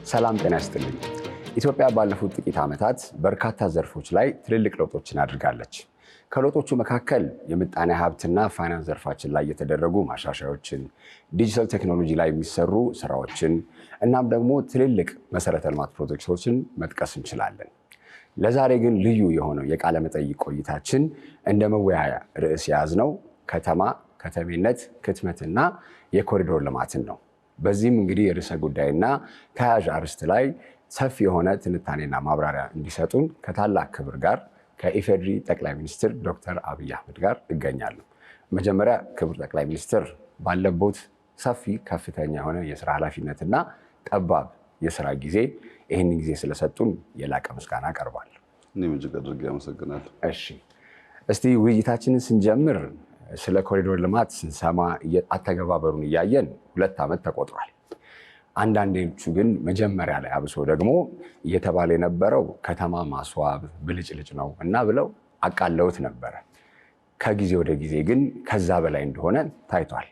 ሰላም ጤና ይስጥልኝ። ኢትዮጵያ ባለፉት ጥቂት ዓመታት በርካታ ዘርፎች ላይ ትልልቅ ለውጦችን አድርጋለች። ከለውጦቹ መካከል የምጣኔ ሀብትና ፋይናንስ ዘርፋችን ላይ የተደረጉ ማሻሻያዎችን፣ ዲጂታል ቴክኖሎጂ ላይ የሚሰሩ ስራዎችን እናም ደግሞ ትልልቅ መሰረተ ልማት ፕሮጀክቶችን መጥቀስ እንችላለን። ለዛሬ ግን ልዩ የሆነው የቃለ መጠይቅ ቆይታችን እንደ መወያያ ርዕስ የያዝነው ከተማ፣ ከተሜነት፣ ክትመትና የኮሪዶር ልማትን ነው። በዚህም እንግዲህ የርዕሰ ጉዳይና ተያያዥ አርዕስት ላይ ሰፊ የሆነ ትንታኔና ማብራሪያ እንዲሰጡን ከታላቅ ክብር ጋር ከኢፌዴሪ ጠቅላይ ሚኒስትር ዶክተር አብይ አህመድ ጋር እገኛለሁ። መጀመሪያ ክቡር ጠቅላይ ሚኒስትር ባለቦት ሰፊ ከፍተኛ የሆነ የስራ ኃላፊነትና ጠባብ የስራ ጊዜ ይህንን ጊዜ ስለሰጡን የላቀ ምስጋና አቀርባለሁ። እኔም እጅግ አድርጌ አመሰግናለሁ። እሺ፣ እስቲ ውይይታችንን ስንጀምር ስለ ኮሪዶር ልማት ስንሰማ አተገባበሩን እያየን 2 ዓመት ተቆጥሯል። አንዳንዶቹ ግን መጀመሪያ ላይ አብሶ ደግሞ እየተባለ የነበረው ከተማ ማስዋብ ብልጭልጭ ነው እና ብለው አቃለውት ነበረ። ከጊዜ ወደ ጊዜ ግን ከዛ በላይ እንደሆነ ታይቷል።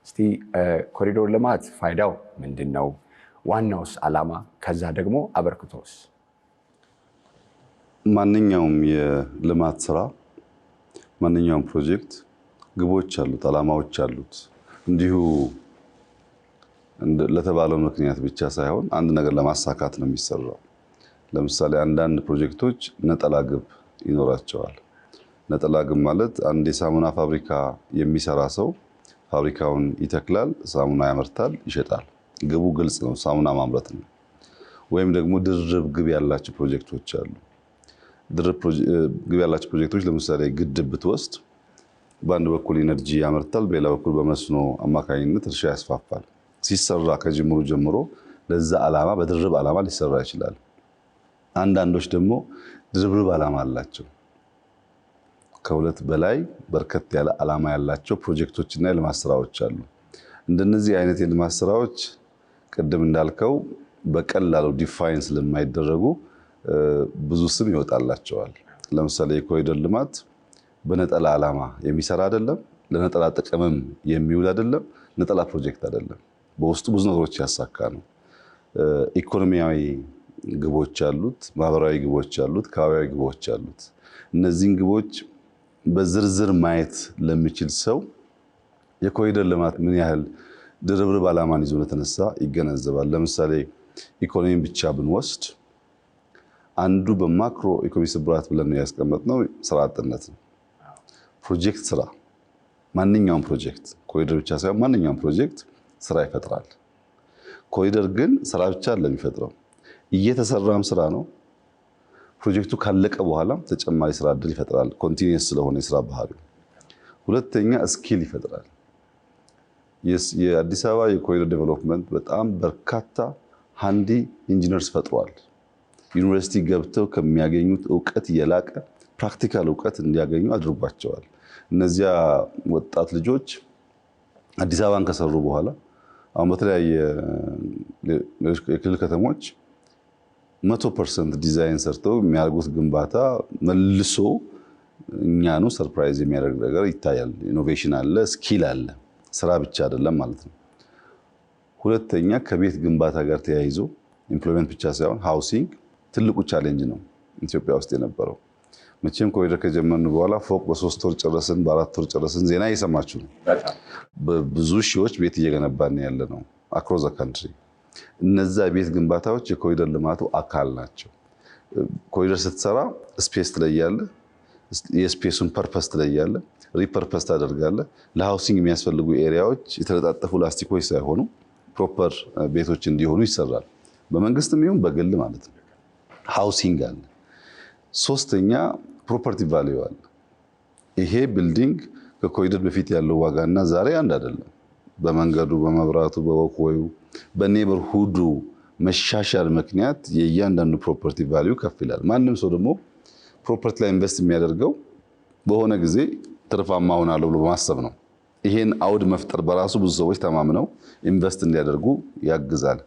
እስቲ ኮሪዶር ልማት ፋይዳው ምንድን ነው? ዋናውስ ዓላማ? ከዛ ደግሞ አበርክቶስ? ማንኛውም የልማት ስራ ማንኛውም ፕሮጀክት ግቦች አሉት፣ ዓላማዎች አሉት። እንዲሁ ለተባለው ምክንያት ብቻ ሳይሆን አንድ ነገር ለማሳካት ነው የሚሰራው። ለምሳሌ አንዳንድ ፕሮጀክቶች ነጠላ ግብ ይኖራቸዋል። ነጠላ ግብ ማለት አንድ የሳሙና ፋብሪካ የሚሰራ ሰው ፋብሪካውን ይተክላል፣ ሳሙና ያመርታል፣ ይሸጣል። ግቡ ግልጽ ነው፣ ሳሙና ማምረት ነው። ወይም ደግሞ ድርብ ግብ ያላቸው ፕሮጀክቶች አሉ። ድርብ ግብ ያላቸው ፕሮጀክቶች ለምሳሌ ግድብ ብትወስድ በአንድ በኩል ኢነርጂ ያመርታል፣ በሌላ በኩል በመስኖ አማካኝነት እርሻ ያስፋፋል። ሲሰራ ከጅምሩ ጀምሮ ለዛ ዓላማ በድርብ ዓላማ ሊሰራ ይችላል። አንዳንዶች ደግሞ ድርብርብ ዓላማ አላቸው። ከሁለት በላይ በርከት ያለ ዓላማ ያላቸው ፕሮጀክቶችና የልማት ስራዎች አሉ። እንደነዚህ አይነት የልማት ስራዎች ቅድም እንዳልከው በቀላሉ ዲፋይን ስለማይደረጉ ብዙ ስም ይወጣላቸዋል። ለምሳሌ የኮሪደር ልማት በነጠላ ዓላማ የሚሰራ አይደለም፣ ለነጠላ ጥቅምም የሚውል አይደለም፣ ነጠላ ፕሮጀክት አይደለም። በውስጡ ብዙ ነገሮች ያሳካ ነው። ኢኮኖሚያዊ ግቦች አሉት፣ ማህበራዊ ግቦች አሉት፣ ከባቢያዊ ግቦች አሉት። እነዚህን ግቦች በዝርዝር ማየት ለሚችል ሰው የኮሪደር ልማት ምን ያህል ድርብርብ ዓላማን ይዞ እንደተነሳ ይገነዘባል። ለምሳሌ ኢኮኖሚን ብቻ ብንወስድ አንዱ በማክሮ ኢኮኖሚ ስብራት ብለን ያስቀመጥነው ስራ አጥነት ነው። ፕሮጀክት ስራ ማንኛውም ፕሮጀክት ኮሪደር ብቻ ሳይሆን ማንኛውም ፕሮጀክት ስራ ይፈጥራል። ኮሪደር ግን ስራ ብቻ ለሚፈጥረው እየተሰራም ስራ ነው። ፕሮጀክቱ ካለቀ በኋላም ተጨማሪ ስራ እድል ይፈጥራል፣ ኮንቲኒየስ ስለሆነ የስራ ባህሪው። ሁለተኛ ስኪል ይፈጥራል። የአዲስ አበባ የኮሪደር ዴቨሎፕመንት በጣም በርካታ ሃንዲ ኢንጂነርስ ፈጥሯል። ዩኒቨርሲቲ ገብተው ከሚያገኙት እውቀት የላቀ ፕራክቲካል እውቀት እንዲያገኙ አድርጓቸዋል። እነዚያ ወጣት ልጆች አዲስ አበባን ከሰሩ በኋላ አሁን በተለያየ የክልል ከተሞች 100% ዲዛይን ሰርተው የሚያደርጉት ግንባታ መልሶ እኛኑ ሰርፕራይዝ የሚያደርግ ነገር ይታያል። ኢኖቬሽን አለ፣ ስኪል አለ፣ ስራ ብቻ አይደለም ማለት ነው። ሁለተኛ ከቤት ግንባታ ጋር ተያይዞ ኢምፕሎይመንት ብቻ ሳይሆን ሃውሲንግ ትልቁ ቻሌንጅ ነው ኢትዮጵያ ውስጥ የነበረው። መቼም ኮሪደር ከጀመርን በኋላ ፎቅ በ3 ወር ጨረስን፣ በ4 ወር ጨረስን ዜና እየሰማችሁ ነው። በብዙ ሺዎች ቤት እየገነባን ያለ ነው አክሮስ ዘ ካንትሪ። እነዛ ቤት ግንባታዎች የኮሪደር ልማቱ አካል ናቸው። ኮሪደር ስትሰራ ስፔስ ትለያለህ፣ የስፔሱን ፐርፐስ ትለያለህ፣ ሪፐርፐስ ታደርጋለህ። ለሃውሲንግ የሚያስፈልጉ ኤሪያዎች የተለጣጠፉ ላስቲኮች ሳይሆኑ ፕሮፐር ቤቶች እንዲሆኑ ይሰራል። በመንግስትም ይሁን በግል ማለት ነው። ሃውሲንግ አለ። ሶስተኛ ፕሮፐርቲ ቫልዩ አለ። ይሄ ቢልዲንግ ከኮሪደር በፊት ያለው ዋጋና ዛሬ አንድ አይደለም። በመንገዱ፣ በመብራቱ፣ በወክወዩ፣ በኔበርሁዱ መሻሻል ምክንያት የእያንዳንዱ ፕሮፐርቲ ቫልዩ ከፍ ይላል። ማንም ሰው ደግሞ ፕሮፐርቲ ላይ ኢንቨስት የሚያደርገው በሆነ ጊዜ ትርፋማ ሆናለሁ ብሎ በማሰብ ነው። ይሄን አውድ መፍጠር በራሱ ብዙ ሰዎች ተማምነው ኢንቨስት እንዲያደርጉ ያግዛል።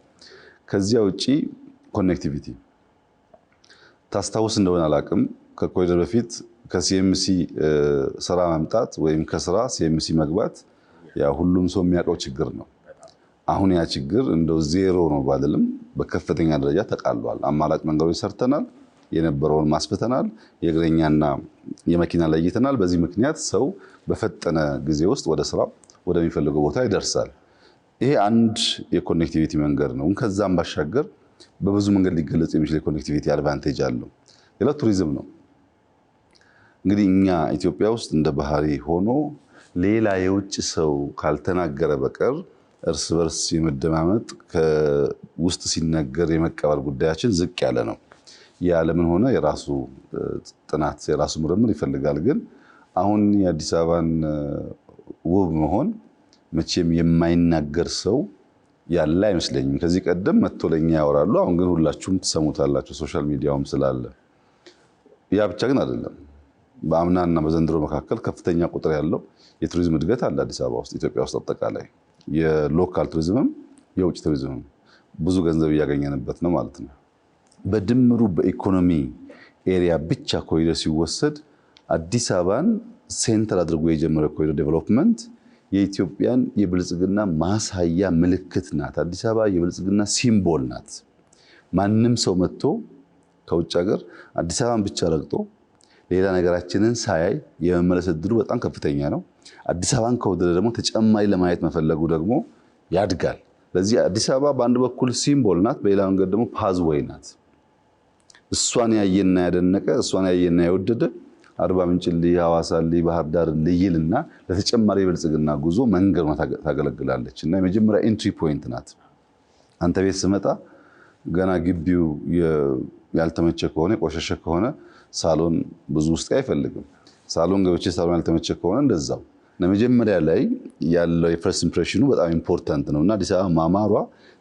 ከዚያ ውጪ ኮኔክቲቪቲ ታስታውስ እንደሆነ አላቅም፣ ከኮሪደር በፊት ከሲኤምሲ ስራ መምጣት ወይም ከስራ ሲኤምሲ መግባት ያ ሁሉም ሰው የሚያውቀው ችግር ነው። አሁን ያ ችግር እንደው ዜሮ ነው ባልልም በከፍተኛ ደረጃ ተቃሏል። አማራጭ መንገዶች ሰርተናል፣ የነበረውን ማስፍተናል፣ የእግረኛና የመኪና ለይተናል። በዚህ ምክንያት ሰው በፈጠነ ጊዜ ውስጥ ወደ ስራው ወደሚፈልገው ቦታ ይደርሳል። ይሄ አንድ የኮኔክቲቪቲ መንገድ ነው። ከዛም ባሻገር በብዙ መንገድ ሊገለጽ የሚችል የኮኔክቲቪቲ አድቫንቴጅ አለው። ሌላው ቱሪዝም ነው። እንግዲህ እኛ ኢትዮጵያ ውስጥ እንደ ባህሪ ሆኖ ሌላ የውጭ ሰው ካልተናገረ በቀር እርስ በርስ የመደማመጥ ከውስጥ ሲነገር የመቀበል ጉዳያችን ዝቅ ያለ ነው። የዓለምን ሆነ የራሱ ጥናት የራሱ ምርምር ይፈልጋል። ግን አሁን የአዲስ አበባን ውብ መሆን መቼም የማይናገር ሰው ያለ አይመስለኝም። ከዚህ ቀደም መጥቶ ለኛ ያወራሉ። አሁን ግን ሁላችሁም ትሰሙታላችሁ፣ ሶሻል ሚዲያውም ስላለ። ያ ብቻ ግን አይደለም። በአምናና በዘንድሮ መካከል ከፍተኛ ቁጥር ያለው የቱሪዝም እድገት አለ አዲስ አበባ ውስጥ፣ ኢትዮጵያ ውስጥ አጠቃላይ የሎካል ቱሪዝምም የውጭ ቱሪዝምም ብዙ ገንዘብ እያገኘንበት ነው ማለት ነው። በድምሩ በኢኮኖሚ ኤሪያ ብቻ ኮሪደር ሲወሰድ አዲስ አበባን ሴንተር አድርጎ የጀመረ ኮሪደር ዴቨሎፕመንት የኢትዮጵያን የብልጽግና ማሳያ ምልክት ናት። አዲስ አበባ የብልጽግና ሲምቦል ናት። ማንም ሰው መጥቶ ከውጭ ሀገር አዲስ አበባን ብቻ ረግጦ ሌላ ነገራችንን ሳያይ የመመለስ እድሉ በጣም ከፍተኛ ነው። አዲስ አበባን ከወደደ ደግሞ ተጨማሪ ለማየት መፈለጉ ደግሞ ያድጋል። ስለዚህ አዲስ አበባ በአንድ በኩል ሲምቦል ናት፣ በሌላ መንገድ ደግሞ ፓዝዌይ ናት። እሷን ያየና ያደነቀ እሷን ያየና የወደደ አርባ ምንጭ ልይ፣ ሐዋሳ ልይ፣ ባህር ዳር ልይልና ለተጨማሪ የብልጽግና ጉዞ መንገድ ታገለግላለች እና የመጀመሪያ ኢንትሪ ፖይንት ናት። አንተ ቤት ስመጣ ገና ግቢው ያልተመቸ ከሆነ የቆሸሸ ከሆነ ሳሎን ብዙ ውስጥ አይፈልግም። ሳሎን ገብቼ ሳሎን ያልተመቸ ከሆነ እንደዛው። ለመጀመሪያ ላይ ያለው የፈርስት ኢምፕሬሽኑ በጣም ኢምፖርታንት ነው እና አዲስ አበባ ማማሯ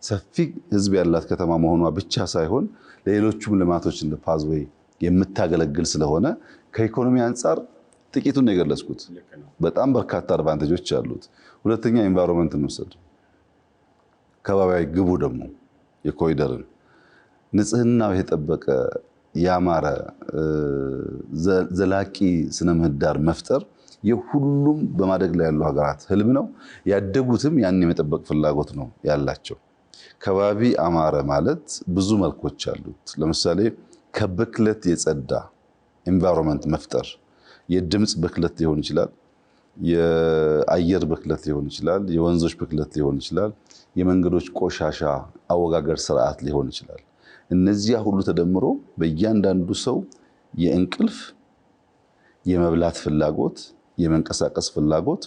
ሰፊ ህዝብ ያላት ከተማ መሆኗ ብቻ ሳይሆን ለሌሎቹም ልማቶች እንደ ፓዝዌይ የምታገለግል ስለሆነ ከኢኮኖሚ አንጻር ጥቂቱን ነው የገለጽኩት። በጣም በርካታ አድቫንቴጆች አሉት። ሁለተኛ ኤንቫይሮንመንት እንውሰድ። ከባቢያዊ ግቡ ደግሞ የኮሪደርን ንጽህናው የተጠበቀ ያማረ ዘላቂ ስነ ምህዳር መፍጠር የሁሉም በማደግ ላይ ያሉ ሀገራት ህልም ነው። ያደጉትም ያን የመጠበቅ ፍላጎት ነው ያላቸው። ከባቢ አማረ ማለት ብዙ መልኮች አሉት። ለምሳሌ ከብክለት የጸዳ ኤንቫይሮንመንት መፍጠር፣ የድምጽ ብክለት ሊሆን ይችላል፣ የአየር ብክለት ሊሆን ይችላል፣ የወንዞች ብክለት ሊሆን ይችላል፣ የመንገዶች ቆሻሻ አወጋገር ስርዓት ሊሆን ይችላል። እነዚያ ሁሉ ተደምሮ በእያንዳንዱ ሰው የእንቅልፍ፣ የመብላት ፍላጎት፣ የመንቀሳቀስ ፍላጎት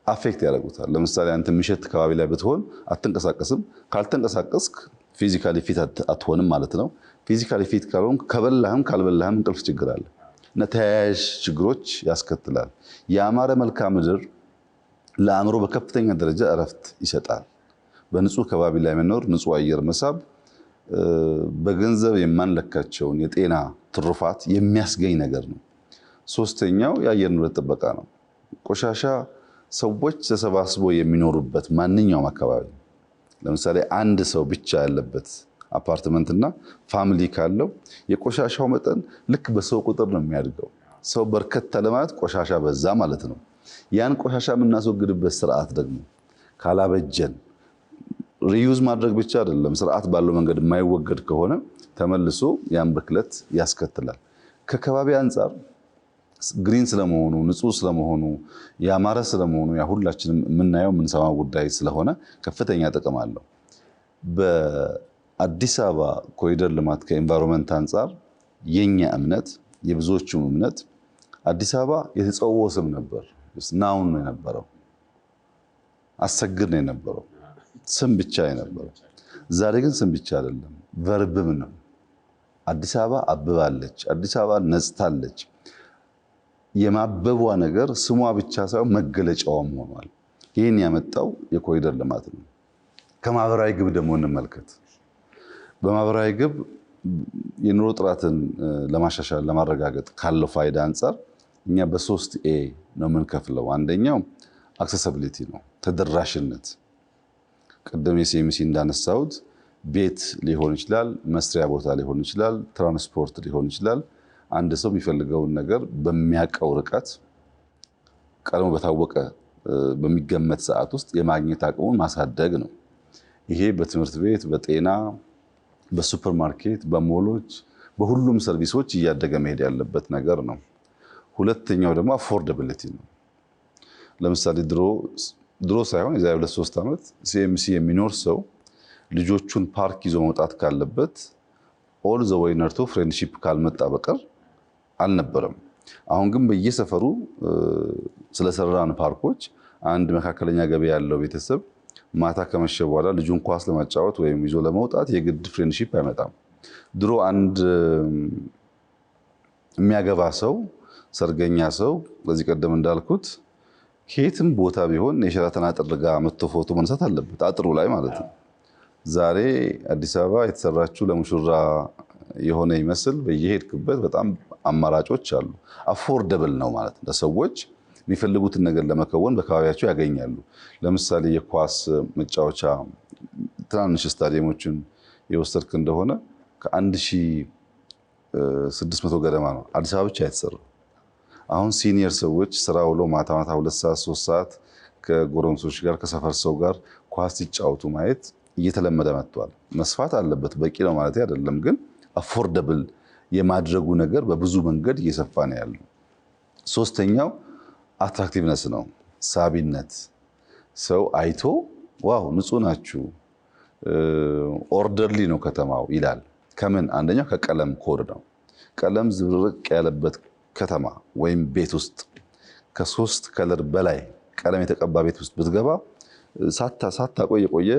አፌክት ያደርጉታል። ለምሳሌ አንተ ምሽት አካባቢ ላይ ብትሆን አትንቀሳቀስም። ካልተንቀሳቀስክ ፊዚካሊ ፊት አትሆንም ማለት ነው። ፊዚካሊ ፊት ካልሆንክ ከበላህም ካልበላህም እንቅልፍ ችግር አለ እና ተያያዥ ችግሮች ያስከትላል። የአማረ መልክዓ ምድር ለአእምሮ በከፍተኛ ደረጃ እረፍት ይሰጣል። በንጹህ ከባቢ ላይ መኖር፣ ንጹህ አየር መሳብ በገንዘብ የማንለካቸውን የጤና ትሩፋት የሚያስገኝ ነገር ነው። ሶስተኛው የአየር ንብረት ጥበቃ ነው። ቆሻሻ ሰዎች ተሰባስበው የሚኖሩበት ማንኛውም አካባቢ፣ ለምሳሌ አንድ ሰው ብቻ ያለበት አፓርትመንት እና ፋሚሊ ካለው የቆሻሻው መጠን ልክ በሰው ቁጥር ነው የሚያድገው። ሰው በርከት ለማለት ቆሻሻ በዛ ማለት ነው። ያን ቆሻሻ የምናስወግድበት ስርዓት ደግሞ ካላበጀን ሪዩዝ ማድረግ ብቻ አይደለም፣ ስርዓት ባለው መንገድ የማይወገድ ከሆነ ተመልሶ ያን ብክለት ያስከትላል። ከከባቢ አንጻር ግሪን ስለመሆኑ፣ ንጹህ ስለመሆኑ፣ ያማረ ስለመሆኑ ያ ሁላችንም የምናየው የምንሰማው ጉዳይ ስለሆነ ከፍተኛ ጥቅም አለው። በአዲስ አበባ ኮሪደር ልማት ከኤንቫይሮንመንት አንጻር የኛ እምነት የብዙዎቹም እምነት አዲስ አበባ የተጸውዖ ስም ነበር። ናውን ነው የነበረው፣ አሰግድ ነው የነበረው፣ ስም ብቻ የነበረው። ዛሬ ግን ስም ብቻ አይደለም፣ ቨርብም ነው። አዲስ አበባ አብባለች፣ አዲስ አበባ ነጽታለች። የማበቧ ነገር ስሟ ብቻ ሳይሆን መገለጫዋም ሆኗል። ይህን ያመጣው የኮሪደር ልማት ነው። ከማህበራዊ ግብ ደግሞ እንመልከት። በማህበራዊ ግብ የኑሮ ጥራትን ለማሻሻል ለማረጋገጥ ካለው ፋይዳ አንጻር እኛ በ3 ኤ ነው የምንከፍለው። አንደኛው አክሰሲቢሊቲ ነው፣ ተደራሽነት። ቅድም የሲኤምሲ እንዳነሳሁት ቤት ሊሆን ይችላል፣ መስሪያ ቦታ ሊሆን ይችላል፣ ትራንስፖርት ሊሆን ይችላል። አንድ ሰው የሚፈልገውን ነገር በሚያውቀው ርቀት ቀድሞ በታወቀ በሚገመት ሰዓት ውስጥ የማግኘት አቅሙን ማሳደግ ነው። ይሄ በትምህርት ቤት፣ በጤና፣ በሱፐርማርኬት፣ በሞሎች፣ በሁሉም ሰርቪሶች እያደገ መሄድ ያለበት ነገር ነው። ሁለተኛው ደግሞ አፎርደቢሊቲ ነው። ለምሳሌ ድሮ ሳይሆን የዛሬ 2-3 ዓመት ሲኤምሲ የሚኖር ሰው ልጆቹን ፓርክ ይዞ መውጣት ካለበት ኦል ዘ ዌይ ነርቶ ፍሬንድሺፕ ካልመጣ በቀር አልነበረም። አሁን ግን በየሰፈሩ ስለሰራን ፓርኮች አንድ መካከለኛ ገቢ ያለው ቤተሰብ ማታ ከመሸ በኋላ ልጁን ኳስ ለማጫወት ወይም ይዞ ለመውጣት የግድ ፍሬንድሺፕ አይመጣም። ድሮ አንድ የሚያገባ ሰው፣ ሰርገኛ ሰው በዚህ ቀደም እንዳልኩት ከየትም ቦታ ቢሆን የሸራተን አጥር ጋር መጥቶ ፎቶ መነሳት አለበት፣ አጥሩ ላይ ማለት ነው። ዛሬ አዲስ አበባ የተሰራችው ለሙሽራ የሆነ ይመስል በየሄድክበት በጣም አማራጮች አሉ። አፎርደብል ነው ማለት ነው። ለሰዎች የሚፈልጉትን ነገር ለመከወን በአካባቢያቸው ያገኛሉ። ለምሳሌ የኳስ መጫወቻ ትናንሽ ስታዲየሞችን የወሰድክ እንደሆነ ከ1600 ገደማ ነው አዲስ አበባ ብቻ የተሰራው። አሁን ሲኒየር ሰዎች ስራ ውሎ ማታ 2 ሰዓት 3 ሰዓት ከጎረምሶች ጋር ከሰፈር ሰው ጋር ኳስ ሲጫወቱ ማየት እየተለመደ መጥቷል። መስፋት አለበት፣ በቂ ነው ማለት አይደለም፣ ግን አፎርደብል የማድረጉ ነገር በብዙ መንገድ እየሰፋ ነው ያለው። ሶስተኛው አትራክቲቭነስ ነው፣ ሳቢነት። ሰው አይቶ ዋው ንጹህ ናችሁ፣ ኦርደርሊ ነው ከተማው ይላል። ከምን? አንደኛው ከቀለም ኮድ ነው። ቀለም ዝብርቅ ያለበት ከተማ ወይም ቤት ውስጥ ከ3 ከለር በላይ ቀለም የተቀባ ቤት ውስጥ ብትገባ ሳታቆይ የቆየ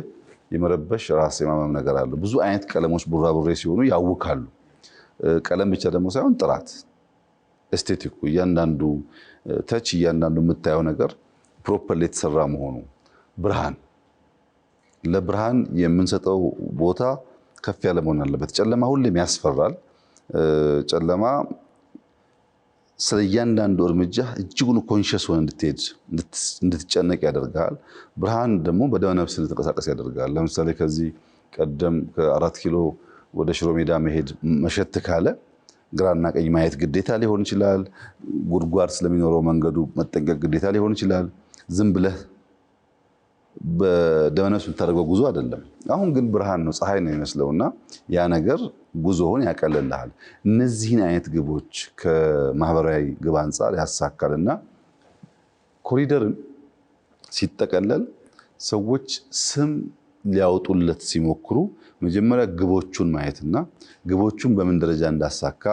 የመረበሽ ራስ የማመም ነገር አለ። ብዙ አይነት ቀለሞች ቡራቡሬ ሲሆኑ ያውካሉ። ቀለም ብቻ ደግሞ ሳይሆን ጥራት፣ ኤስቴቲኩ፣ እያንዳንዱ ተች፣ እያንዳንዱ የምታየው ነገር ፕሮፐርሊ የተሰራ መሆኑ፣ ብርሃን፣ ለብርሃን የምንሰጠው ቦታ ከፍ ያለ መሆን አለበት። ጨለማ ሁሌም ያስፈራል። ጨለማ ስለ እያንዳንዱ እርምጃ እጅጉን ኮንሽስ ሆነ እንድትጨነቅ ያደርጋል። ብርሃን ደግሞ በደመ ነፍስ እንድትንቀሳቀስ ያደርጋል። ለምሳሌ ከዚህ ቀደም ከ4 ኪሎ ወደ ሽሮ ሜዳ መሄድ መሸት ካለ ግራና ቀኝ ማየት ግዴታ ሊሆን ይችላል። ጉድጓድ ስለሚኖረው መንገዱ መጠንቀቅ ግዴታ ሊሆን ይችላል። ዝም ብለህ በደመ ነፍስ የምታደርገው ጉዞ አይደለም። አሁን ግን ብርሃን ነው፣ ፀሐይ ነው የሚመስለውና ያ ነገር ጉዞውን ያቀልልሃል። እነዚህን አይነት ግቦች ከማህበራዊ ግብ አንጻር ያሳካልና ኮሪደርን ሲጠቀለል ሰዎች ስም ሊያወጡለት ሲሞክሩ መጀመሪያ ግቦቹን ማየትና ግቦቹን በምን ደረጃ እንዳሳካ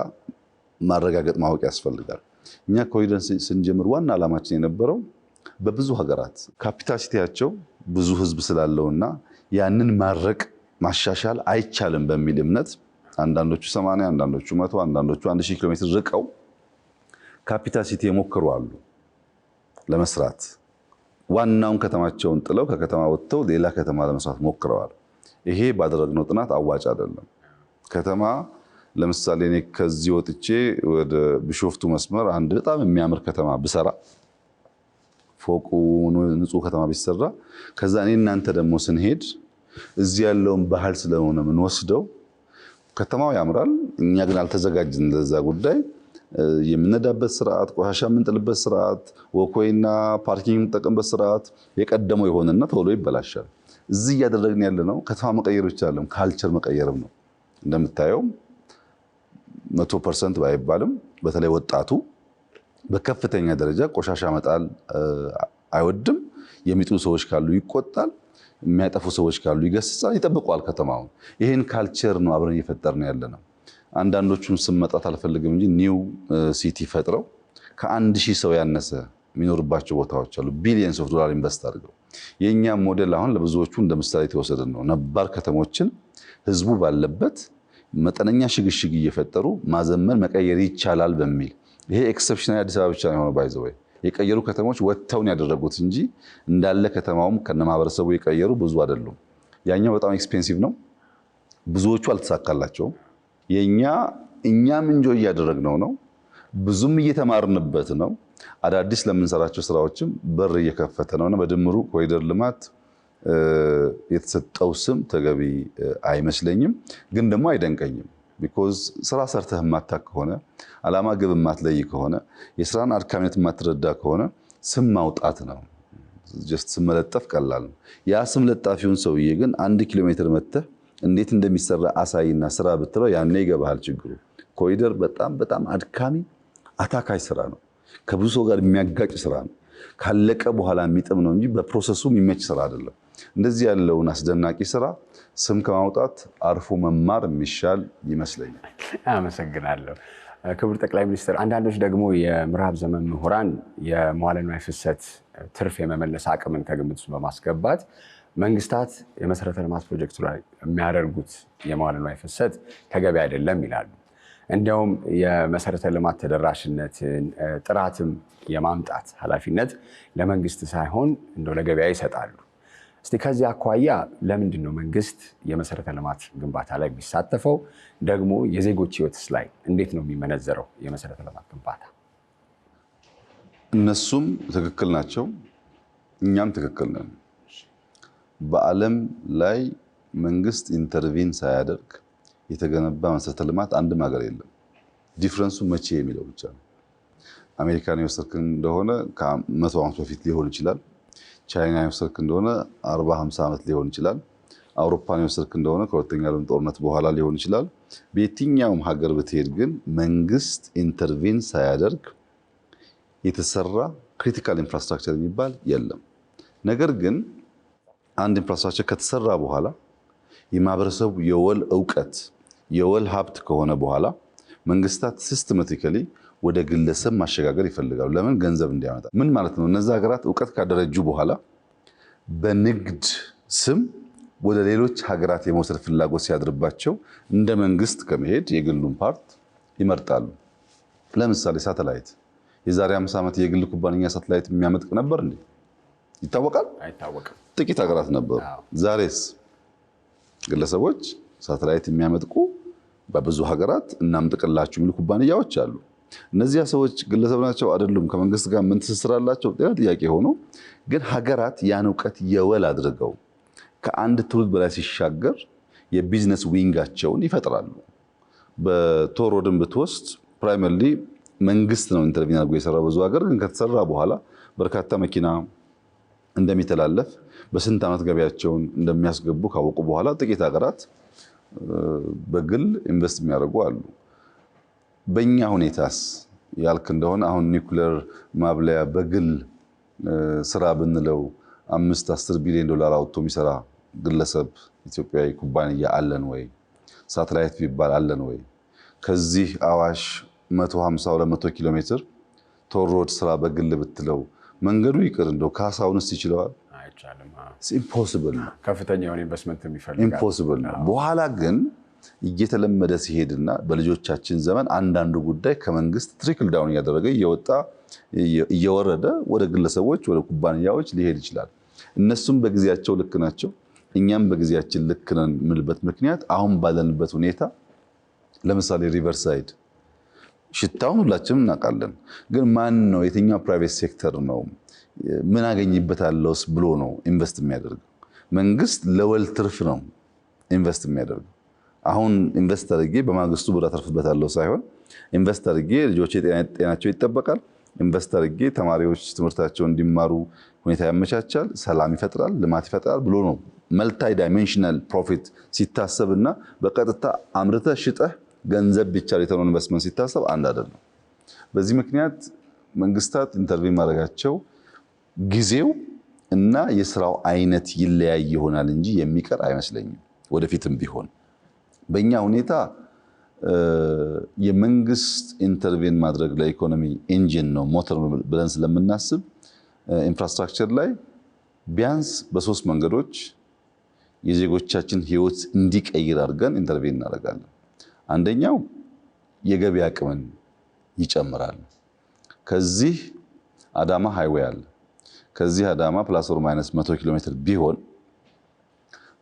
ማረጋገጥ ማወቅ ያስፈልጋል። እኛ ኮሪደር ስንጀምር ዋና ዓላማችን የነበረው በብዙ ሀገራት ካፒታሲቲያቸው ብዙ ህዝብ ስላለውና ያንን ማረቅ ማሻሻል አይቻልም በሚል እምነት አንዳንዶቹ 80 አንዳንዶቹ 100 አንዳንዶቹ 1000 ኪሎ ሜትር ርቀው ካፒታሲቲ የሞከሩ አሉ ለመስራት። ዋናውን ከተማቸውን ጥለው ከከተማ ወጥተው ሌላ ከተማ ለመስራት ሞክረዋል። ይሄ ባደረግነው ጥናት አዋጭ አይደለም። ከተማ ለምሳሌ እኔ ከዚህ ወጥቼ ወደ ቢሾፍቱ መስመር አንድ በጣም የሚያምር ከተማ ብሰራ፣ ፎቁ ንጹህ ከተማ ቢሰራ፣ ከዛ እኔ እናንተ ደግሞ ስንሄድ እዚህ ያለውን ባህል ስለሆነ ምን ወስደው ከተማው ያምራል፣ እኛ ግን አልተዘጋጅን ለዛ ጉዳይ። የምንነዳበት ስርዓት፣ ቆሻሻ የምንጥልበት ስርዓት፣ ወኮይና ፓርኪንግ የምንጠቀምበት ስርዓት የቀደመው ይሆንና ቶሎ ይበላሻል። እዚህ እያደረግን ያለ ነው ከተማ መቀየር ብቻ አይደለም፣ ካልቸር መቀየርም ነው። እንደምታየው 100% ባይባልም በተለይ ወጣቱ በከፍተኛ ደረጃ ቆሻሻ መጣል አይወድም። የሚጥሉ ሰዎች ካሉ ይቆጣል፣ የሚያጠፉ ሰዎች ካሉ ይገስጻል፣ ይጠብቀዋል ከተማውን። ይሄን ካልቸር ነው አብረን እየፈጠርን ያለ ነው። አንዳንዶቹን ስም መጣት አልፈልግም እንጂ ኒው ሲቲ ፈጥረው ከ1000 ሰው ያነሰ የሚኖርባቸው ቦታዎች አሉ። ቢሊየንስ ኦፍ ዶላር ኢንቨስት አድርገው የኛ ሞዴል አሁን ለብዙዎቹ እንደ ምሳሌ የተወሰደ ነው። ነባር ከተሞችን ህዝቡ ባለበት መጠነኛ ሽግሽግ እየፈጠሩ ማዘመን መቀየር ይቻላል በሚል ይሄ ኤክሰፕሽናል አዲስ አበባ ብቻ ነው ባይዘው የቀየሩ ከተሞች ወጥተውን ያደረጉት እንጂ እንዳለ ከተማውም ከነማህበረሰቡ የቀየሩ ብዙ አይደሉም። ያኛው በጣም ኤክስፔንሲቭ ነው፣ ብዙዎቹ አልተሳካላቸውም። እኛም እንጆይ እያደረግነው ነው፣ ብዙም እየተማርንበት ነው። አዳዲስ ለምንሰራቸው ስራዎችም በር እየከፈተ ነውና በድምሩ ኮሪደር ልማት የተሰጠው ስም ተገቢ አይመስለኝም፣ ግን ደግሞ አይደንቀኝም። ቢኮዝ ስራ ሰርተህ የማታውቅ ከሆነ ዓላማ ግብ የማትለይ ከሆነ የስራን አድካሚነት የማትረዳ ከሆነ ስም ማውጣት ነው። ጀስት ስመለጠፍ ቀላል ነው። ያ ስም ለጣፊውን ሰውዬ ግን 1 ኪሎ ሜትር መተህ እንዴት እንደሚሰራ አሳይና ስራ ብትለው ያኔ ይገባሃል ችግሩ። ኮሪደር በጣም አድካሚ አታካይ ስራ ነው። ከብዙ ሰው ጋር የሚያጋጭ ስራ ነው። ካለቀ በኋላ የሚጥም ነው እንጂ በፕሮሰሱ የሚመች ስራ አይደለም። እንደዚህ ያለውን አስደናቂ ስራ ስም ከማውጣት አርፎ መማር የሚሻል ይመስለኛል። አመሰግናለሁ ክቡር ጠቅላይ ሚኒስትር። አንዳንዶች ደግሞ የምዕራብ ዘመን ምሁራን የመዋለ ንዋይ ፍሰት ትርፍ የመመለስ አቅምን ከግምት ውስጥ በማስገባት መንግስታት የመሰረተ ልማት ፕሮጀክቱ ላይ የሚያደርጉት የመዋለ ንዋይ ፍሰት ተገቢ አይደለም ይላሉ። እንዲያውም የመሰረተ ልማት ተደራሽነትን ጥራትም የማምጣት ኃላፊነት ለመንግስት ሳይሆን እንደው ለገበያ ይሰጣሉ። እስቲ ከዚህ አኳያ ለምንድን ነው መንግስት የመሰረተ ልማት ግንባታ ላይ የሚሳተፈው? ደግሞ የዜጎች ህይወትስ ላይ እንዴት ነው የሚመነዘረው የመሰረተ ልማት ግንባታ? እነሱም ትክክል ናቸው፣ እኛም ትክክል ነን። በዓለም ላይ መንግስት ኢንተርቪን ሳያደርግ የተገነባ መሰረተ ልማት አንድም ሀገር የለም። ዲፍረንሱ መቼ የሚለው ብቻ ነው። አሜሪካን የወሰድክ እንደሆነ ከ100 ዓመት በፊት ሊሆን ይችላል። ቻይና የወሰድክ እንደሆነ 40-50 ዓመት ሊሆን ይችላል። አውሮፓን የወሰድክ እንደሆነ ከሁለተኛ ዓለም ጦርነት በኋላ ሊሆን ይችላል። በየትኛውም ሀገር ብትሄድ ግን መንግስት ኢንተርቪን ሳያደርግ የተሰራ ክሪቲካል ኢንፍራስትራክቸር የሚባል የለም። ነገር ግን አንድ ኢንፍራስትራክቸር ከተሰራ በኋላ የማህበረሰቡ የወል እውቀት የወል ሀብት ከሆነ በኋላ መንግስታት ሲስተማቲካሊ ወደ ግለሰብ ማሸጋገር ይፈልጋሉ። ለምን? ገንዘብ እንዲያመጣ። ምን ማለት ነው? እነዚህ ሀገራት እውቀት ካደረጁ በኋላ በንግድ ስም ወደ ሌሎች ሀገራት የመውሰድ ፍላጎት ሲያድርባቸው እንደ መንግስት ከመሄድ የግሉን ፓርት ይመርጣሉ። ለምሳሌ ሳተላይት፣ የዛሬ 50 ዓመት የግል ኩባንያ ሳተላይት የሚያመጥቅ ነበር እንዴ? ይታወቃል? አይታወቅም። ጥቂት ሀገራት ነበሩ። ዛሬስ ግለሰቦች ሳተላይት የሚያመጥቁ በብዙ ሀገራት እናምጥቅላችሁ የሚሉ ኩባንያዎች አሉ። እነዚያ ሰዎች ግለሰብ ናቸው አይደሉም? ከመንግስት ጋር ምን ትስስር አላቸው? ሌላ ጥያቄ ሆኖ ግን ሀገራት ያን እውቀት የወል አድርገው ከአንድ ትውልድ በላይ ሲሻገር የቢዝነስ ዊንጋቸውን ይፈጥራሉ። በቶር ሮድን ብትወስድ ፕራይመርሊ መንግስት ነው ኢንተርቪን አድርጎ የሰራው ብዙ ሀገር። ግን ከተሰራ በኋላ በርካታ መኪና እንደሚተላለፍ በስንት ዓመት ገበያቸውን እንደሚያስገቡ ካወቁ በኋላ ጥቂት ሀገራት በግል ኢንቨስት የሚያደርጉ አሉ። በእኛ ሁኔታስ ያልክ እንደሆነ አሁን ኒውክሌር ማብለያ በግል ስራ ብንለው 5-10 ቢሊዮን ዶላር አውጥቶ የሚሰራ ግለሰብ ኢትዮጵያዊ ኩባንያ አለን ወይ? ሳተላይት ቢባል አለን ወይ? ከዚህ አዋሽ 150-200 ኪሎ ሜትር ቶር ሮድ ስራ በግል ብትለው መንገዱ ይቅር እንደው ካሳውንስ ይችላል? አይቻልም። ኢምፖሲብል ነው። ከፍተኛ የሆነ ኢንቨስትመንት የሚፈልጋል። ኢምፖሲብል ነው። በኋላ ግን እየተለመደ ሲሄድና በልጆቻችን ዘመን አንዳንዱ ጉዳይ ከመንግስት ትሪክል ዳውን እያደረገ እየወጣ እየወረደ ወደ ግለሰቦች ወደ ኩባንያዎች ሊሄድ ይችላል። እነሱም በጊዜያቸው ልክ ናቸው፣ እኛም በጊዜያችን ልክ ነን የምልበት ምክንያት አሁን ባለንበት ሁኔታ ለምሳሌ ሪቨርሳይድ ሽታውን ሁላችንም እናውቃለን። ግን ማን ነው የትኛው ፕራይቬት ሴክተር ነው ምን አገኝበታለውስ ብሎ ነው ኢንቨስት የሚያደርገው? መንግስት ለወል ትርፍ ነው ኢንቨስት የሚያደርገው። አሁን ኢንቨስት አድርጌ በማግስቱ ብር አተርፍበታለሁ ሳይሆን ኢንቨስት አድርጌ ልጆቼ ጤናቸው ይጠበቃል፣ ኢንቨስት አድርጌ ተማሪዎች ትምህርታቸውን እንዲማሩ ሁኔታ ያመቻቻል፣ ሰላም ይፈጥራል፣ ልማት ይፈጥራል ብሎ ነው። መልታይ ዳይሜንሽናል ፕሮፊት ሲታሰብና በቀጥታ አምርተህ ሽጠህ ገንዘብ ብቻ ሪተርን ኦን ኢንቨስትመንት ሲታሰብ አንድ አይደለም። በዚህ ምክንያት መንግስታት ኢንተርቪን ማድረጋቸው ጊዜው እና የስራው አይነት ይለያይ ይሆናል እንጂ የሚቀር አይመስለኝም። ወደፊትም ቢሆን በእኛ ሁኔታ የመንግስት ኢንተርቪን ማድረግ ለኢኮኖሚ ኢንጂን ነው ሞተር ብለን ስለምናስብ ኢንፍራስትራክቸር ላይ ቢያንስ በሶስት መንገዶች የዜጎቻችን ህይወት እንዲቀይር አድርገን ኢንተርቪን እናደርጋለን። አንደኛው የገቢ አቅምን ይጨምራል። ከዚህ አዳማ ሃይዌይ አለ። ከዚህ አዳማ ፕላስ ኦር ማይነስ 100 ኪሎ ሜትር ቢሆን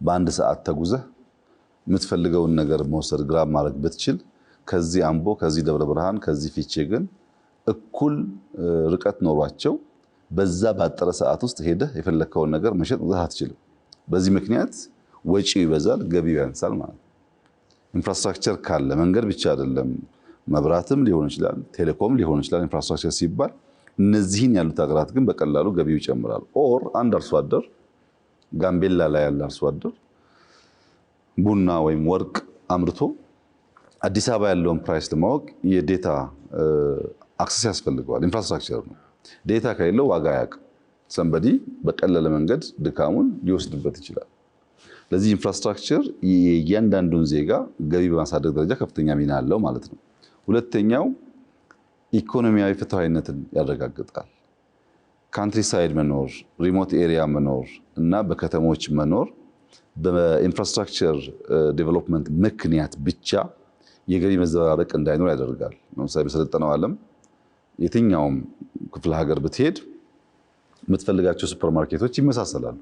በአንድ ሰዓት ተጉዘህ የምትፈልገውን ነገር መውሰድ ግራብ ማድረግ ብትችል ከዚህ አምቦ፣ ከዚህ ደብረ ብርሃን፣ ከዚህ ፊቼ ግን እኩል ርቀት ኖሯቸው በዛ ባጠረ ሰዓት ውስጥ ሄደህ የፈለከውን ነገር መሸጥ መግዛት አትችልም። በዚህ ምክንያት ወጪው ይበዛል፣ ገቢው ያንሳል ማለት ነው። ኢንፍራስትራክቸር ካለ መንገድ ብቻ አይደለም፣ መብራትም ሊሆን ይችላል፣ ቴሌኮም ሊሆን ይችላል። ኢንፍራስትራክቸር ሲባል እነዚህን ያሉት ሀገራት ግን በቀላሉ ገቢው ይጨምራል። ኦር አንድ አርሶ አደር ጋምቤላ ላይ ያለ አርሶ አደር ቡና ወይም ወርቅ አምርቶ አዲስ አበባ ያለውን ፕራይስ ለማወቅ የዴታ አክሰስ ያስፈልገዋል። ኢንፍራስትራክቸር ነው። ዴታ ከሌለው ዋጋ አያውቅም። ሰንበዲ በቀለለ መንገድ ድካሙን ሊወስድበት ይችላል። ለዚህ ኢንፍራስትራክቸር የእያንዳንዱን ዜጋ ገቢ በማሳደግ ደረጃ ከፍተኛ ሚና አለው ማለት ነው። ሁለተኛው ኢኮኖሚያዊ ፍትሃዊነትን ያረጋግጣል። ካንትሪ ሳይድ መኖር፣ ሪሞት ኤሪያ መኖር እና በከተሞች መኖር በኢንፍራስትራክቸር ዴቨሎፕመንት ምክንያት ብቻ የገቢ መዘባረቅ እንዳይኖር ያደርጋል። ለምሳሌ በሰለጠነው ዓለም የትኛውም ክፍለ ሀገር ብትሄድ የምትፈልጋቸው ሱፐርማርኬቶች ይመሳሰላሉ፣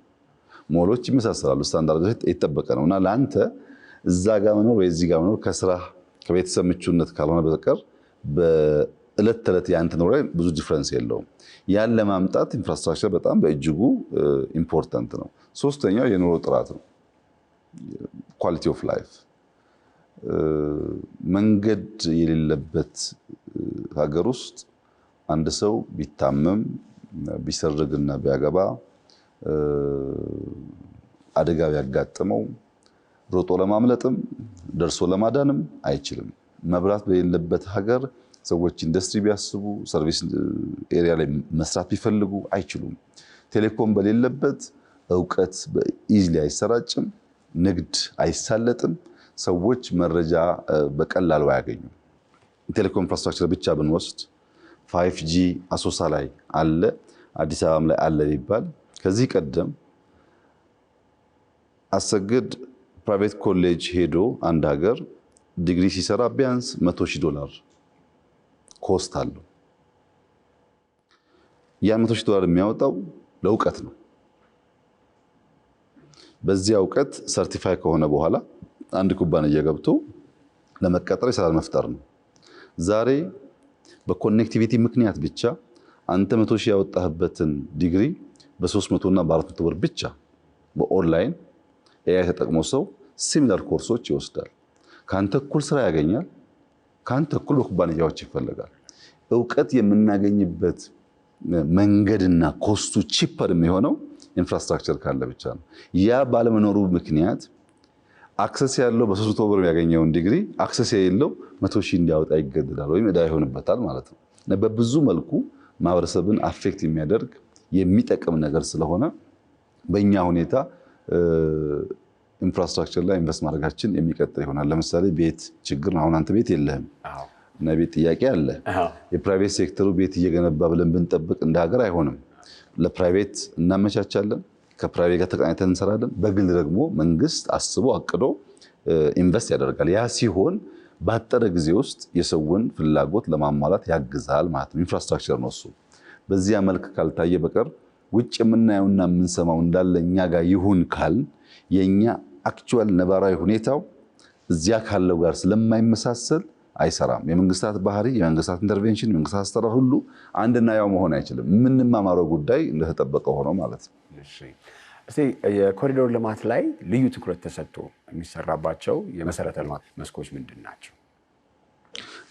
ሞሎች ይመሳሰላሉ። ስታንዳርድ የተጠበቀ ነው እና ለአንተ እዛ ጋር መኖር ወይ እዚህ ጋር መኖር ከስራ ከቤተሰብ ምቹነት ካልሆነ በስተቀር በእለት ተዕለት የአንተ ኑሮ ላይ ብዙ ዲፍረንስ የለውም። ያን ለማምጣት ኢንፍራስትራክቸር በጣም በእጅጉ ኢምፖርታንት ነው። ሶስተኛው የኑሮ ጥራት ነው። ኳሊቲ ኦፍ ላይፍ መንገድ የሌለበት ሀገር ውስጥ አንድ ሰው ቢታመም ቢሰርግና ቢያገባ አደጋ ቢያጋጥመው ሮጦ ለማምለጥም ደርሶ ለማዳንም አይችልም። መብራት በሌለበት ሀገር ሰዎች ኢንዱስትሪ ቢያስቡ ሰርቪስ ኤሪያ ላይ መስራት ቢፈልጉ አይችሉም። ቴሌኮም በሌለበት እውቀት ኢዝሊ አይሰራጭም፣ ንግድ አይሳለጥም፣ ሰዎች መረጃ በቀላሉ አያገኙም። ቴሌኮም ኢንፍራስትራክቸር ብቻ ብንወስድ 5G አሶሳ ላይ አለ፣ አዲስ አበባም ላይ አለ ይባል። ከዚህ ቀደም አሰግድ ፕራይቬት ኮሌጅ ሄዶ አንድ ሀገር ዲግሪ ሲሰራ ቢያንስ $100,000 ኮስት አለው። ያን $100,000 የሚያወጣው ለእውቀት ነው። በዚያ እውቀት ሰርቲፋይ ከሆነ በኋላ አንድ ኩባንያ ገብቶ ለመቀጠር የስራ መፍጠር ነው። ዛሬ በኮኔክቲቪቲ ምክንያት ብቻ አንተ 100,000 ያወጣህበትን ዲግሪ በ300 እና በ400 ብር ብቻ በኦንላይን ኤአይ ተጠቅሞ ሰው ሲሚላር ኮርሶች ይወስዳል። ካንተ እኩል ስራ ያገኛል፣ ካንተ እኩል በኩባንያዎች ይፈለጋል። እውቀት የምናገኝበት መንገድና ኮስቱ ቺፐር የሚሆነው ኢንፍራስትራክቸር ካለ ብቻ ነው። ያ ባለመኖሩ ምክንያት አክሰስ ያለው በ300 ብር ያገኘውን ዲግሪ አክሰስ የሌለው 100,000 እንዲያወጣ ይገደዳል ወይም ዕዳ ይሆንበታል ማለት ነው። በብዙ መልኩ ማህበረሰብን አፌክት የሚያደርግ የሚጠቅም ነገር ስለሆነ በእኛ ሁኔታ ኢንፍራስትራክቸር ላይ ኢንቨስት ማድረጋችን የሚቀጥል ይሆናል። ለምሳሌ ቤት ችግር ነው። አሁን አንተ ቤት የለህም እና ቤት ጥያቄ አለ። የፕራይቬት ሴክተሩ ቤት እየገነባ ብለን ብንጠብቅ እንደ ሀገር አይሆንም። ለፕራይቬት እናመቻቻለን፣ ከፕራይቬት ጋር ተቀናኝተን እንሰራለን። በግል ደግሞ መንግስት አስቦ አቅዶ ኢንቨስት ያደርጋል። ያ ሲሆን ባጠረ ጊዜ ውስጥ የሰውን ፍላጎት ለማሟላት ያግዛል ማለት ነው። ኢንፍራስትራክቸር ነው እሱ። በዚያ መልክ ካልታየ በቀር ውጭ የምናየውና የምንሰማው እንዳለ እኛ ጋር ይሁን ካል የኛ አክቹዋል ነባራዊ ሁኔታው እዚያ ካለው ጋር ስለማይመሳሰል አይሰራም። የመንግስታት ባህሪ፣ የመንግስታት ኢንተርቬንሽን፣ የመንግስታት አሰራር ሁሉ አንድና ያው መሆን አይችልም። የምንማማረው ጉዳይ እንደተጠበቀ ሆኖ ማለት ነው። እስቲ የኮሪዶር ልማት ላይ ልዩ ትኩረት ተሰጥቶ የሚሰራባቸው የመሰረተ ልማት መስኮች ምንድን ናቸው?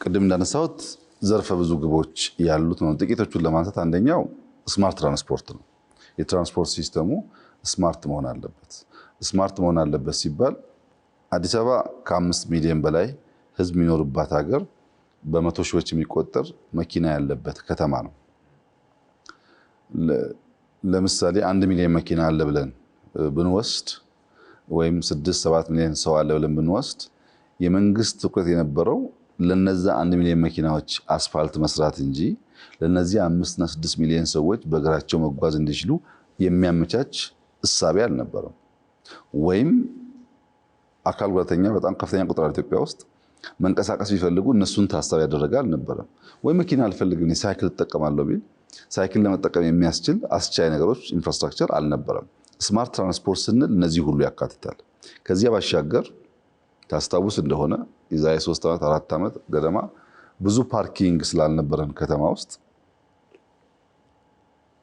ቅድም እንዳነሳሁት ዘርፈ ብዙ ግቦች ያሉት ነው። ጥቂቶቹን ለማንሳት አንደኛው ስማርት ትራንስፖርት ነው። የትራንስፖርት ሲስተሙ ስማርት መሆን አለበት። ስማርት መሆን አለበት ሲባል አዲስ አበባ ከ5 ሚሊዮን በላይ ህዝብ የሚኖርባት ሀገር በመቶ ሺዎች የሚቆጠር መኪና ያለበት ከተማ ነው። ለምሳሌ 1 ሚሊዮን መኪና አለ ብለን ብንወስድ ወይም 6-7 ሚሊዮን ሰው አለ ብለን ብንወስድ የመንግስት ትኩረት የነበረው ለነዛ 1 ሚሊዮን መኪናዎች አስፋልት መስራት እንጂ ለነዚህ 5 እና 6 ሚሊዮን ሰዎች በእግራቸው መጓዝ እንዲችሉ የሚያመቻች እሳቤ አልነበረም። ወይም አካል ጉዳተኛ በጣም ከፍተኛ ቁጥር ኢትዮጵያ ውስጥ መንቀሳቀስ ቢፈልጉ እነሱን ታሳቢ ያደረገ አልነበረም። ወይ መኪና አልፈልግም ሳይክል እጠቀማለሁ ቢል ሳይክል ለመጠቀም የሚያስችል አስቻይ ነገሮች ኢንፍራስትራክቸር አልነበረም። ስማርት ትራንስፖርት ስንል እነዚህ ሁሉ ያካትታል። ከዚያ ባሻገር ታስታውስ እንደሆነ የዛሬ 3 ዓመት 4 ዓመት ገደማ ብዙ ፓርኪንግ ስላልነበረን ከተማ ውስጥ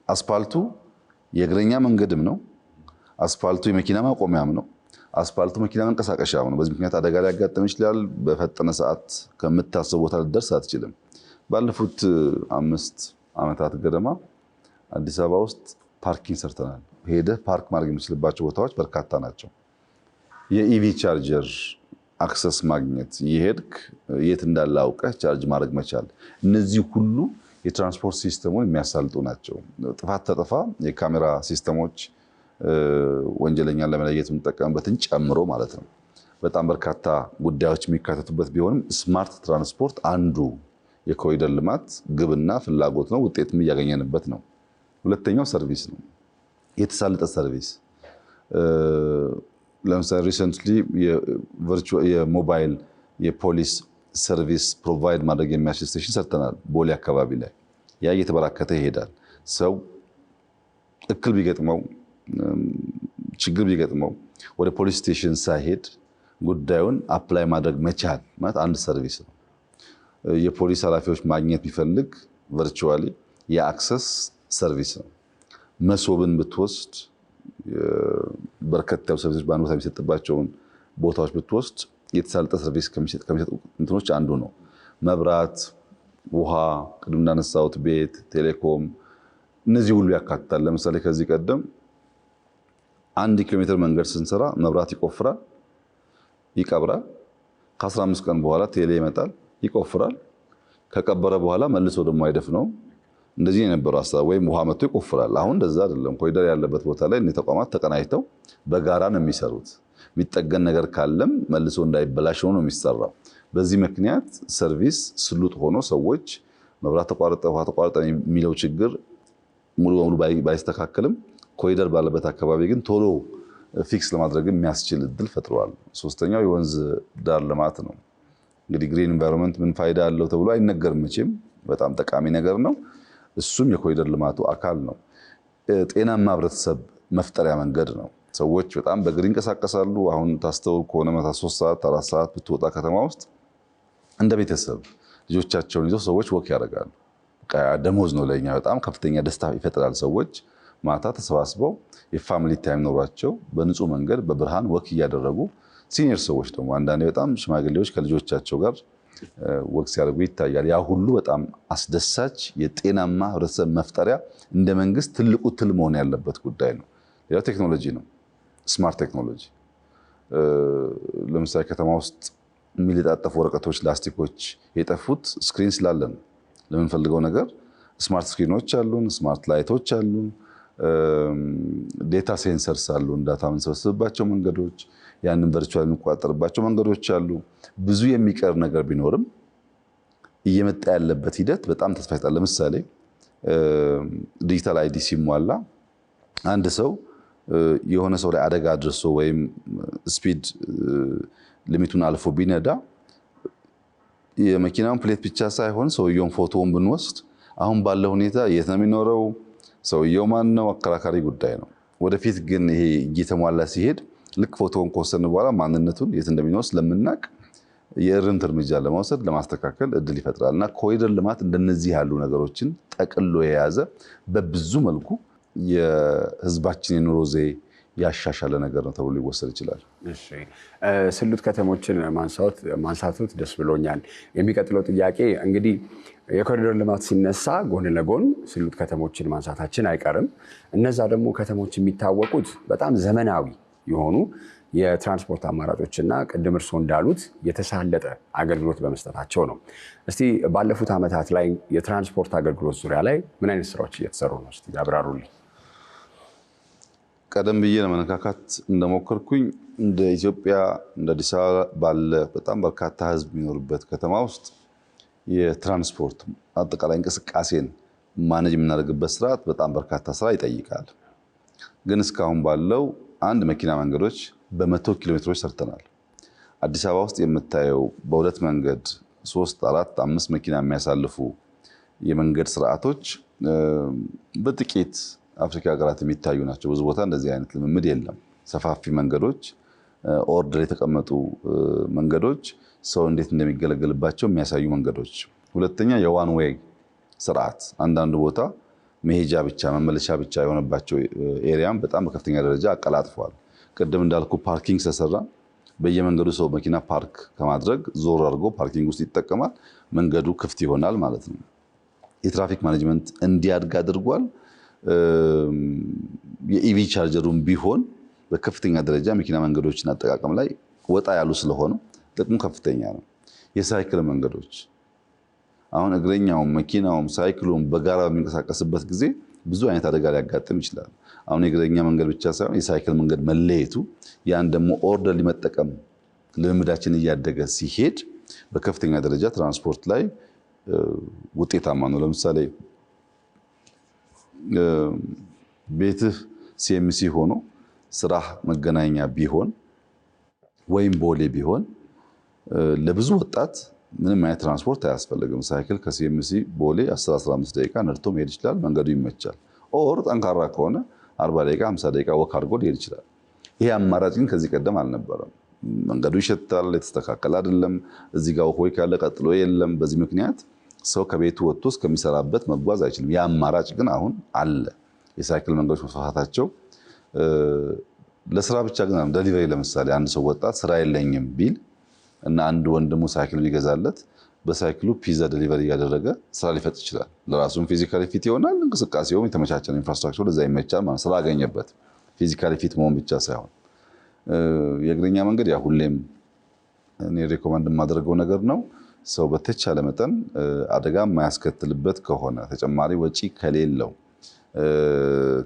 አስፋልቱ የእግረኛ መንገድም ነው፣ አስፋልቱ የመኪና ማቆሚያም ነው፣ አስፋልቱ መኪና መንቀሳቀሻም ነው። በዚህ ምክንያት አደጋ ሊያጋጥም ይችላል። በፈጠነ ሰዓት ከምታስበው ቦታ ልደርስ አትችልም። ባለፉት ዓመታት ገደማ አዲስ አበባ ውስጥ ፓርኪንግ ሰርተናል። ሄደህ ፓርክ ማድረግ የምችልባቸው ቦታዎች በርካታ ናቸው። የኢቪ ቻርጀር አክሰስ ማግኘት፣ የሄድክ የት እንዳለ አውቀህ ቻርጅ ማድረግ መቻል፣ እነዚህ ሁሉ የትራንስፖርት ሲስተሙን የሚያሳልጡ ናቸው። ጥፋት ተጠፋ የካሜራ ሲስተሞች ወንጀለኛን ለመለየት የምንጠቀምበትን ጨምሮ ማለት ነው። በጣም በርካታ ጉዳዮች የሚካተቱበት ቢሆንም ስማርት ትራንስፖርት አንዱ የኮሪደር ልማት ግብና ፍላጎት ነው። ውጤትም እያገኘንበት ነው። ሁለተኛው ሰርቪስ ነው። የተሳለጠ ሰርቪስ ለምሳሌ ሪሰንትሊ የሞባይል የፖሊስ ሰርቪስ ፕሮቫይድ ማድረግ የሚያስችል ስቴሽን ሰርተናል ቦሌ አካባቢ ላይ። ያ እየተበራከተ ይሄዳል። ሰው እክል ቢገጥመው ችግር ቢገጥመው ወደ ፖሊስ ስቴሽን ሳይሄድ ጉዳዩን አፕላይ ማድረግ መቻል ማለት አንድ ሰርቪስ ነው። የፖሊስ ኃላፊዎች ማግኘት ቢፈልግ ቨርቹዋሊ የአክሰስ ሰርቪስ ነው። መሶብን ብትወስድ በርከት ያሉ ሰርቪሶች በአንድ ቦታ የሚሰጥባቸውን ቦታዎች ብትወስድ የተሳለጠ ሰርቪስ ከሚሰጡ እንትኖች አንዱ ነው። መብራት፣ ውሃ፣ ቅድም እንዳነሳሁት ቤት፣ ቴሌኮም እነዚህ ሁሉ ያካትታል። ለምሳሌ ከዚህ ቀደም 1 ኪሎ ሜትር መንገድ ስንሰራ መብራት ይቆፍራል፣ ይቀብራል። ከ15 ቀን በኋላ ቴሌ ይመጣል፣ ይቆፍራል። ከቀበረ በኋላ መልሶ ደግሞ አይደፍነው። እንደዚህ የነበረው ሀሳብ ወይም ውሃ መጥቶ ይቆፍራል። አሁን እንደዛ አይደለም። ኮሪደር ያለበት ቦታ ላይ እነዚህ ተቋማት ተቀናጅተው በጋራ ነው የሚሰሩት። የሚጠገን ነገር ካለም መልሶ እንዳይበላሽ ነው የሚሰራው። በዚህ ምክንያት ሰርቪስ ስሉጥ ሆኖ ሰዎች መብራት ተቋረጠ፣ ውሃ ተቋረጠ የሚለው ችግር ሙሉ በሙሉ ባይስተካከልም ኮሪደር ባለበት አካባቢ ግን ቶሎ ፊክስ ለማድረግ የሚያስችል እድል ፈጥረዋል። ሶስተኛው የወንዝ ዳር ልማት ነው። እንግዲህ ግሪን ኢንቫይሮንመንት ምን ፋይዳ አለው ተብሎ አይነገርም መቼም፣ በጣም ጠቃሚ ነገር ነው። እሱም የኮሪደር ልማቱ አካል ነው። ጤናማ ህብረተሰብ መፍጠሪያ መንገድ ነው። ሰዎች በጣም በእግር ይንቀሳቀሳሉ። አሁን ታስተውል ከሆነ 3 ሰዓት 4 ሰዓት ብትወጣ ከተማ ውስጥ እንደ ቤተሰብ ልጆቻቸውን ይዘው ሰዎች ወክ ያደርጋሉ። ደሞዝ ነው ለኛ፣ በጣም ከፍተኛ ደስታ ይፈጥራል። ሰዎች ማታ ተሰባስበው የፋሚሊ ታይም ኖሯቸው በንጹህ መንገድ በብርሃን ወክ እያደረጉ፣ ሲኒየር ሰዎች ደግሞ አንዳንዴ በጣም ሽማግሌዎች ከልጆቻቸው ጋር ወክ ሲያደርጉ ይታያል። ያ ሁሉ በጣም አስደሳች የጤናማ ህብረተሰብ መፍጠሪያ እንደ መንግስት ትልቁ ትል መሆን ያለበት ጉዳይ ነው። ሌላው ቴክኖሎጂ ነው። ስማርት ቴክኖሎጂ ለምሳሌ ከተማ ውስጥ የሚለጣጠፉ ወረቀቶች፣ ላስቲኮች የጠፉት ስክሪን ስላለን ለምንፈልገው ነገር ስማርት ስክሪኖች አሉን፣ ስማርት ላይቶች አሉን፣ ዴታ ሴንሰርስ አሉን፣ ዳታ የምንሰበስብባቸው መንገዶች፣ ያንን ቨርቹዋል የሚቆጣጠርባቸው መንገዶች አሉ። ብዙ የሚቀር ነገር ቢኖርም እየመጣ ያለበት ሂደት በጣም ተስፋ ይሰጣል። ለምሳሌ ዲጂታል አይዲ ሲሟላ አንድ ሰው የሆነ ሰው ላይ አደጋ አድርሶ ወይም ስፒድ ሊሚቱን አልፎ ቢነዳ የመኪናውን ፕሌት ብቻ ሳይሆን ሰውየውን ፎቶውን ብንወስድ አሁን ባለው ሁኔታ የት ነው የሚኖረው፣ ሰውየው ማን ነው፣ አከራካሪ ጉዳይ ነው። ወደፊት ግን ይሄ እየተሟላ ሲሄድ ልክ ፎቶውን ከወሰድን በኋላ ማንነቱን የት እንደሚኖር ስለምናውቅ የእርምት እርምጃ ለመውሰድ ለማስተካከል እድል ይፈጥራል። እና ኮሪደር ልማት እንደነዚህ ያሉ ነገሮችን ጠቅሎ የያዘ በብዙ መልኩ የህዝባችን የኑሮ ዘዬ ያሻሻለ ነገር ነው ተብሎ ሊወሰድ ይችላል። እሺ፣ ስሉጥ ከተሞችን ማንሳቱት ደስ ብሎኛል። የሚቀጥለው ጥያቄ እንግዲህ የኮሪደር ልማት ሲነሳ ጎን ለጎን ስሉጥ ከተሞችን ማንሳታችን አይቀርም። እነዛ ደግሞ ከተሞች የሚታወቁት በጣም ዘመናዊ የሆኑ የትራንስፖርት አማራጮችና ቅድም እርስዎ እንዳሉት የተሳለጠ አገልግሎት በመስጠታቸው ነው። እስቲ ባለፉት ዓመታት ላይ የትራንስፖርት አገልግሎት ዙሪያ ላይ ምን አይነት ስራዎች እየተሰሩ ነው? እስቲ ያብራሩልኝ። ቀደም ብዬ ለመነካካት እንደሞከርኩኝ እንደ ኢትዮጵያ እንደ አዲስ አበባ ባለ በጣም በርካታ ህዝብ የሚኖርበት ከተማ ውስጥ የትራንስፖርት አጠቃላይ እንቅስቃሴን ማኔጅ የምናደርግበት ስርዓት በጣም በርካታ ስራ ይጠይቃል። ግን እስካሁን ባለው አንድ መኪና መንገዶች በ100 ኪሎ ሜትሮች ሰርተናል። አዲስ አበባ ውስጥ የምታየው በሁለት መንገድ 3፣ 4፣ 5 መኪና የሚያሳልፉ የመንገድ ስርዓቶች በጥቂት አፍሪካ ሀገራት የሚታዩ ናቸው። ብዙ ቦታ እንደዚህ አይነት ልምምድ የለም። ሰፋፊ መንገዶች፣ ኦርደር የተቀመጡ መንገዶች፣ ሰው እንዴት እንደሚገለገልባቸው የሚያሳዩ መንገዶች። ሁለተኛ የዋን ዌይ ስርዓት፣ አንዳንድ ቦታ መሄጃ ብቻ መመለሻ ብቻ የሆነባቸው ኤሪያም በጣም በከፍተኛ ደረጃ አቀላጥፏል። ቅድም እንዳልኩ ፓርኪንግ ስለሰራ በየመንገዱ ሰው መኪና ፓርክ ከማድረግ ዞር አድርጎ ፓርኪንግ ውስጥ ይጠቀማል። መንገዱ ክፍት ይሆናል ማለት ነው። የትራፊክ ማኔጅመንት እንዲያድግ አድርጓል። የኢቪ ቻርጀሩም ቢሆን በከፍተኛ ደረጃ መኪና መንገዶችን አጠቃቀም ላይ ወጣ ያሉ ስለሆነ ጥቅሙ ከፍተኛ ነው። የሳይክል መንገዶች አሁን እግረኛውም መኪናውም ሳይክሉም በጋራ በሚንቀሳቀስበት ጊዜ ብዙ አይነት አደጋ ሊያጋጥም ይችላል። አሁን የእግረኛ መንገድ ብቻ ሳይሆን የሳይክል መንገድ መለየቱ ያን ደግሞ ኦርደር ሊመጠቀም ልምዳችን እያደገ ሲሄድ በከፍተኛ ደረጃ ትራንስፖርት ላይ ውጤታማ ነው። ለምሳሌ ቤትህ ሲኤምሲ ሆኖ ስራ መገናኛ ቢሆን ወይም ቦሌ ቢሆን ለብዙ ወጣት ምንም አይነት ትራንስፖርት አያስፈልግም። ሳይክል ከሲኤምሲ ቦሌ 10-15 ደቂቃ ነድቶ መሄድ ይችላል። መንገዱ ይመቻል። ኦር ጠንካራ ከሆነ 40 ደቂቃ 50 ደቂቃ ወክ አድርጎ ሊሄድ ይችላል። ይሄ አማራጭ ግን ከዚህ ቀደም አልነበረም። መንገዱ ይሸታል፣ የተስተካከለ አይደለም። እዚህ ጋር ሆይ ካለ ቀጥሎ የለም። በዚህ ምክንያት ሰው ከቤቱ ወጥቶ እስከሚሰራበት መጓዝ አይችልም። ያ አማራጭ ግን አሁን አለ። የሳይክል መንገዶች መስፋፋታቸው ለስራ ብቻ ግን ዴሊቨሪ ለምሳሌ አንድ ሰው ወጣት ስራ የለኝም ቢል እና አንድ ወንድሙ ሳይክል ቢገዛለት በሳይክሉ ፒዛ ዴሊቨሪ እያደረገ ስራ ሊፈጥ ይችላል። ለራሱም ፊዚካሊ ፊት ይሆናል፣ እንቅስቃሴውም የተመቻቸ ነው፣ ኢንፍራስትራክቸሩ ለዛ ይመቻል ማለት ስራ አገኘበት። ፊዚካሊ ፊት መሆን ብቻ ሳይሆን የእግረኛ መንገድ ያ ሁሌም እኔ ሪኮመንድ የማደርገው ነገር ነው። ሰው በተቻለ መጠን አደጋ የማያስከትልበት ከሆነ ተጨማሪ ወጪ ከሌለው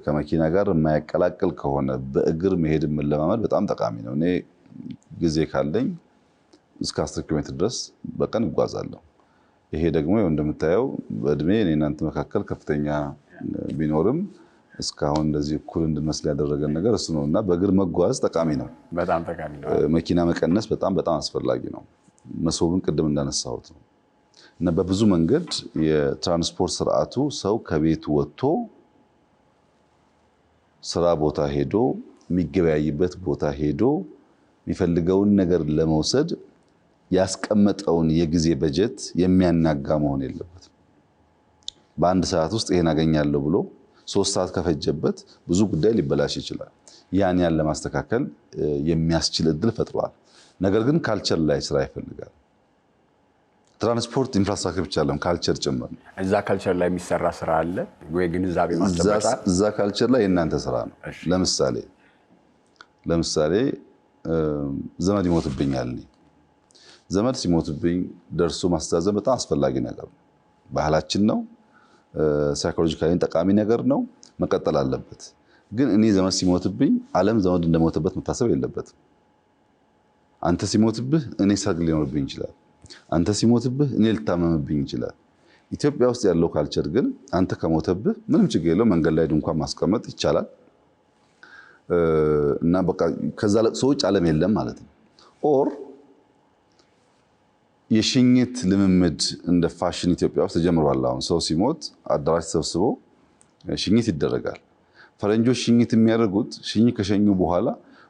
ከመኪና ጋር የማያቀላቅል ከሆነ በእግር መሄድ መለማመድ በጣም ጠቃሚ ነው። እኔ ጊዜ ካለኝ እስከ 10 ኪሎ ሜትር ድረስ በቀን እጓዛለሁ። ይሄ ደግሞ እንደምታየው በእድሜ እኔ እናንተ መካከል ከፍተኛ ቢኖርም እስካሁን እንደዚህ እኩል እንድንመስል ያደረገን ነገር እሱ ነው እና በእግር መጓዝ ጠቃሚ ነው። በጣም ጠቃሚ ነው። መኪና መቀነስ በጣም አስፈላጊ ነው። መሶብን ቅድም እንዳነሳሁት ነው እና በብዙ መንገድ የትራንስፖርት ስርዓቱ ሰው ከቤቱ ወጥቶ ስራ ቦታ ሄዶ የሚገበያይበት ቦታ ሄዶ የሚፈልገውን ነገር ለመውሰድ ያስቀመጠውን የጊዜ በጀት የሚያናጋ መሆን የለበትም። በአንድ ሰዓት ውስጥ ይሄን አገኛለሁ ብሎ 3 ሰዓት ከፈጀበት ብዙ ጉዳይ ሊበላሽ ይችላል። ያን ለማስተካከል የሚያስችል እድል ፈጥሯል። ነገር ግን ካልቸር ላይ ስራ ይፈልጋል። ትራንስፖርት ኢንፍራስትራክቸር ብቻ አይደለም፣ ካልቸር ጭምር ነው። እዛ ካልቸር ላይ የሚሰራ ስራ አለ ወይ? ግንዛቤ ማስጨበጫ እዛ ካልቸር ላይ የእናንተ ስራ ነው። ለምሳሌ ዘመድ ይሞትብኛል። ዘመድ ሲሞትብኝ ደርሶ ማስተዛዘን በጣም አስፈላጊ ነገር ነው። ባህላችን ነው። ሳይኮሎጂካሊ ጠቃሚ ነገር ነው። መቀጠል አለበት። ግን እኔ ዘመድ ሲሞትብኝ ዓለም ዘመድ እንደሞተበት መታሰብ የለበትም። አንተ ሲሞትብህ እኔ ሰርግ ሊኖርብኝ ይችላል። አንተ ሲሞትብህ እኔ ልታመምብኝ ይችላል። ኢትዮጵያ ውስጥ ያለው ካልቸር ግን አንተ ከሞተብህ ምንም ችግር የለው፣ መንገድ ላይ ድንኳን ማስቀመጥ ይቻላል እና በቃ ከዛ ለቅሶ ውጭ ዓለም የለም ማለት ነው። ኦር የሽኝት ልምምድ እንደ ፋሽን ኢትዮጵያ ውስጥ ተጀምሯል። አሁን ሰው ሲሞት አዳራሽ ተሰብስቦ ሽኝት ይደረጋል። ፈረንጆች ሽኝት የሚያደርጉት ሽኝ ከሸኙ በኋላ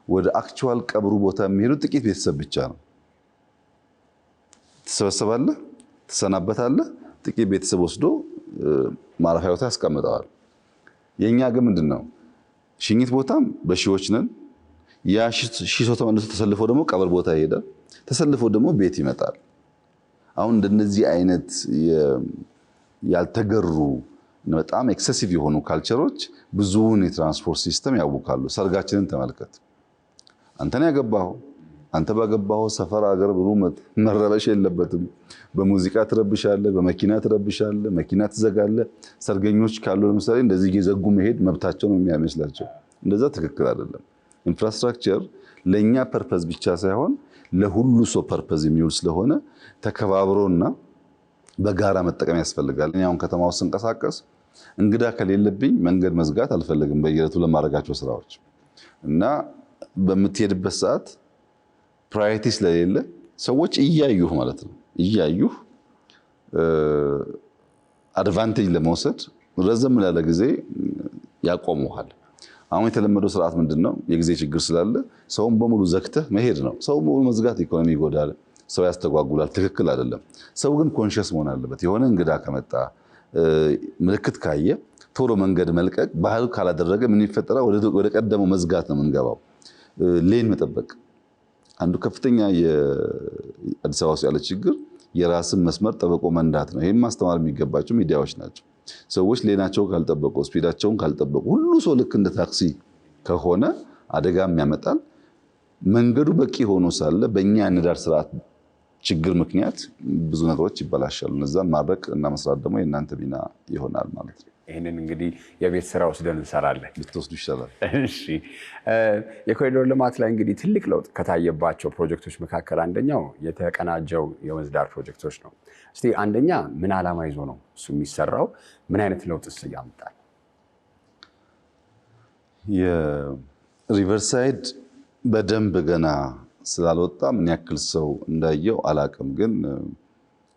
ወደ አክቹዋል ቀብሩ ቦታ የሚሄዱት ጥቂት ቤተሰብ ብቻ ነው። ትሰበሰባለህ፣ ትሰናበታለህ፣ ጥቂት ቤተሰብ ወስዶ ማረፊያ ቦታ ያስቀምጠዋል። የኛ ግን ምንድነው? ሽኝት ቦታም በሺዎች ነን። ያ ሺህ ሰው ተመልሶ ተሰልፎ ደግሞ ቀብር ቦታ ይሄዳል። ተሰልፎ ደግሞ ቤት ይመጣል። አሁን እንደነዚህ አይነት ያልተገሩ በጣም ኤክሰሲቭ የሆኑ ካልቸሮች ብዙውን የትራንስፖርት ሲስተም ያውካሉ። ሰርጋችንን ተመልከት። አንተን ያገባው አንተ ባገባው ሰፈር አገር ብሎ መረበሽ የለበትም። በሙዚቃ ትረብሻለህ፣ በመኪና ትረብሻለህ፣ መኪና ትዘጋለህ። ሰርገኞች ካሉ ለምሳሌ እንደዚህ እየዘጉ መሄድ መብታቸው ነው የሚያመስላቸው። እንደዛ ትክክል አይደለም። ኢንፍራስትራክቸር ለኛ ፐርፐዝ ብቻ ሳይሆን ለሁሉ ሰው ፐርፐዝ የሚውል ስለሆነ ተከባብሮና በጋራ መጠቀም ያስፈልጋል። እኔ አሁን ከተማ ውስጥ እንቀሳቀስ እንግዳ ከሌለብኝ መንገድ መዝጋት አልፈልግም በየዕለቱ ለማድረጋቸው ስራዎች እና በምትሄድበት ሰዓት ፕራዮሪቲ ስለሌለ ሰዎች እያዩህ ማለት ነው እያዩህ አድቫንቴጅ ለመውሰድ ረዘም ላለ ጊዜ ያቆሙሃል። አሁን የተለመደው ስርዓት ምንድነው? የጊዜ ችግር ስላለ ሰውን በሙሉ ዘግተህ መሄድ ነው። ሰው በሙሉ መዝጋት ኢኮኖሚ ይጎዳል፣ ሰው ያስተጓጉላል። ትክክል አይደለም። ሰው ግን ኮንሺየስ መሆን አለበት። የሆነ እንግዳ ከመጣ ምልክት ካየ ቶሎ መንገድ መልቀቅ ባህል ካላደረገ ምን ይፈጠራል? ወደ ቀደመው መዝጋት ነው የምንገባው። ሌን መጠበቅ አንዱ ከፍተኛ የአዲስ አበባ ውስጥ ያለ ችግር የራስን መስመር ጠብቆ መንዳት ነው። ይሄን ማስተማር የሚገባቸው ሚዲያዎች ናቸው። ሰዎች ሌናቸውን ካልጠበቁ፣ ስፒዳቸውን ካልጠበቁ ሁሉ ሰው ልክ እንደ ታክሲ ከሆነ አደጋም ያመጣል። መንገዱ በቂ ሆኖ ሳለ በእኛ የነዳር ስርዓት ችግር ምክንያት ብዙ ነገሮች ይበላሻሉ። እነዛን ማድረግ እና መስራት ደግሞ የእናንተ ሚና ይሆናል ማለት ነው። ይህንን እንግዲህ የቤት ስራ ወስደን እንሰራለን። ብትወስዱ ይሻላል። እሺ፣ የኮሪዶር ልማት ላይ እንግዲህ ትልቅ ለውጥ ከታየባቸው ፕሮጀክቶች መካከል አንደኛው የተቀናጀው የወንዝ ዳር ፕሮጀክቶች ነው። እስቲ አንደኛ ምን ዓላማ ይዞ ነው እሱ የሚሰራው? ምን አይነት ለውጥስ ያመጣል? የሪቨርሳይድ በደንብ ገና ስላልወጣ ምን ያክል ሰው እንዳየው አላቅም። ግን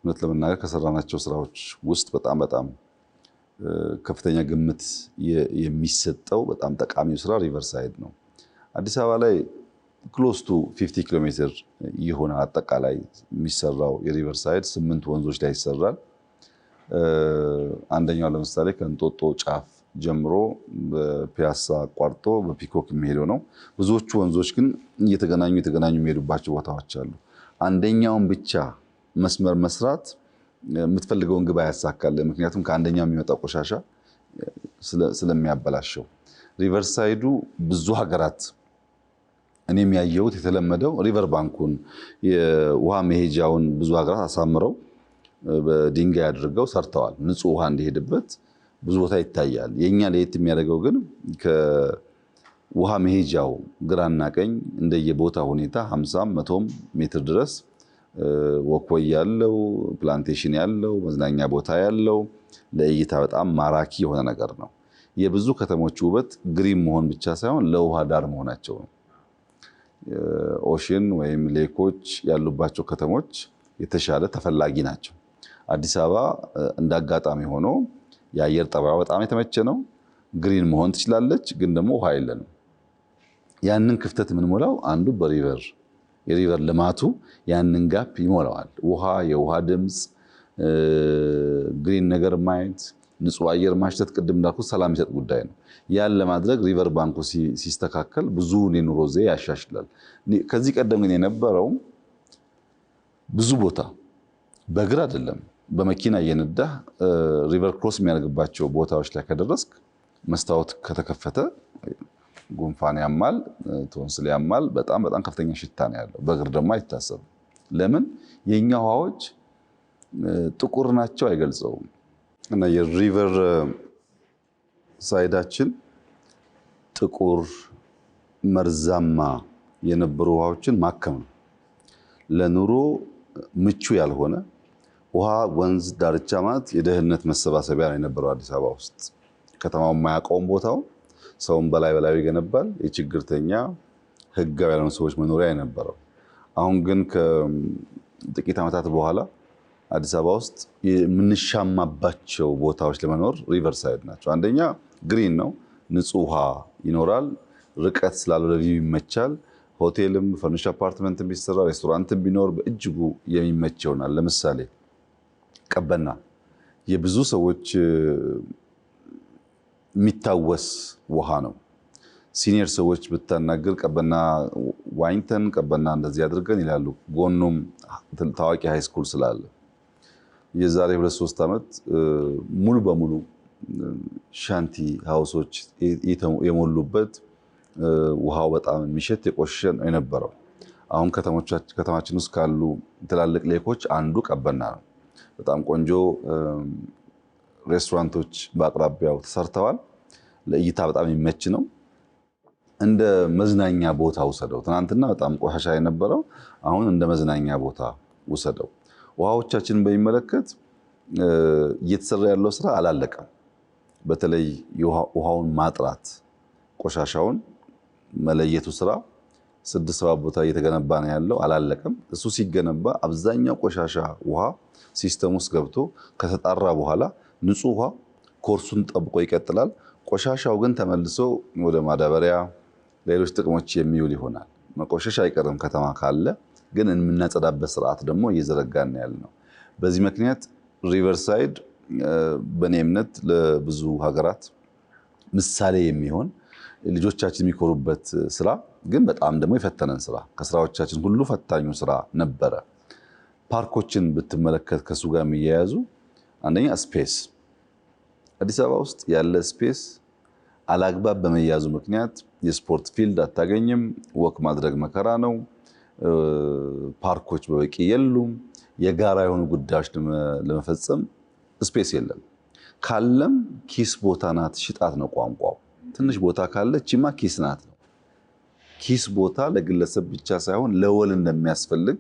እውነት ለመናገር ከሰራናቸው ስራዎች ውስጥ በጣም ከፍተኛ ግምት የሚሰጠው በጣም ጠቃሚው ስራ ሪቨርሳይድ ነው። አዲስ አበባ ላይ ክሎስ ቱ 50 ኪሎ ሜትር የሆነ አጠቃላይ የሚሰራው የሪቨርሳይድ 8 ወንዞች ላይ ይሰራል። አንደኛው ለምሳሌ ከእንጦጦ ጫፍ ጀምሮ በፒያሳ አቋርጦ በፒኮክ የሚሄደው ነው። ብዙዎቹ ወንዞች ግን እየተገናኙ የሚሄዱባቸው ቦታዎች አሉ። አንደኛውን ብቻ መስመር መስራት የምትፈልገውን ግብ ያሳካል። ምክንያቱም ከአንደኛው የሚመጣ ቆሻሻ ስለሚያበላሸው። ሪቨርሳይዱ ብዙ ሀገራት እኔም ያየሁት የተለመደው ሪቨር ባንኩን የውሃ መሄጃውን ብዙ ሀገራት አሳምረው በድንጋይ አድርገው ሰርተዋል። ንጹህ ውሃ እንዲሄድበት ብዙ ቦታ ይታያል። የኛ ለየት የሚያደርገው ግን ከውሃ መሄጃው ግራና ቀኝ እንደየቦታ ሁኔታ 50 100 ሜትር ድረስ ወክወይ ያለው ፕላንቴሽን ያለው መዝናኛ ቦታ ያለው ለእይታ በጣም ማራኪ የሆነ ነገር ነው። የብዙ ከተሞች ውበት ግሪን መሆን ብቻ ሳይሆን ለውሃ ዳር መሆናቸው ነው። ኦሽን ወይም ሌኮች ያሉባቸው ከተሞች የተሻለ ተፈላጊ ናቸው። አዲስ አበባ እንዳጋጣሚ ሆኖ የአየር ጠባዩ በጣም የተመቸ ነው። ግሪን መሆን ትችላለች፣ ግን ደግሞ ውሃ የለንም። ያንን ክፍተት የምንሞላው አንዱ የሪቨር ልማቱ ያንን ጋፕ ይሞላዋል። ውሃ፣ የውሃ ድምፅ፣ ግሪን ነገር ማየት፣ ንጹህ አየር ማሽተት ቅድም እንዳልኩት ሰላም የሚሰጥ ጉዳይ ነው። ያን ለማድረግ ሪቨር ባንኩ ሲስተካከል ብዙ የኑሮ ዘዬ ያሻሽላል። ከዚህ ቀደም ግን የነበረው ብዙ ቦታ በእግር አይደለም በመኪና እየነዳህ ሪቨር ክሮስ የሚያደርግባቸው ቦታዎች ላይ ከደረስክ መስታወት ከተከፈተ ጉንፋን ያማል፣ ቶንስል ያማል። በጣም ከፍተኛ ሽታ ነው ያለው። በእግር ደግሞ አይታሰብም። ለምን? የኛ ውሃዎች ጥቁር ናቸው፣ አይገልጸውም። እና የሪቨር ሳይዳችን ጥቁር መርዛማ የነበሩ ውሃዎችን ማከም ነው። ለኑሮ ምቹ ያልሆነ ውሃ ወንዝ ዳርቻ ማለት የደህንነት መሰባሰቢያ ነው የነበረው አዲስ አበባ ውስጥ። ከተማው የማያውቀውም ቦታው ሰውን በላይ ይገነባል። የችግርተኛ ህጋዊ ያልሆኑ ሰዎች መኖሪያ የነበረው። አሁን ግን ከጥቂት ዓመታት በኋላ አዲስ አበባ ውስጥ የምንሻማባቸው ቦታዎች ለመኖር ሪቨርሳይድ ናቸው። አንደኛ ግሪን ነው፣ ንጹህ ውሃ ይኖራል፣ ርቀት ስላለው ለቪው ይመቻል። ሆቴልም ፈርኒሽ አፓርትመንት ቢሰራ ሬስቶራንትም ቢኖር በእጅጉ የሚመች ይሆናል። ለምሳሌ ቀበና የብዙ ሰዎች የሚታወስ ውሃ ነው። ሲኒየር ሰዎች ብታናገር ቀበና ዋኝተን ቀበና እንደዚህ አድርገን ይላሉ። ጎኑም ታዋቂ ሃይስኩል ስላለ የዛሬ 2-3 ዓመት ሙሉ በሙሉ ሻንቲ ሃውሶች የሞሉበት ውሃው በጣም የሚሸት የቆሸሸ ነው የነበረው። አሁን ከተማችን ውስጥ ካሉ ትላልቅ ሌኮች አንዱ ቀበና ነው። በጣም ቆንጆ ሬስቶራንቶች በአቅራቢያው ተሰርተዋል። ለእይታ በጣም የሚመች ነው። እንደ መዝናኛ ቦታ ውሰደው። ትናንትና በጣም ቆሻሻ የነበረው አሁን እንደ መዝናኛ ቦታ ውሰደው። ውሃዎቻችንን በሚመለከት እየተሰራ ያለው ስራ አላለቀም። በተለይ ውሃውን ማጥራት፣ ቆሻሻውን መለየቱ ስራ 6-7 ቦታ እየተገነባ ነው ያለው፣ አላለቀም። እሱ ሲገነባ አብዛኛው ቆሻሻ ውሃ ሲስተም ውስጥ ገብቶ ከተጣራ በኋላ ንጹህ ውሃ ኮርሱን ጠብቆ ይቀጥላል። ቆሻሻው ግን ተመልሶ ወደ ማዳበሪያ፣ ሌሎች ጥቅሞች የሚውል ይሆናል። መቆሸሽ አይቀርም ከተማ ካለ፣ ግን የምናጸዳበት ስርዓት ደግሞ እየዘረጋን ያለ ነው። በዚህ ምክንያት ሪቨርሳይድ በእኔ እምነት ለብዙ ሀገራት ምሳሌ የሚሆን ልጆቻችን የሚኮሩበት ስራ፣ ግን በጣም ደግሞ የፈተነን ስራ፣ ከስራዎቻችን ሁሉ ፈታኙ ስራ ነበረ። ፓርኮችን ብትመለከት ከሱ ጋር የሚያያዙ አንደኛ ስፔስ፣ አዲስ አበባ ውስጥ ያለ ስፔስ አላግባብ በመያዙ ምክንያት የስፖርት ፊልድ አታገኝም፣ ወክ ማድረግ መከራ ነው፣ ፓርኮች በበቂ የሉም፣ የጋራ የሆኑ ጉዳዮች ለመፈጸም ስፔስ የለም። ካለም ኪስ ቦታ ናት፣ ሽጣት ነው ቋንቋው። ትንሽ ቦታ ካለችማ ኪስ ናት ነው። ኪስ ቦታ ለግለሰብ ብቻ ሳይሆን ለወል እንደሚያስፈልግ፣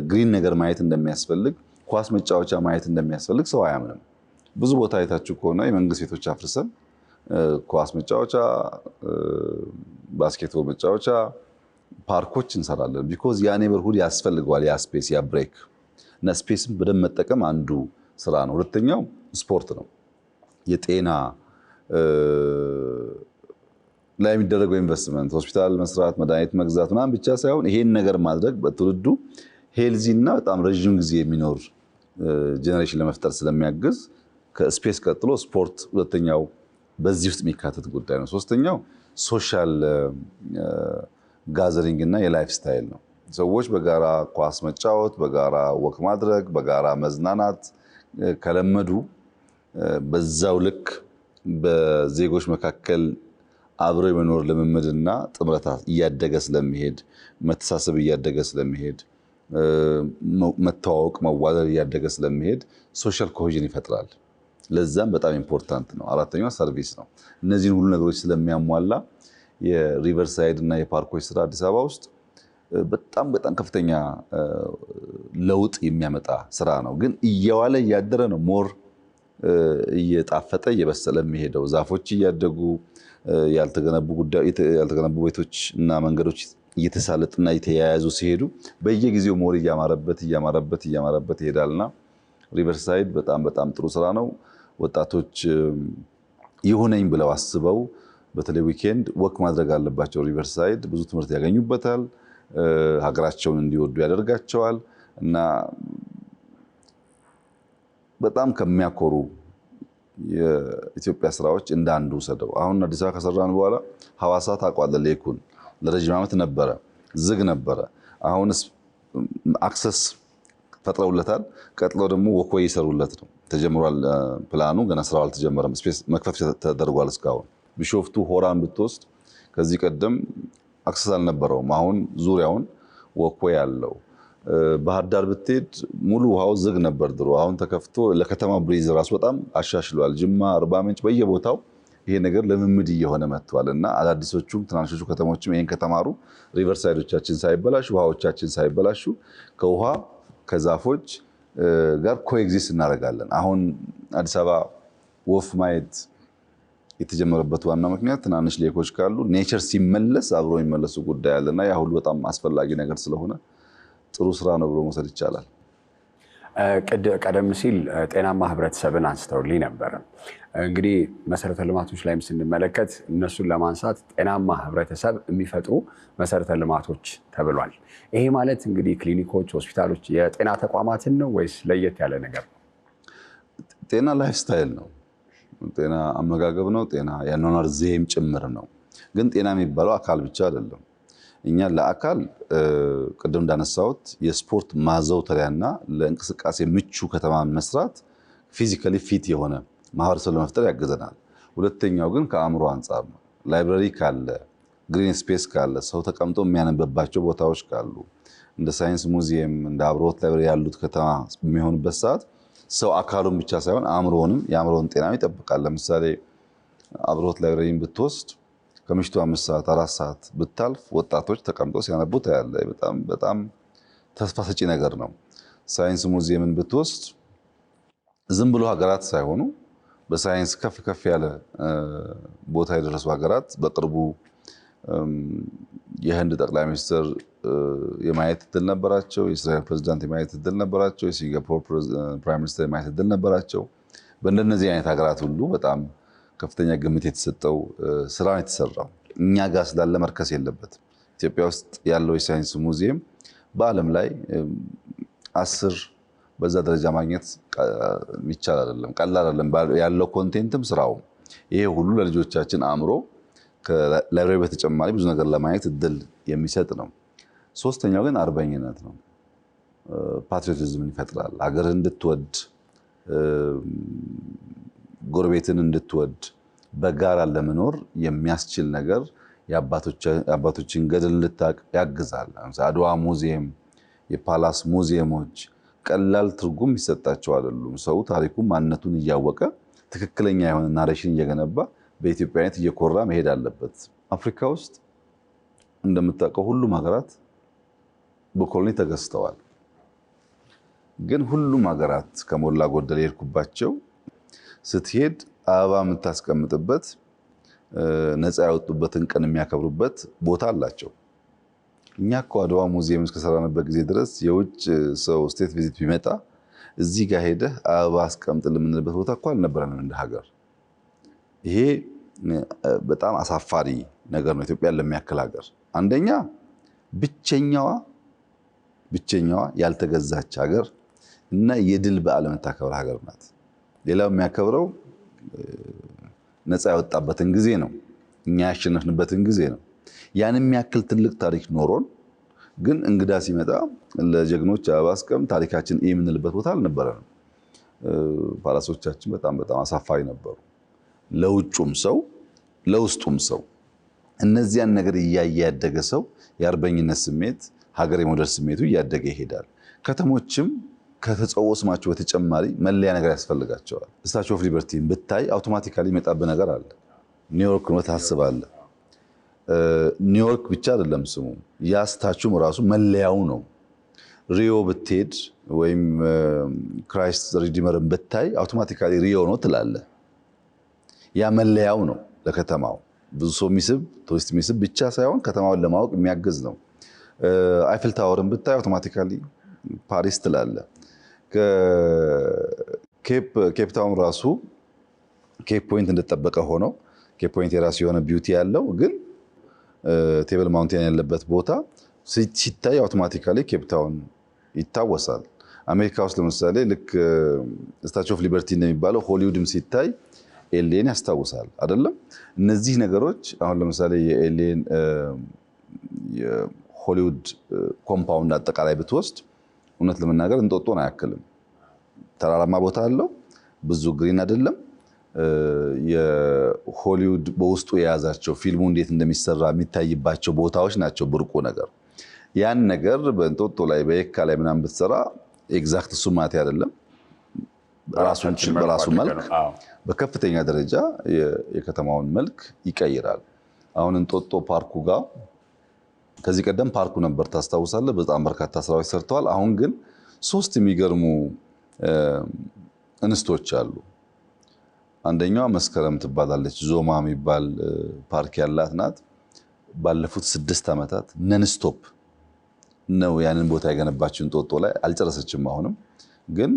ግሪን ነገር ማየት እንደሚያስፈልግ፣ ኳስ መጫወቻ ማየት እንደሚያስፈልግ ሰው አያምንም። ብዙ ቦታ አይታችሁ ከሆነ የመንግስት ቤቶች አፍርሰን ኳስ መጫወቻ፣ ባስኬትቦል መጫወቻ፣ ፓርኮች እንሰራለን። ቢኮዝ ያ ኔበርሁድ ያስፈልገዋል፣ ያ ስፔስ፣ ያ ብሬክ እና ስፔስን በደንብ መጠቀም አንዱ ስራ ነው። ሁለተኛው ስፖርት ነው። የጤና ላይ የሚደረገው ኢንቨስትመንት፣ ሆስፒታል መስራት፣ መድኃኒት መግዛት ምናምን ብቻ ሳይሆን ይሄን ነገር ማድረግ በትውልዱ ሄልዚ እና በጣም ረዥም ጊዜ የሚኖር ጄኔሬሽን ለመፍጠር ስለሚያግዝ ከስፔስ ቀጥሎ ስፖርት ሁለተኛው በዚህ ውስጥ የሚካተት ጉዳይ ነው። ሶስተኛው ሶሻል ጋዘሪንግ እና የላይፍ ስታይል ነው። ሰዎች በጋራ ኳስ መጫወት፣ በጋራ ወክ ማድረግ፣ በጋራ መዝናናት ከለመዱ በዛው ልክ በዜጎች መካከል አብረው የመኖር ልምምድና ጥምረት እያደገ ስለሚሄድ፣ መተሳሰብ እያደገ ስለሚሄድ፣ መተዋወቅ መዋደድ እያደገ ስለሚሄድ ሶሻል ኮሄዥን ይፈጥራል። ለዛም በጣም ኢምፖርታንት ነው። አራተኛው ሰርቪስ ነው። እነዚህን ሁሉ ነገሮች ስለሚያሟላ የሪቨርሳይድ እና የፓርኮች ስራ አዲስ አበባ ውስጥ በጣም ከፍተኛ ለውጥ የሚያመጣ ስራ ነው። ግን እየዋለ እያደረ ነው ሞር እየጣፈጠ እየበሰለ የሚሄደው። ዛፎች እያደጉ ያልተገነቡ ቤቶች እና መንገዶች እየተሳለጡና እየተያያዙ ሲሄዱ በየጊዜው ሞር እያማረበት ይሄዳልና ሪቨርሳይድ በጣም ጥሩ ስራ ነው። ወጣቶች ይሁነኝ ብለው አስበው በተለይ ዊኬንድ ወክ ማድረግ አለባቸው። ሪቨርሳይድ ብዙ ትምህርት ያገኙበታል፣ ሀገራቸውን እንዲወዱ ያደርጋቸዋል እና በጣም ከሚያኮሩ የኢትዮጵያ ስራዎች እንደ አንዱ ሰደው። አሁን አዲስ አበባ ከሰራን በኋላ ሐዋሳ ታውቋለህ፣ ሌኩን ለረጅም ዓመት ነበረ፣ ዝግ ነበረ። አሁንስ አክሰስ ፈጥረውለታል። ቀጥሎ ደግሞ ወክዌይ ይሰሩለት ነው። ተጀምሯል ፕላኑ፣ ገና ስራው አልተጀመረም። ስፔስ መክፈት ተደርጓል። እስካሁን ቢሾፍቱ ሆራን ብትወስድ ከዚህ ቀደም አክሰስ አልነበረውም። አሁን ዙሪያውን ወክዌይ አለው። ባህር ዳር ብትሄድ ሙሉ ውሃው ዝግ ነበር ድሮ። አሁን ተከፍቶ ለከተማ ብሪዝ ራሱ በጣም አሻሽሏል። ጅማ፣ አርባ ምንጭ በየቦታው ይሄ ነገር ልምምድ እየሆነ መጥቷል እና አዳዲሶቹም ትናንሾቹ ከተሞችም ይሄን ከተማሩ ሪቨርሳይዶቻችን ሳይበላሹ፣ ውሃዎቻችን ሳይበላሹ ከውሃ ከዛፎች ጋር ኮኤግዚስት እናደርጋለን። አሁን አዲስ አበባ ወፍ ማየት የተጀመረበት ዋና ምክንያት ትናንሽ ሌኮች ካሉ ኔቸር ሲመለስ አብሮ የሚመለሱ ጉዳይ አለና ያ ሁሉ በጣም አስፈላጊ ነገር ስለሆነ ጥሩ ስራ ነው ብሎ መውሰድ ይቻላል። ቀደም ሲል ጤናማ ህብረተሰብን አንስተውልኝ ነበረ። እንግዲህ መሰረተ ልማቶች ላይም ስንመለከት እነሱን ለማንሳት ጤናማ ህብረተሰብ የሚፈጥሩ መሰረተ ልማቶች ተብሏል። ይሄ ማለት እንግዲህ ክሊኒኮች፣ ሆስፒታሎች፣ የጤና ተቋማትን ነው ወይስ ለየት ያለ ነገር ነው? ጤና ላይፍ ስታይል ነው። ጤና አመጋገብ ነው። ጤና የአኗኗር ዘይቤም ጭምር ነው። ግን ጤና የሚባለው አካል ብቻ አይደለም። እኛ ለአካል ቅድም እንዳነሳሁት የስፖርት ማዘውተሪያና ለእንቅስቃሴ ምቹ ከተማን መስራት ፊዚካሊ ፊት የሆነ ማህበረሰብ ለመፍጠር ያግዘናል። ሁለተኛው ግን ከአእምሮ አንጻር ነው። ላይብረሪ ካለ፣ ግሪን ስፔስ ካለ፣ ሰው ተቀምጦ የሚያነብባቸው ቦታዎች ካሉ፣ እንደ ሳይንስ ሙዚየም እንደ አብሮት ላይብረሪ ያሉት ከተማ በሚሆንበት ሰዓት ሰው አካሉን ብቻ ሳይሆን አእምሮንም የአእምሮን ጤና ይጠብቃል። ለምሳሌ አብሮት ላይብረሪን ብትወስድ ከምሽቱ 5 ሰዓት 4 ሰዓት ብታልፍ ወጣቶች ተቀምጠው ሲያነቡ ታያለህ። በጣም ተስፋ ሰጪ ነገር ነው። ሳይንስ ሙዚየምን ብትወስድ ዝም ብሎ ሀገራት ሳይሆኑ በሳይንስ ከፍ ያለ ቦታ የደረሱ ሀገራት በቅርቡ የህንድ ጠቅላይ ሚኒስትር የማየት እድል ነበራቸው። የእስራኤል ፕሬዝዳንት የማየት እድል ነበራቸው። የሲንጋፖር ፕራይም ሚኒስትር የማየት እድል ነበራቸው። በእንደነዚህ አይነት ሀገራት ሁሉ በጣም ከፍተኛ ግምት የተሰጠው ስራ ነው የተሰራው። እኛ ጋር ስላለ መርከስ የለበትም። ኢትዮጵያ ውስጥ ያለው የሳይንስ ሙዚየም በዓለም ላይ 10 በዛ ደረጃ ማግኘት ይቻላል አይደለም፣ ቀላል አይደለም። ያለው ኮንቴንትም ስራው ይሄ ሁሉ ለልጆቻችን አእምሮ ከላይብረሪ በተጨማሪ ብዙ ነገር ለማየት እድል የሚሰጥ ነው። ሶስተኛው ግን አርበኝነት ነው። ፓትሪዮቲዝምን ይፈጥራል። ሀገርን እንድትወድ ጎረቤትን እንድትወድ በጋራ ለመኖር የሚያስችል ነገር የአባቶችን ገድል እንድታውቅ ያግዛል። አድዋ ሙዚየም፣ የፓላስ ሙዚየሞች ቀላል ትርጉም ይሰጣቸው አይደሉም። ሰው ታሪኩን ማንነቱን እያወቀ ትክክለኛ የሆነ ናሬሽን እየገነባ በኢትዮጵያዊነት እየኮራ መሄድ አለበት። አፍሪካ ውስጥ እንደምታውቀው ሁሉም ሀገራት በኮሎኒ ተገዝተዋል። ግን ሁሉም ሀገራት ከሞላ ጎደል የሄድኩባቸው ስትሄድ አበባ የምታስቀምጥበት ነፃ ያወጡበትን ቀን የሚያከብሩበት ቦታ አላቸው። እኛ እኮ አድዋ ሙዚየም እስከሰራንበት ጊዜ ድረስ የውጭ ሰው ስቴት ቪዚት ቢመጣ እዚህ ጋር ሄደህ አበባ አስቀምጥ የምንልበት ቦታ እኮ አልነበረንም እንደ ሀገር። ይሄ በጣም አሳፋሪ ነገር ነው። ኢትዮጵያን ለሚያክል ሀገር አንደኛ ብቸኛዋ ያልተገዛች ሀገር እና የድል በዓል የምታከብር ሀገር ናት። ሌላው የሚያከብረው ነፃ ያወጣበትን ጊዜ ነው፣ እኛ ያሸነፍንበትን ጊዜ ነው። ያን የሚያክል ትልቅ ታሪክ ኖሮን ግን እንግዳ ሲመጣ ለጀግኖች አበባ አስቀምጥ ታሪካችን የምንልበት ቦታ አልነበረንም። ፓላሶቻችን በጣም አሳፋሪ ነበሩ፣ ለውጩም ሰው ለውስጡም ሰው። እነዚያን ነገር እያየ ያደገ ሰው የአርበኝነት ስሜት ሀገር የመውደድ ስሜቱ እያደገ ይሄዳል። ከተሞችም ከተጸውዖ ስማቸው በተጨማሪ መለያ ነገር ያስፈልጋቸዋል። ስታቹ ኦፍ ሊበርቲን ብታይ አውቶማቲካሊ ይመጣብህ ነገር አለ። ኒውዮርክ ነው ታስባለህ። ኒውዮርክ ብቻ አይደለም ስሙ፣ ያ ስታቹም ራሱ መለያው ነው። ሪዮ ብትሄድ ወይም ክራይስት ሪዲመርን ብታይ አውቶማቲካሊ ሪዮ ነው ትላለህ። ያ መለያው ነው ለከተማው። ብዙ ሰው የሚስብ ቱሪስት የሚስብ ብቻ ሳይሆን ከተማውን ለማወቅ የሚያግዝ ነው። አይፍል ታወርን ብታይ አውቶማቲካሊ ፓሪስ ትላለህ። ኬፕ ታውን ራሱ ኬፕ ፖይንት እንደተጠበቀ ሆኖ ኬፕ ፖይንት የራሱ የሆነ ቢዩቲ ያለው ግን ቴብል ማውንቴን ያለበት ቦታ ሲታይ አውቶማቲካሊ ኬፕ ታውን ይታወሳል። አሜሪካ ውስጥ ለምሳሌ ልክ ስታቹ ኦፍ ሊበርቲ እንደሚባለው ሆሊውድም ሲታይ ኤልኤን ያስታውሳል አይደለም? እነዚህ ነገሮች አሁን ለምሳሌ የኤልኤን የሆሊውድ ኮምፓውንድ አጠቃላይ ብትወስድ እውነት ለመናገር እንጦጦን አያክልም። ተራራማ ቦታ አለው፣ ብዙ ግሪን አይደለም። የሆሊውድ በውስጡ የያዛቸው ፊልሙ እንዴት እንደሚሰራ የሚታይባቸው ቦታዎች ናቸው ብርቁ ነገር። ያን ነገር በእንጦጦ ላይ በየካ ላይ ምናምን ብትሰራ ኤግዛክት እሱ ማለት አይደለም። በራሱ መልክ በከፍተኛ ደረጃ የከተማውን መልክ ይቀይራል። አሁን እንጦጦ ፓርኩ ጋር ከዚህ ቀደም ፓርኩ ነበር ታስታውሳለህ፣ በጣም በርካታ ስራዎች ሰርተዋል። አሁን ግን 3 የሚገርሙ እንስቶች አሉ። አንደኛዋ መስከረም ትባላለች። ዞማ የሚባል ፓርክ ያላት ናት። ባለፉት 6 ዓመታት ነንስቶፕ ነው ያንን ቦታ የገነባችው። እንጦጦ ላይ አልጨረሰችም። አሁንም ግን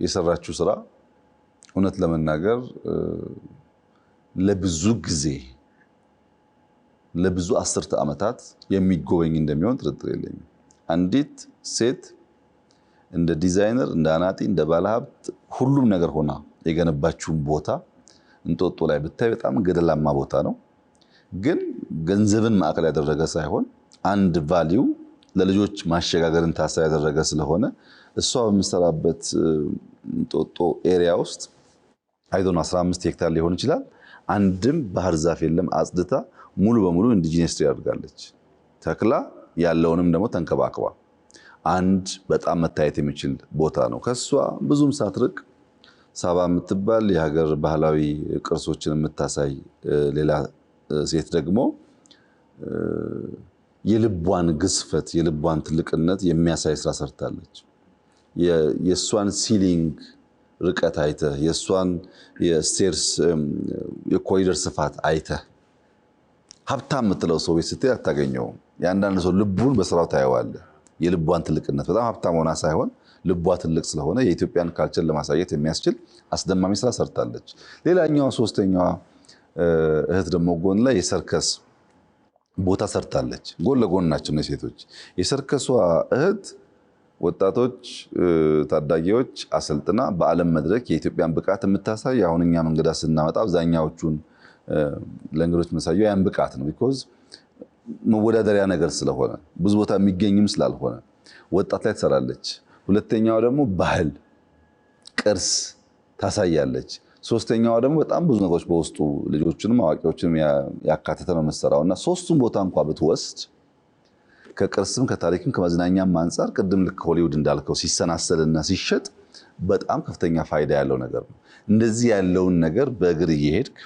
የሰራችው ስራ እውነት ለመናገር ለብዙ ጊዜ ለብዙ 10 ዓመታት የሚጎበኝ እንደሚሆን ጥርጥር የለኝም። አንዲት ሴት እንደ ዲዛይነር፣ እንደ አናጢ፣ እንደ ባለሀብት ሁሉም ነገር ሆና የገነባችውን ቦታ እንጦጦ ላይ ብታይ በጣም ገደላማ ቦታ ነው። ግን ገንዘብን ማዕከል ያደረገ ሳይሆን አንድ ቫሊዩ ለልጆች ማሸጋገርን ታሳቢ ያደረገ ስለሆነ እሷ በምሰራበት እንጦጦ ኤሪያ ውስጥ አይዶን 15 ሄክታር ሊሆን ይችላል። አንድም ባህር ዛፍ የለም። አጽድታ ሙሉ በሙሉ ኢንዲጂነስ ትሪ አድርጋለች። ተክላ ያለውንም ደግሞ ተንከባክባ አንድ በጣም መታየት የሚችል ቦታ ነው። ከሷ ብዙም ሳትርቅ ሳባ የምትባል የሀገር ባህላዊ ቅርሶችን የምታሳይ ሌላ ሴት ደግሞ የልቧን ግዝፈት የልቧን ትልቅነት የሚያሳይ ስራ ሰርታለች። የእሷን ሲሊንግ ርቀት አይተህ የእሷን የስቴርስ የኮሪደር ስፋት አይተህ ሀብታም የምትለው ሰው ቤት ስትሄድ አታገኘውም። የአንዳንድ ሰው ልቡን በስራው ታየዋለህ። የልቧን ትልቅነት በጣም ሀብታም ሆና ሳይሆን ልቧ ትልቅ ስለሆነ የኢትዮጵያን ካልቸር ለማሳየት የሚያስችል አስደማሚ ስራ ሰርታለች። ሌላኛዋ ሶስተኛዋ እህት ደግሞ ጎን ላይ የሰርከስ ቦታ ሰርታለች። ጎን ለጎን ናቸው እነዚህ ሴቶች። የሰርከሷ እህት ወጣቶች ታዳጊዎች አሰልጥና በዓለም መድረክ የኢትዮጵያን ብቃት የምታሳይ አሁን እኛ እንግዳ ስናመጣ አብዛኛዎቹን ለእንግዶች መሳየው ያን ብቃት ነው። ቢኮዝ መወዳደሪያ ነገር ስለሆነ ብዙ ቦታ የሚገኝም ስላልሆነ ወጣት ላይ ትሰራለች። ሁለተኛዋ ደግሞ ባህል ቅርስ ታሳያለች። ሶስተኛዋ ደግሞ በጣም ብዙ ነገሮች በውስጡ ልጆችንም አዋቂዎችንም ያካተተ ነው የምትሰራው እና ሶስቱም ቦታ እንኳን ብትወስድ ከቅርስም ከታሪክም ከመዝናኛም አንጻር ቅድም ልክ ሆሊውድ እንዳልከው ሲሰናሰልና ሲሸጥ በጣም ከፍተኛ ፋይዳ ያለው ነገር ነው። እንደዚህ ያለውን ነገር በእግር እየሄድክ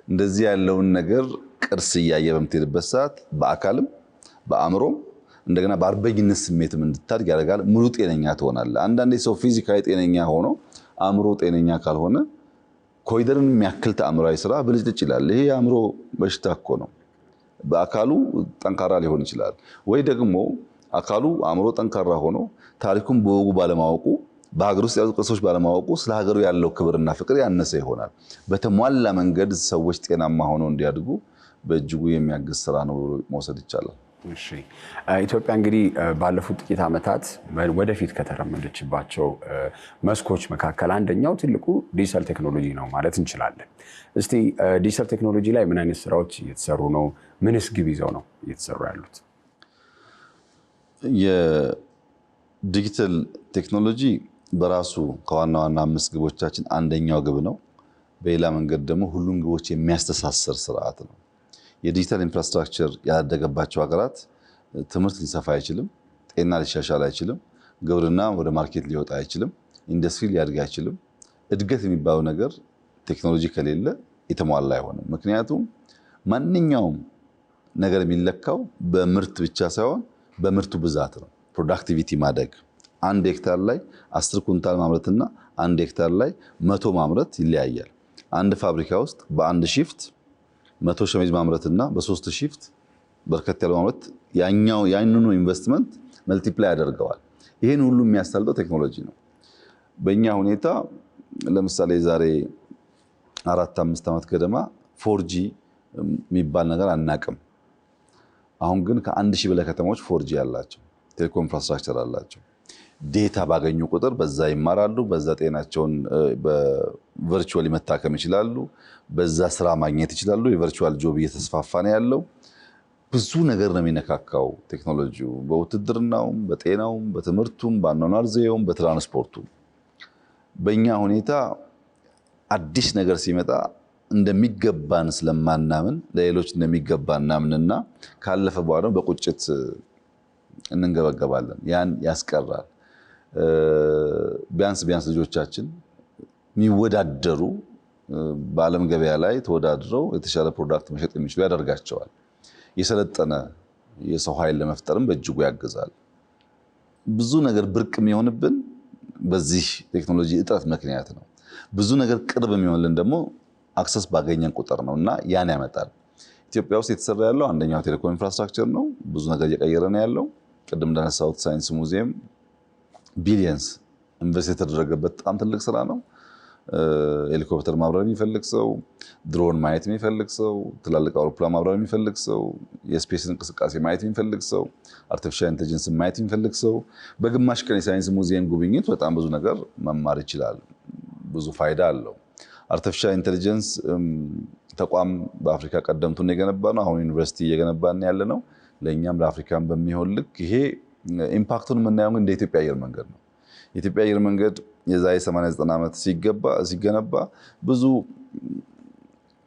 እንደዚህ ያለውን ነገር ቅርስ እያየ በምትሄድበት ሰዓት በአካልም በአእምሮም እንደገና በአርበኝነት ስሜትም እንድታድግ ያደርጋል። ሙሉ ጤነኛ ትሆናለህ። አንዳንዴ ሰው ፊዚካሊ ጤነኛ ሆኖ አእምሮ ጤነኛ ካልሆነ ኮሪደርን የሚያክል ተአምራዊ ስራ ብልጭልጭ ይላል። ይሄ የአእምሮ በሽታ እኮ ነው። በአካሉ ጠንካራ ሊሆን ይችላል ወይ ደግሞ አካሉ አእምሮ ጠንካራ ሆኖ ታሪኩን በወጉ ባለማወቁ በሀገር ውስጥ ያሉ ቅርሶች ባለማወቁ ስለ ሀገሩ ያለው ክብርና ፍቅር ያነሰ ይሆናል። በተሟላ መንገድ ሰዎች ጤናማ ሆነው እንዲያድጉ በእጅጉ የሚያግዝ ስራ ነው መውሰድ ይቻላል። እሺ ኢትዮጵያ እንግዲህ ባለፉት ጥቂት ዓመታት ወደፊት ከተራመደችባቸው መስኮች መካከል አንደኛው ትልቁ ዲጂታል ቴክኖሎጂ ነው ማለት እንችላለን። እስቲ ዲጂታል ቴክኖሎጂ ላይ ምን አይነት ስራዎች እየተሰሩ ነው? ምንስ ግብ ይዘው ነው እየተሰሩ ያሉት? የዲጂታል ቴክኖሎጂ በራሱ ከዋና ዋና 5 ግቦቻችን አንደኛው ግብ ነው። በሌላ መንገድ ደግሞ ሁሉም ግቦች የሚያስተሳስር ስርዓት ነው። የዲጂታል ኢንፍራስትራክቸር ያደገባቸው ሀገራት ትምህርት ሊሰፋ አይችልም፣ ጤና ሊሻሻል አይችልም፣ ግብርና ወደ ማርኬት ሊወጣ አይችልም፣ ኢንዱስትሪ ሊያድግ አይችልም። እድገት የሚባለው ነገር ቴክኖሎጂ ከሌለ የተሟላ አይሆንም። ምክንያቱም ማንኛውም ነገር የሚለካው በምርት ብቻ ሳይሆን በምርቱ ብዛት ነው። ፕሮዳክቲቪቲ ማደግ 1 ሄክታር ላይ 10 ኩንታል ማምረትና 1 ሄክታር ላይ 100 ማምረት ይለያያል። አንድ ፋብሪካ ውስጥ በአንድ ሺፍት 100 ሸሚዝ ማምረትና በ3 ሺፍት በርከት ያለው ማምረት ያንኑ ኢንቨስትመንት መልቲፕላይ ያደርገዋል። ይሄን ሁሉ የሚያሳልጠው ቴክኖሎጂ ነው። በእኛ ሁኔታ ለምሳሌ ዛሬ 4-5 ዓመት ገደማ 4G የሚባል ነገር አናቅም። አሁን ግን ከ1000 በላይ ከተሞች 4G ያላቸው ቴሌኮም ኢንፍራስትራክቸር አላቸው። ዴታ ባገኙ ቁጥር በዛ ይማራሉ፣ በዛ ጤናቸውን በቨርቹዋሊ መታከም ይችላሉ፣ በዛ ስራ ማግኘት ይችላሉ። የቨርቹዋል ጆብ እየተስፋፋ ነው ያለው። ብዙ ነገር ነው የሚነካካው ቴክኖሎጂው፣ በውትድርናውም፣ በጤናውም፣ በትምህርቱም፣ በአኗኗር ዘዬውም፣ በትራንስፖርቱም። በእኛ ሁኔታ አዲስ ነገር ሲመጣ እንደሚገባን ስለማናምን ለሌሎች እንደሚገባ እናምንና ካለፈ በኋላ በቁጭት እንንገበገባለን። ያን ያስቀራል። ቢያንስ ልጆቻችን የሚወዳደሩ በዓለም ገበያ ላይ ተወዳድረው የተሻለ ፕሮዳክት መሸጥ የሚችሉ ያደርጋቸዋል። የሰለጠነ የሰው ኃይል ለመፍጠርም በእጅጉ ያግዛል። ብዙ ነገር ብርቅ የሚሆንብን በዚህ ቴክኖሎጂ እጥረት ምክንያት ነው። ብዙ ነገር ቅርብ የሚሆንልን ደግሞ አክሰስ ባገኘን ቁጥር ነው እና ያን ያመጣል። ኢትዮጵያ ውስጥ የተሰራ ያለው አንደኛው ቴሌኮም ኢንፍራስትራክቸር ነው። ብዙ ነገር እየቀየረ ነው ያለው። ቅድም እንዳነሳሁት ሳይንስ ሙዚየም ቢሊየንስ ኢንቨስት የተደረገበት በጣም ትልቅ ስራ ነው። ሄሊኮፕተር ማብረር የሚፈልግ ሰው፣ ድሮን ማየት የሚፈልግ ሰው፣ ትላልቅ አውሮፕላን ማብረር የሚፈልግ ሰው፣ የስፔስ እንቅስቃሴ ማየት የሚፈልግ ሰው፣ አርቲፊሻል ኢንተለጀንስ ማየት የሚፈልግ ሰው በግማሽ ቀን የሳይንስ ሙዚየም ጉብኝት በጣም ብዙ ነገር መማር ይችላል። ብዙ ፋይዳ አለው። አርቲፊሻል ኢንተለጀንስ ተቋም በአፍሪካ ቀደምቱን የገነባ ነው። አሁን ዩኒቨርሲቲ እየገነባን ያለ ነው። ለእኛም ለአፍሪካን በሚሆን ልክ ይሄ ኢምፓክቱን የምናየው እንደ ኢትዮጵያ አየር መንገድ ነው። የኢትዮጵያ አየር መንገድ የዛሬ 89 ዓመት ሲገነባ ብዙ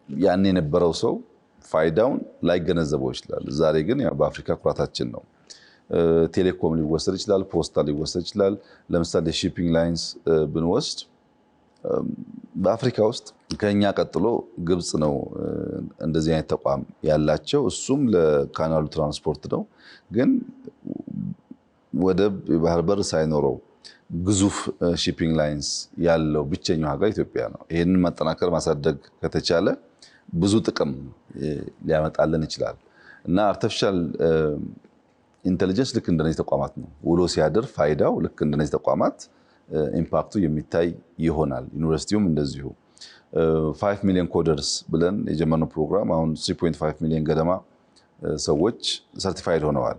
ያን የነበረው ሰው ፋይዳውን ላይገነዘበው ይችላል። ዛሬ ግን ያው በአፍሪካ ኩራታችን ነው። ቴሌኮም ሊወሰድ ይችላል፣ ፖስታ ሊወሰድ ይችላል። ለምሳሌ ሺፒንግ ላይንስ ብንወስድ በአፍሪካ ውስጥ ከኛ ቀጥሎ ግብጽ ነው እንደዚህ አይነት ተቋም ያላቸው። እሱም ለካናሉ ትራንስፖርት ነው። ግን ወደብ የባህር በር ሳይኖረው ግዙፍ ሺፒንግ ላይንስ ያለው ብቸኛው ሀገር ኢትዮጵያ ነው። ይህንን ማጠናከር ማሳደግ ከተቻለ ብዙ ጥቅም ሊያመጣልን ይችላል እና አርቲፊሻል ኢንተለጀንስ ልክ እንደነዚህ ተቋማት ነው ውሎ ሲያድር ፋይዳው ልክ እንደነዚህ ተቋማት ኢምፓክቱ የሚታይ ይሆናል። ዩኒቨርሲቲውም እንደዚሁ 5 ሚሊዮን ኮደርስ ብለን የጀመርነው ፕሮግራም አሁን 3.5 ሚሊዮን ገደማ ሰዎች ሰርቲፋይድ ሆነዋል።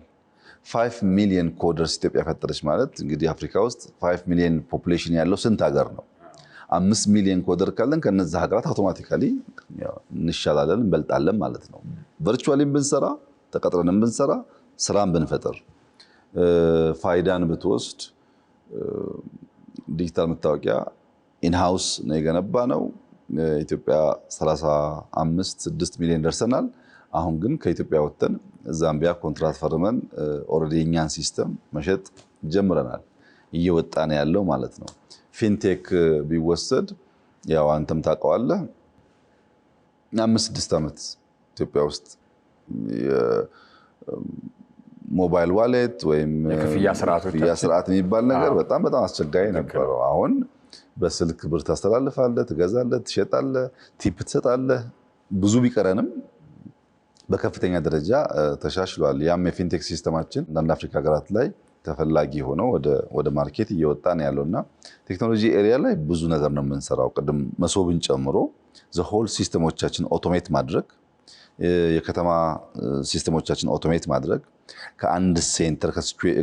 5 ሚሊዮን ኮደርስ ኢትዮጵያ ፈጠረች ማለት እንግዲህ አፍሪካ ውስጥ 5 ሚሊዮን ፖፑሌሽን ያለው ስንት ሀገር ነው? 5 ሚሊዮን ኮደር ካለን ከነዛ ሀገራት አውቶማቲካሊ እንሻላለን እንበልጣለን ማለት ነው። ቨርቹዋሊም ብንሰራ ተቀጥረንም ብንሰራ ስራን ብንፈጥር ፋይዳን ብትወስድ ዲጂታል መታወቂያ ኢንሃውስ ነው የገነባ ነው። ኢትዮጵያ 35-6 ሚሊዮን ደርሰናል። አሁን ግን ከኢትዮጵያ ወጥተን ዛምቢያ ኮንትራት ፈርመን ኦልሬዲ የኛን ሲስተም መሸጥ ጀምረናል። እየወጣ ነው ያለው ማለት ነው። ፊንቴክ ቢወሰድ ያው አንተም ታውቀዋለህ 5-6 ዓመት ኢትዮጵያ ውስጥ ሞባይል ዋሌት ወይም የክፍያ ስርዓት የሚባል ነገር በጣም አስቸጋሪ ነበረው። አሁን በስልክ ብር ታስተላልፋለህ፣ ትገዛለህ፣ ትሸጣለህ፣ ቲፕ ትሰጣለህ። ብዙ ቢቀረንም በከፍተኛ ደረጃ ተሻሽሏል። ያም የፊንቴክ ሲስተማችን አንዳንድ አፍሪካ ሀገራት ላይ ተፈላጊ ሆኖ ወደ ማርኬት እየወጣ ነው ያለውና ቴክኖሎጂ ኤሪያ ላይ ብዙ ነገር ነው የምንሰራው። ቅድም መሶብን ጨምሮ ዘሆል ሲስተሞቻችን ኦቶሜት ማድረግ፣ የከተማ ሲስተሞቻችን ኦቶሜት ማድረግ፣ ከአንድ ሴንተር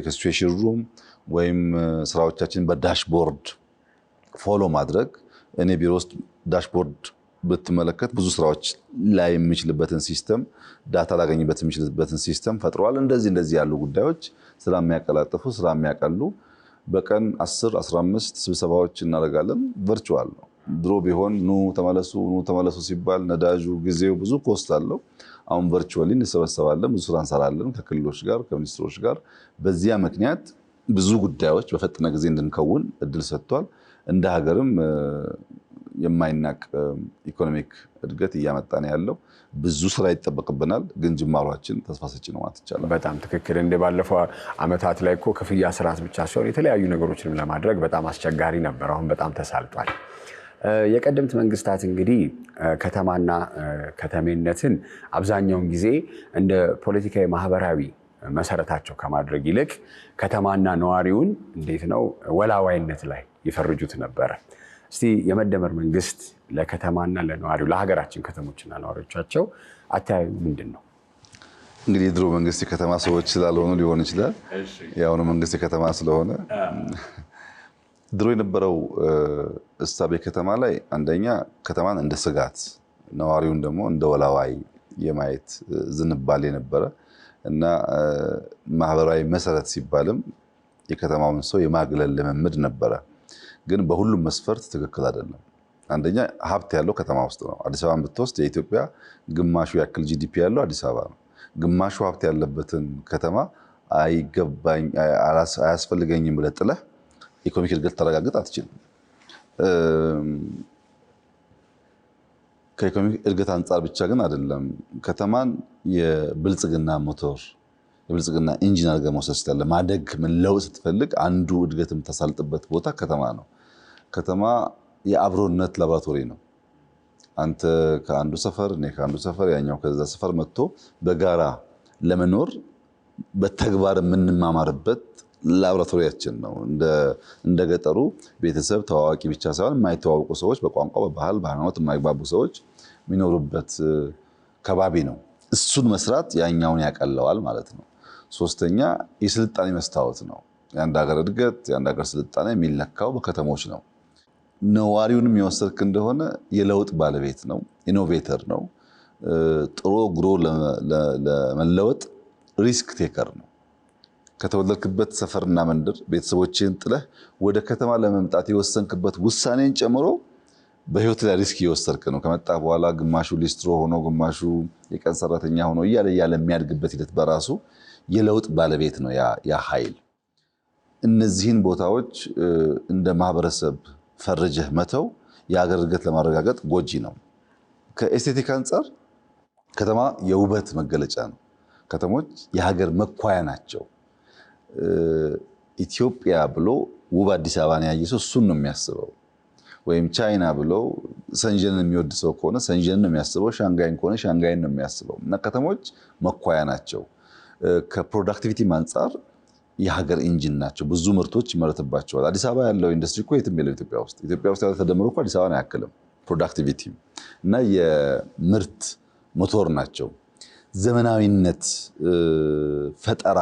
ከሲቹዌሽን ሩም ወይም ስራዎቻችን በዳሽቦርድ ፎሎ ማድረግ። እኔ ቢሮ ውስጥ ዳሽቦርድ ብትመለከት ብዙ ስራዎች ላይ የሚችልበትን ሲስተም ዳታ ላገኝበት የሚችልበትን ሲስተም ፈጥሯል። እንደዚህ ያሉ ጉዳዮች ስራ የሚያቀላጥፉ ስራ የሚያቀሉ በቀን 10-15 ስብሰባዎች እናደርጋለን። ቨርቹዋል ነው። ድሮ ቢሆን ኑ ተመለሱ ሲባል ነዳጁ ጊዜው ብዙ ኮስት አለው። አሁን ቨርቹዋሊ እንሰበሰባለን፣ ብዙ ስራ እንሰራለን ከክልሎች ጋር ከሚኒስትሮች ጋር። በዚያ ምክንያት ብዙ ጉዳዮች በፈጠነ ጊዜ እንድንከውን እድል ሰጥቷል። እንደ ሀገርም የማይናቅ ኢኮኖሚክ እድገት እያመጣ ነው ያለው። ብዙ ስራ ይጠበቅብናል፣ ግን ጅማሯችን ተስፋ ሰጪ ነው ማለት ይቻላል። በጣም ትክክል። እንደ ባለፈው ዓመታት ላይ እኮ ክፍያ ስርዓት ብቻ ሳይሆን የተለያዩ ነገሮችንም ለማድረግ በጣም አስቸጋሪ ነበር። አሁን በጣም ተሳልጧል። የቀደምት መንግስታት እንግዲህ ከተማና ከተሜነትን አብዛኛውን ጊዜ እንደ ፖለቲካዊ ማህበራዊ መሰረታቸው ከማድረግ ይልቅ ከተማና ነዋሪውን እንዴት ነው ወላዋይነት ላይ ይፈርጁት ነበረ። እስቲ የመደመር መንግስት ለከተማና ለነዋሪው ለሀገራችን ከተሞችና ነዋሪዎቻቸው አተያዩ ምንድን ነው? እንግዲህ የድሮ መንግስት የከተማ ሰዎች ስላልሆኑ ሊሆን ይችላል። የአሁኑ መንግስት የከተማ ስለሆነ ድሮ የነበረው እሳቤ ከተማ ላይ አንደኛ ከተማን እንደ ስጋት ነዋሪውን ደግሞ እንደ ወላዋይ የማየት ዝንባሌ ነበረ እና ማህበራዊ መሰረት ሲባልም የከተማውን ሰው የማግለል ልምምድ ነበረ። ግን በሁሉም መስፈርት ትክክል አይደለም። አንደኛ ሀብት ያለው ከተማ ውስጥ ነው። አዲስ አበባን ብትወስድ የኢትዮጵያ ግማሹ ያክል ጂዲፒ ያለው አዲስ አበባ ነው። ግማሹ ሀብት ያለበትን ከተማ አያስፈልገኝም ብለህ ጥለህ ኢኮኖሚክ እድገት ታረጋግጥ አትችልም። ከኢኮኖሚክ እድገት አንጻር ብቻ ግን አይደለም። ከተማን የብልጽግና ሞተር የብልጽግና ኢንጂን አድርገህ መውሰድ ትችላለህ። ማደግ መለወጥ ስትፈልግ አንዱ እድገት የምታሳልጥበት ቦታ ከተማ ነው። ከተማ የአብሮነት ላቦራቶሪ ነው። አንተ ከአንዱ ሰፈር እኔ ከአንዱ ሰፈር ያኛው ከዛ ሰፈር መጥቶ በጋራ ለመኖር በተግባር የምንማማርበት ላቦራቶሪያችን ነው። እንደ ገጠሩ ቤተሰብ ተዋዋቂ ብቻ ሳይሆን የማይተዋወቁ ሰዎች በቋንቋ በባህል በሃይማኖት የማይግባቡ ሰዎች የሚኖሩበት ከባቢ ነው። እሱን መስራት ያኛውን ያቀለዋል ማለት ነው። ሶስተኛ የስልጣኔ መስታወት ነው። የአንድ ሀገር እድገት የአንድ ሀገር ስልጣኔ የሚለካው በከተሞች ነው። ነዋሪውንም የወሰድክ እንደሆነ የለውጥ ባለቤት ነው፣ ኢኖቬተር ነው። ጥሮ ግሮ ለመለወጥ ሪስክ ቴከር ነው። ከተወለድክበት ሰፈርና መንደር ቤተሰቦችን ጥለህ ወደ ከተማ ለመምጣት የወሰንክበት ውሳኔን ጨምሮ በህይወት ላይ ሪስክ እየወሰድክ ነው። ከመጣ በኋላ ግማሹ ሊስትሮ ሆኖ ግማሹ የቀን ሰራተኛ ሆኖ እያለ የሚያድግበት ሂደት በራሱ የለውጥ ባለቤት ነው ያ ኃይል። እነዚህን ቦታዎች እንደ ማህበረሰብ ፈርጀህ መተው የሀገር እድገት ለማረጋገጥ ጎጂ ነው። ከኤስቴቲክ አንጻር ከተማ የውበት መገለጫ ነው። ከተሞች የሀገር መኳያ ናቸው። ኢትዮጵያ ብሎ ውብ አዲስ አበባን ያየ ሰው እሱን ነው የሚያስበው። ወይም ቻይና ብሎ ሰንጀንን የሚወድ ሰው ከሆነ ሰንጀንን ነው የሚያስበው። ሻንጋይን ከሆነ ሻንጋይን ነው የሚያስበው። እና ከተሞች መኳያ ናቸው። ከፕሮዳክቲቪቲ አንጻር የሀገር ኢንጂን ናቸው። ብዙ ምርቶች ይመረትባቸዋል። አዲስ አበባ ያለው ኢንዱስትሪ እኮ የትም የለም ኢትዮጵያ ውስጥ። ኢትዮጵያ ውስጥ ያለው ተደምሮ እኮ አዲስ አበባን አያክልም። ፕሮዳክቲቪቲ እና የምርት ሞተር ናቸው። ዘመናዊነት፣ ፈጠራ፣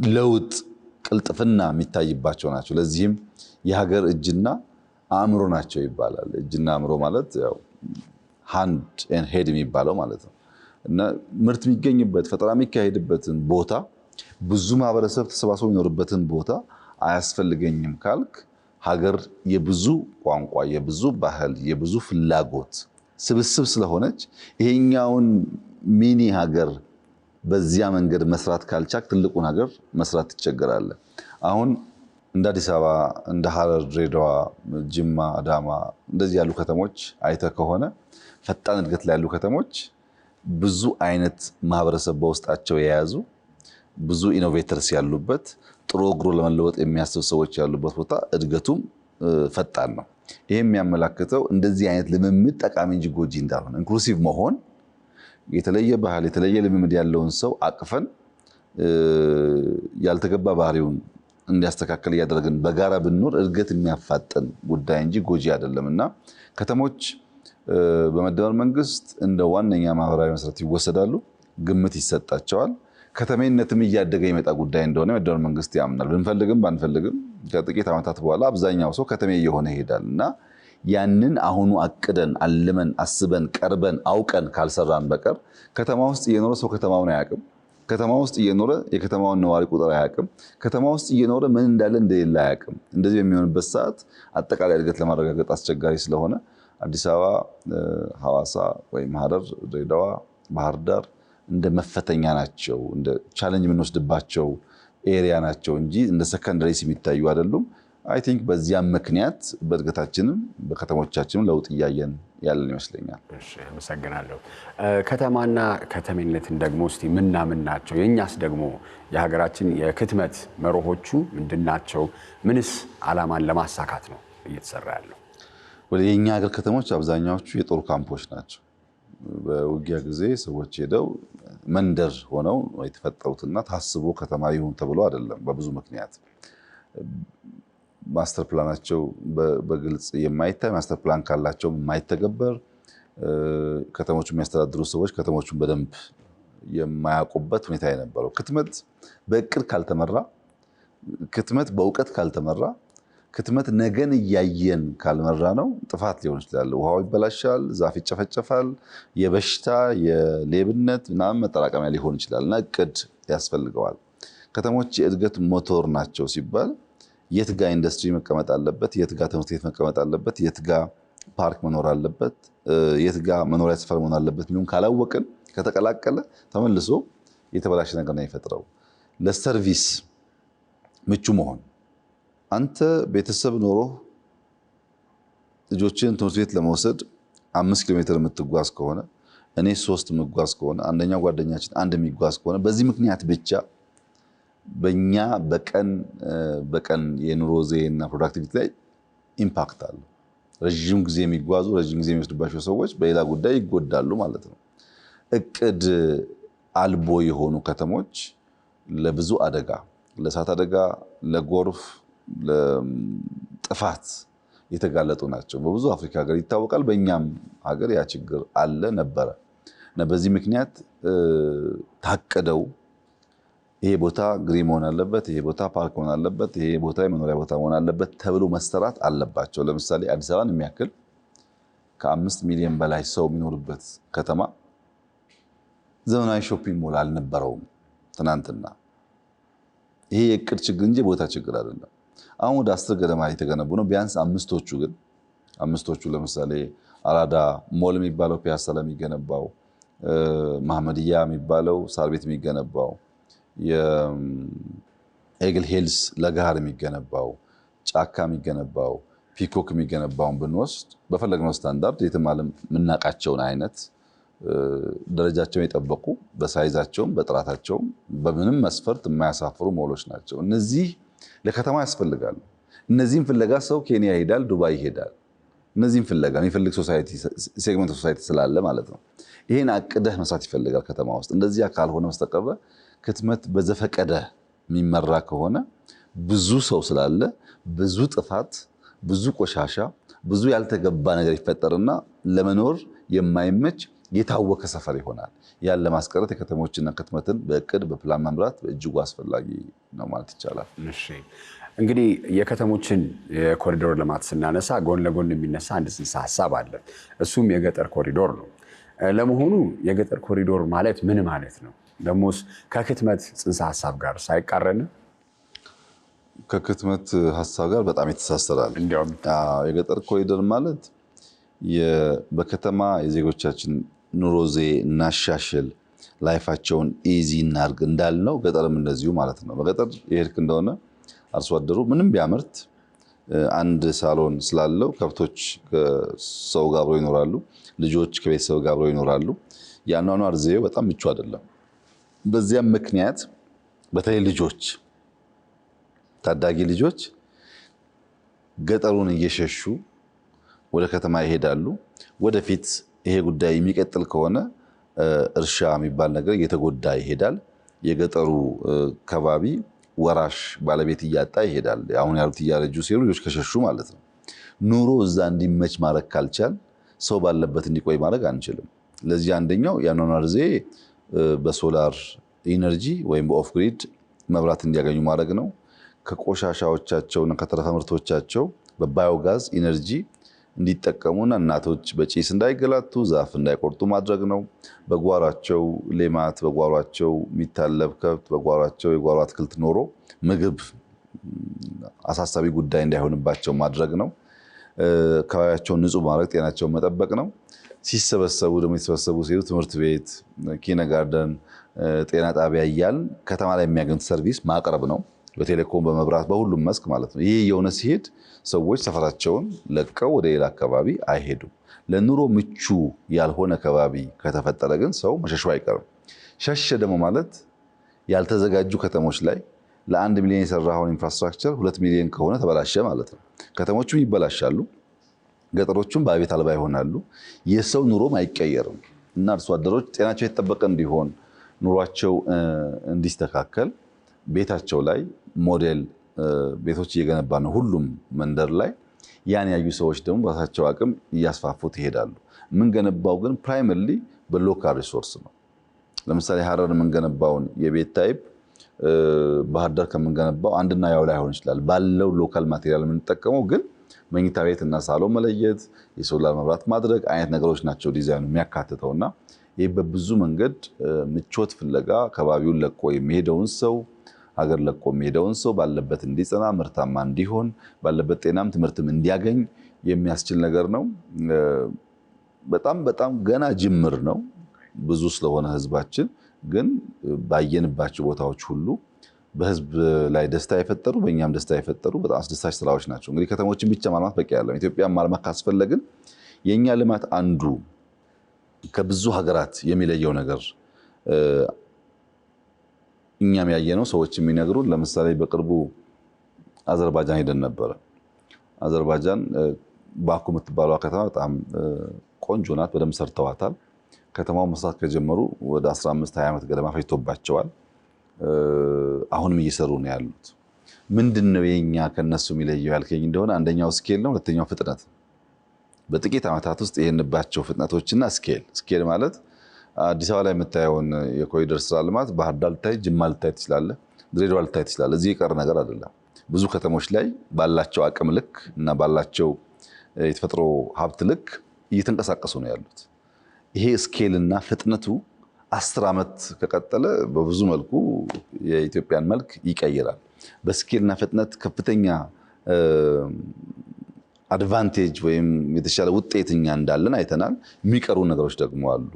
ለውጥ፣ ቅልጥፍና የሚታይባቸው ናቸው። ለዚህም የሀገር እጅና አእምሮ ናቸው ይባላል። እጅና አእምሮ ማለት ያው ሃንድ ኤንድ ሄድ የሚባለው ማለት ነው። እና ምርት የሚገኝበት ፈጠራ የሚካሄድበትን ቦታ ብዙ ማህበረሰብ ተሰባስቦ የሚኖርበትን ቦታ አያስፈልገኝም ካልክ ሀገር የብዙ ቋንቋ፣ የብዙ ባህል፣ የብዙ ፍላጎት ስብስብ ስለሆነች ይሄኛውን ሚኒ ሀገር በዚያ መንገድ መስራት ካልቻክ ትልቁን ሀገር መስራት ትቸገራለህ። አሁን እንደ አዲስ አበባ፣ እንደ ሐረር፣ ድሬዳዋ፣ ጅማ፣ አዳማ እንደዚህ ያሉ ከተሞች አይተህ ከሆነ ፈጣን እድገት ላይ ያሉ ከተሞች ብዙ አይነት ማህበረሰብ በውስጣቸው የያዙ ብዙ ኢኖቬተርስ ያሉበት ጥሩ ግሮ ለመለወጥ የሚያስቡ ሰዎች ያሉበት ቦታ እድገቱም ፈጣን ነው። ይሄ የሚያመላክተው እንደዚህ አይነት ልምምድ ጠቃሚ እንጂ ጎጂ እንዳልሆነ ኢንክሉሲቭ መሆን የተለየ ባህል የተለየ ልምምድ ያለውን ሰው አቅፈን ያልተገባ ባህሪውን እንዲያስተካከል እያደረግን በጋራ ብንኖር እድገት የሚያፋጥን ጉዳይ እንጂ ጎጂ አይደለም እና ከተሞች በመደመር መንግስት እንደ ዋነኛ ማህበራዊ መሰረት ይወሰዳሉ፣ ግምት ይሰጣቸዋል። ከተሜነትም እያደገ የመጣ ጉዳይ እንደሆነ መደመር መንግስት ያምናል። ብንፈልግም ባንፈልግም ከጥቂት ዓመታት በኋላ አብዛኛው ሰው ከተሜ እየሆነ ይሄዳል እና ያንን አሁኑ አቅደን አልመን አስበን ቀርበን አውቀን ካልሰራን በቀር ከተማ ውስጥ እየኖረ ሰው ከተማውን አያውቅም። ከተማ ውስጥ እየኖረ የከተማውን ነዋሪ ቁጥር አያውቅም። ከተማ ውስጥ እየኖረ ምን እንዳለ እንደሌለ አያውቅም። እንደዚህ በሚሆንበት ሰዓት አጠቃላይ እድገት ለማረጋገጥ አስቸጋሪ ስለሆነ አዲስ አበባ፣ ሐዋሳ ወይም ሐረር፣ ድሬዳዋ፣ ባህር ዳር እንደ መፈተኛ ናቸው፣ እንደ ቻሌንጅ የምንወስድባቸው ኤሪያ ናቸው እንጂ እንደ ሰከንደሪስ የሚታዩ አይደሉም። አይ ቲንክ በዚያም ምክንያት በእድገታችንም በከተሞቻችንም ለውጥ እያየን ያለን ይመስለኛል። እሺ፣ አመሰግናለሁ። ከተማና ከተሜነትን ደግሞ እስቲ ምናምን ናቸው? የእኛስ ደግሞ የሀገራችን የክትመት መርሆቹ ምንድናቸው? ምንስ ዓላማን ለማሳካት ነው እየተሰራ ያለው? ወደ የኛ ሀገር ከተሞች አብዛኛዎቹ የጦር ካምፖች ናቸው። በውጊያ ጊዜ ሰዎች ሄደው መንደር ሆነው የተፈጠሩትና ታስቦ ከተማ ይሁን ተብሎ አይደለም። በብዙ ምክንያት ማስተር ፕላናቸው በግልጽ የማይታይ ማስተር ፕላን ካላቸው የማይተገበር ከተሞቹ የሚያስተዳድሩ ሰዎች ከተሞቹን በደንብ የማያውቁበት ሁኔታ የነበረው ክትመት በእቅድ ካልተመራ፣ ክትመት በእውቀት ካልተመራ፣ ክትመት ነገን እያየን ካልመራ ነው ጥፋት ሊሆን ይችላል። ውሃው ይበላሻል፣ ዛፍ ይጨፈጨፋል፣ የበሽታ የሌብነት ምናምን መጠራቀሚያ ሊሆን ይችላል እና እቅድ ያስፈልገዋል። ከተሞች የእድገት ሞቶር ናቸው ሲባል የት ጋ ኢንዱስትሪ መቀመጥ አለበት፣ የት ጋ ትምህርት ቤት መቀመጥ አለበት፣ የት ጋ ፓርክ መኖር አለበት፣ የት ጋ መኖሪያ ሰፈር መሆን አለበት ሚሉን ካላወቅን ከተቀላቀለ ተመልሶ የተበላሸ ነገር ነው የሚፈጥረው። ለሰርቪስ ምቹ መሆን አንተ ቤተሰብ ኖሮ ልጆችን ትምህርት ቤት ለመውሰድ 5 ኪሎ ሜትር የምትጓዝ ከሆነ እኔ 3 የምጓዝ ከሆነ አንደኛው ጓደኛችን 1 የሚጓዝ ከሆነ በዚህ ምክንያት ብቻ በእኛ በቀን የኑሮ ዘይቤና ፕሮዳክቲቪቲ ላይ ኢምፓክት አለው። ረጅም ጊዜ የሚጓዙ ረጅም ጊዜ የሚወስድባቸው ሰዎች በሌላ ጉዳይ ይጎዳሉ ማለት ነው። እቅድ አልቦ የሆኑ ከተሞች ለብዙ አደጋ፣ ለእሳት አደጋ፣ ለጎርፍ፣ ለጥፋት የተጋለጡ ናቸው። በብዙ አፍሪካ ሀገር ይታወቃል። በእኛም ሀገር ያ ችግር አለ ነበረ እና በዚህ ምክንያት ታቀደው ይሄ ቦታ ግሪን መሆን አለበት፣ ይሄ ቦታ ፓርክ መሆን አለበት፣ ይሄ ቦታ የመኖሪያ ቦታ መሆን አለበት ተብሎ መሰራት አለባቸው። ለምሳሌ አዲስ አበባን የሚያክል ከ5 ሚሊዮን በላይ ሰው የሚኖርበት ከተማ ዘመናዊ ሾፒንግ ሞል አልነበረውም ትናንትና። ይሄ የእቅድ ችግር እንጂ ቦታ ችግር አይደለም። አሁን ወደ 10 ገደማ የተገነቡ ነው። ቢያንስ አምስቶቹ ለምሳሌ አራዳ ሞል የሚባለው ፒያሳ ላይ የሚገነባው፣ መሐመድያ የሚባለው ሳር ቤት የሚገነባው፣ የኤግል ሄልስ ለጋር የሚገነባው፣ ጫካ የሚገነባው፣ ፒኮክ የሚገነባውን ብንወስድ በፈለግነው ስታንዳርድ የትም ዓለም የምናውቃቸውን አይነት ደረጃቸውን የጠበቁ በሳይዛቸውም በጥራታቸውም በምንም መስፈርት የማያሳፍሩ ሞሎች ናቸው። እነዚህ ለከተማ ያስፈልጋሉ። እነዚህም ፍለጋ ሰው ኬንያ ይሄዳል፣ ዱባይ ይሄዳል። እነዚህም ፍለጋ የሚፈልግ ሴግመንት ሶሳይቲ ስላለ ማለት ነው። ይሄን አቅደህ መስራት ይፈልጋል ከተማ ውስጥ። እንደዚያ ካልሆነ በስተቀር ክትመት በዘፈቀደ የሚመራ ከሆነ ብዙ ሰው ስላለ ብዙ ጥፋት፣ ብዙ ቆሻሻ፣ ብዙ ያልተገባ ነገር ይፈጠርና ለመኖር የማይመች የታወከ ሰፈር ይሆናል። ያን ለማስቀረት የከተሞችና ክትመትን በእቅድ በፕላን መምራት በእጅጉ አስፈላጊ ነው ማለት ይቻላል። እሺ፣ እንግዲህ የከተሞችን የኮሪዶር ልማት ስናነሳ ጎን ለጎን የሚነሳ አንድ ጽንሰ ሀሳብ አለ። እሱም የገጠር ኮሪዶር ነው። ለመሆኑ የገጠር ኮሪዶር ማለት ምን ማለት ነው? ደሞስ ከክትመት ጽንሰ ሀሳብ ጋር ሳይቃረን? ከክትመት ሀሳብ ጋር በጣም የተሳሰራል። እንዲያውም የገጠር ኮሪደር ማለት በከተማ የዜጎቻችን ኑሮ ዘዬ እናሻሽል፣ ላይፋቸውን ኢዚ እናርግ እንዳልነው ገጠርም እንደዚሁ ማለት ነው። በገጠር የሄድክ እንደሆነ አርሶ አደሩ ምንም ቢያመርት አንድ ሳሎን ስላለው ከብቶች ከሰው ጋር አብረው ይኖራሉ፣ ልጆች ከቤተሰብ ጋር አብረው ይኖራሉ። የአኗኗር ዘዬው በጣም ምቹ አይደለም። በዚያም ምክንያት በተለይ ልጆች ታዳጊ ልጆች ገጠሩን እየሸሹ ወደ ከተማ ይሄዳሉ። ወደፊት ይሄ ጉዳይ የሚቀጥል ከሆነ እርሻ የሚባል ነገር እየተጎዳ ይሄዳል። የገጠሩ ከባቢ ወራሽ ባለቤት እያጣ ይሄዳል። አሁን ያሉት እያረጁ ሲሄዱ ልጆች ከሸሹ ማለት ነው። ኑሮ እዛ እንዲመች ማድረግ ካልቻል ሰው ባለበት እንዲቆይ ማድረግ አንችልም። ለዚህ አንደኛው የአኗኗር ዘዬ በሶላር ኢነርጂ ወይም በኦፍ ግሪድ መብራት እንዲያገኙ ማድረግ ነው። ከቆሻሻዎቻቸውና ከተረፈ ምርቶቻቸው በባዮጋዝ ኢነርጂ እንዲጠቀሙና እናቶች በጭስ እንዳይገላቱ ዛፍ እንዳይቆርጡ ማድረግ ነው። በጓሯቸው ሌማት፣ በጓሯቸው የሚታለብ ከብት፣ በጓሯቸው የጓሮ አትክልት ኖሮ ምግብ አሳሳቢ ጉዳይ እንዳይሆንባቸው ማድረግ ነው። አካባቢያቸውን ንጹህ ማድረግ፣ ጤናቸውን መጠበቅ ነው። ሲሰበሰቡ ደግሞ የተሰበሰቡ ሲሄዱ ትምህርት ቤት፣ ኪነጋርደን፣ ጤና ጣቢያ እያልን ከተማ ላይ የሚያገኙት ሰርቪስ ማቅረብ ነው። በቴሌኮም፣ በመብራት፣ በሁሉም መስክ ማለት ነው። ይህ የሆነ ሲሄድ ሰዎች ሰፈራቸውን ለቀው ወደ ሌላ አካባቢ አይሄዱም። ለኑሮ ምቹ ያልሆነ አካባቢ ከተፈጠረ ግን ሰው መሸሹ አይቀርም። ሸሸ ደግሞ ማለት ያልተዘጋጁ ከተሞች ላይ ለ1 ሚሊዮን የሰራውን ኢንፍራስትራክቸር 2 ሚሊዮን ከሆነ ተበላሸ ማለት ነው። ከተሞቹም ይበላሻሉ፣ ገጠሮቹም ባለቤት አልባ ይሆናሉ። የሰው ኑሮም አይቀየርም እና አርሶ አደሮች ጤናቸው የተጠበቀ እንዲሆን ኑሯቸው እንዲስተካከል ቤታቸው ላይ ሞዴል ቤቶች እየገነባ ነው ሁሉም መንደር ላይ። ያን ያዩ ሰዎች ደግሞ በራሳቸው አቅም እያስፋፉት ይሄዳሉ። የምንገነባው ግን ፕራይመርሊ በሎካል ሪሶርስ ነው። ለምሳሌ ሀረር የምንገነባውን የቤት ታይፕ ባህር ዳር ከምንገነባው አንድና ያው ላይሆን ይችላል። ባለው ሎካል ማቴሪያል የምንጠቀመው ግን መኝታ ቤት እና ሳሎን መለየት፣ የሶላር መብራት ማድረግ አይነት ነገሮች ናቸው ዲዛይኑ የሚያካትተውና ይህ በብዙ መንገድ ምቾት ፍለጋ ከባቢውን ለቆ የሚሄደውን ሰው ሀገር ለቆ የሚሄደውን ሰው ባለበት እንዲጸና፣ ምርታማ እንዲሆን፣ ባለበት ጤናም ትምህርትም እንዲያገኝ የሚያስችል ነገር ነው። በጣም ገና ጅምር ነው። ብዙ ስለሆነ ህዝባችን ግን ባየንባቸው ቦታዎች ሁሉ በህዝብ ላይ ደስታ የፈጠሩ በእኛም ደስታ የፈጠሩ በጣም አስደሳች ስራዎች ናቸው። እንግዲህ ከተሞችን ብቻ ማልማት በቂ አይደለም። ኢትዮጵያን ማልማት ካስፈለግን የእኛ ልማት አንዱ ከብዙ ሀገራት የሚለየው ነገር እኛም ያየነው ሰዎች የሚነግሩን፣ ለምሳሌ በቅርቡ አዘርባጃን ሄደን ነበረ። አዘርባጃን ባኩ የምትባለዋ ከተማ በጣም ቆንጆ ናት። በደንብ ሰርተዋታል። ከተማው መስራት ከጀመሩ ወደ 15-20 ዓመት ገደማ ፈጅቶባቸዋል። አሁንም እየሰሩ ነው ያሉት። ምንድነው የኛ ከነሱ የሚለየው ያልከኝ እንደሆነ አንደኛው ስኬል ነው፣ ሁለተኛው ፍጥነት። በጥቂት ዓመታት ውስጥ ይሄንባቸው ፍጥነቶችና ስኬል ማለት አዲስ አበባ ላይ የምታየውን የኮሪደር ስራ ልማት ባህር ዳር ልታይ፣ ጅማ ልታይ ትችላለህ፣ ድሬዳዋ ልታይ ትችላለህ። እዚህ የቀረ ነገር አይደለም። ብዙ ከተሞች ላይ ባላቸው አቅም ልክ እና ባላቸው የተፈጥሮ ሀብት ልክ እየተንቀሳቀሱ ነው ያሉት። ይሄ ስኬልና ፍጥነቱ 10 ዓመት ከቀጠለ በብዙ መልኩ የኢትዮጵያን መልክ ይቀይራል። በስኬልና ፍጥነት ከፍተኛ አድቫንቴጅ ወይም የተሻለ ውጤት እኛ እንዳለን አይተናል። የሚቀሩ ነገሮች ደግሞ አሉ።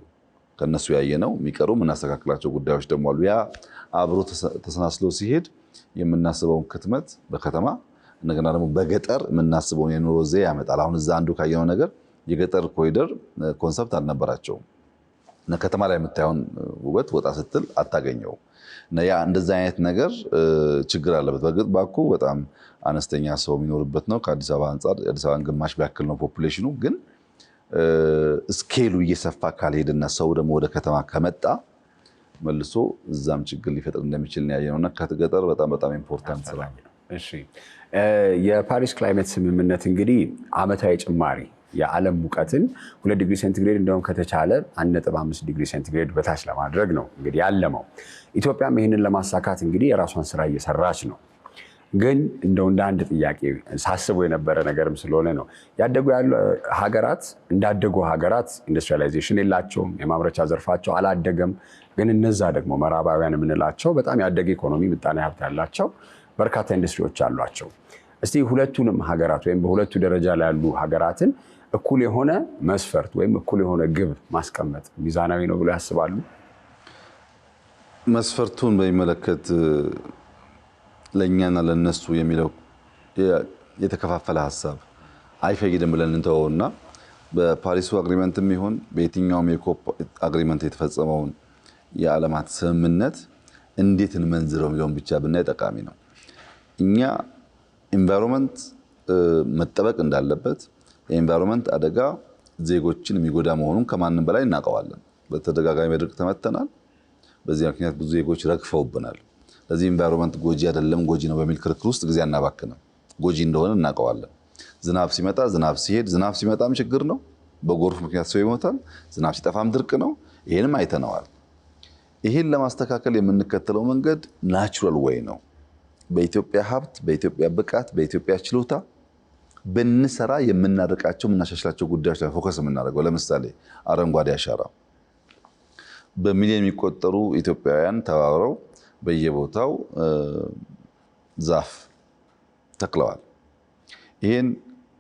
ከነሱ ያየነው የሚቀሩ የምናስተካክላቸው ጉዳዮች ደግሞ አሉ። ያ አብሮ ተሰናስሎ ሲሄድ የምናስበውን ክትመት በከተማ እንደገና ደግሞ በገጠር የምናስበውን የኑሮ ዘዬ ያመጣል። አሁን እዛ አንዱ ካየነው ነገር የገጠር ኮሪደር ኮንሰፕት አልነበራቸውም እና ከተማ ላይ የምታየውን ውበት ወጣ ስትል አታገኘው እና ያ እንደዛ አይነት ነገር ችግር አለበት። በግጥ ባኩ በጣም አነስተኛ ሰው የሚኖርበት ነው። ከአዲስ አበባ አንጻር የአዲስ አበባን ግማሽ ቢያክል ነው ፖፑሌሽኑ። ግን ስኬሉ እየሰፋ ካልሄድና ሰው ደግሞ ወደ ከተማ ከመጣ መልሶ እዛም ችግር ሊፈጥር እንደሚችል ነው ያየነውና ከገጠር በጣም ኢምፖርታንት ስራ ነው። እሺ፣ የፓሪስ ክላይሜት ስምምነት እንግዲህ ዓመታዊ ጭማሪ የዓለም ሙቀትን 2 ዲግሪ ሴንቲግሬድ እንደውም ከተቻለ 1.5 ዲግሪ ሴንቲግሬድ በታች ለማድረግ ነው እንግዲህ ያለመው። ኢትዮጵያም ይህንን ለማሳካት እንግዲህ የራሷን ስራ እየሰራች ነው። ግን እንደው እንደ አንድ ጥያቄ ሳስበው የነበረ ነገርም ስለሆነ ነው ያደጉ ያሉ ሀገራት እንዳደጉ ሀገራት ኢንዱስትሪያላይዜሽን የላቸውም፣ የማምረቻ ዘርፋቸው አላደገም። ግን እነዛ ደግሞ ምዕራባውያን የምንላቸው በጣም ያደገ ኢኮኖሚ ምጣኔ ሀብት ያላቸው በርካታ ኢንዱስትሪዎች አሏቸው። እስቲ ሁለቱንም ሀገራት ወይም በሁለቱ ደረጃ ላይ ያሉ ሀገራትን እኩል የሆነ መስፈርት ወይም እኩል የሆነ ግብ ማስቀመጥ ሚዛናዊ ነው ብሎ ያስባሉ? መስፈርቱን በሚመለከት ለእኛና ለነሱ የሚለው የተከፋፈለ ሀሳብ አይፈይድም ብለን እንተወውና በፓሪሱ አግሪመንትም ይሁን በየትኛውም የኮፕ አግሪመንት የተፈጸመውን የዓለማት ስምምነት እንዴት እንመንዝረው የሚለውን ብቻ ብናይ ጠቃሚ ነው። እኛ ኢንቫይሮንመንት መጠበቅ እንዳለበት፣ የኢንቫይሮንመንት አደጋ ዜጎችን የሚጎዳ መሆኑን ከማንም በላይ እናውቀዋለን። በተደጋጋሚ በድርቅ ተመተናል። በዚህ ምክንያት ብዙ ዜጎች ረግፈውብናል። ለዚህ ኢንቫይሮንመንት ጎጂ አይደለም ጎጂ ነው በሚል ክርክር ውስጥ ጊዜ አናባክንም። ጎጂ እንደሆነ እናውቀዋለን። ዝናብ ሲመጣ ዝናብ ሲሄድ፣ ዝናብ ሲመጣም ችግር ነው። በጎርፍ ምክንያት ሰው ይሞታል። ዝናብ ሲጠፋም ድርቅ ነው። ይሄንም አይተነዋል። ይሄን ለማስተካከል የምንከተለው መንገድ ናቹራል ዌይ ነው። በኢትዮጵያ ሀብት፣ በኢትዮጵያ ብቃት፣ በኢትዮጵያ ችሎታ ብንሰራ የምናርቃቸው የምናሻሽላቸው ጉዳዮች ላይ ፎከስ የምናደርገው ለምሳሌ አረንጓዴ አሻራ በሚሊዮን የሚቆጠሩ ኢትዮጵያውያን ተባብረው በየቦታው ዛፍ ተክለዋል። ይሄን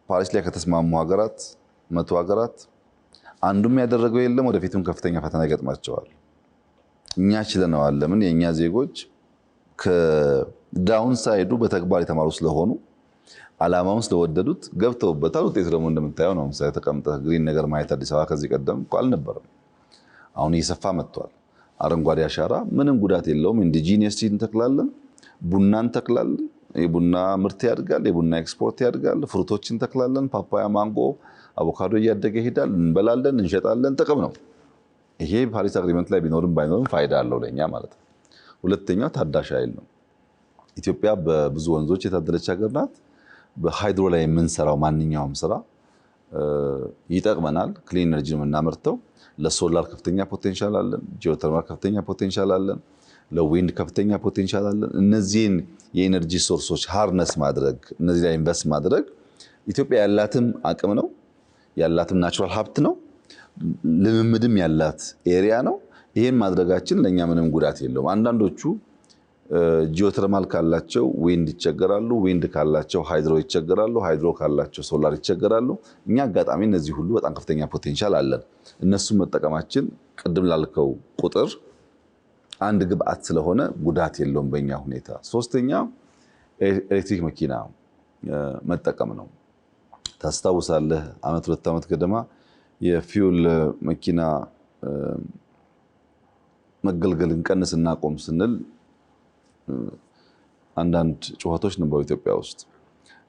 ፓሪስ ላይ ከተስማሙ ሀገራት 100 ሀገራት አንዱም ያደረገው የለም። ወደፊትም ከፍተኛ ፈተና ይገጥማቸዋል። እኛ ችለነዋል። ለምን? የእኛ ዜጎች ከዳውን ሳይዱ በተግባር የተማሩ ስለሆኑ ዓላማውን ስለወደዱት ገብተውበታል። ውጤቱ ደግሞ እንደምታየው ነው። ምሳሌ ተቀምጠህ ግሪን ነገር ማየት አዲስ አበባ ከዚህ ቀደም እኮ አልነበረም። አሁን እየሰፋ መጥቷል። አረንጓዴ አሻራ ምንም ጉዳት የለውም። ኢንዲጂኒየስ እንተክላለን፣ ቡና እንተክላለን፣ የቡና ምርት ያድጋል፣ የቡና ኤክስፖርት ያድጋል። ፍሩቶች እንተክላለን፣ ፓፓያ፣ ማንጎ፣ አቮካዶ እያደገ ይሄዳል። እንበላለን፣ እንሸጣለን። ጥቅም ነው። ይሄ ፓሪስ አግሪመንት ላይ ቢኖርም ባይኖርም ፋይዳ አለው ለኛ ማለት ነው። ሁለተኛው ታዳሽ ኃይል ነው። ኢትዮጵያ በብዙ ወንዞች የታደለች ሀገር ናት። በሃይድሮ ላይ የምንሰራው ማንኛውም ስራ ይጠቅመናል። ክሊን ኤነርጂ ነው የምናመርተው። ለሶላር ከፍተኛ ፖቴንሻል አለን። ጂኦተርማል ከፍተኛ ፖቴንሻል አለን። ለዊንድ ከፍተኛ ፖቴንሻል አለን። እነዚህን የኤነርጂ ሶርሶች ሃርነስ ማድረግ፣ እነዚህ ላይ ኢንቨስት ማድረግ ኢትዮጵያ ያላትም አቅም ነው፣ ያላትም ናቹራል ሀብት ነው፣ ልምምድም ያላት ኤሪያ ነው። ይሄን ማድረጋችን ለኛ ምንም ጉዳት የለውም። አንዳንዶቹ ጂኦተርማል ካላቸው ዊንድ ይቸገራሉ፣ ዊንድ ካላቸው ሃይድሮ ይቸገራሉ፣ ሃይድሮ ካላቸው ሶላር ይቸገራሉ። እኛ አጋጣሚ እነዚህ ሁሉ በጣም ከፍተኛ ፖቴንሻል አለን። እነሱን መጠቀማችን ቅድም ላልከው ቁጥር አንድ ግብአት ስለሆነ ጉዳት የለውም በእኛ ሁኔታ። ሶስተኛ ኤሌክትሪክ መኪና መጠቀም ነው። ታስታውሳለህ፣ አመት 2 ዓመት ገደማ የፊውል መኪና መገልገልን ቀንስ እናቆም ስንል አንዳንድ ጩኸቶች ነበሩ ኢትዮጵያ ውስጥ።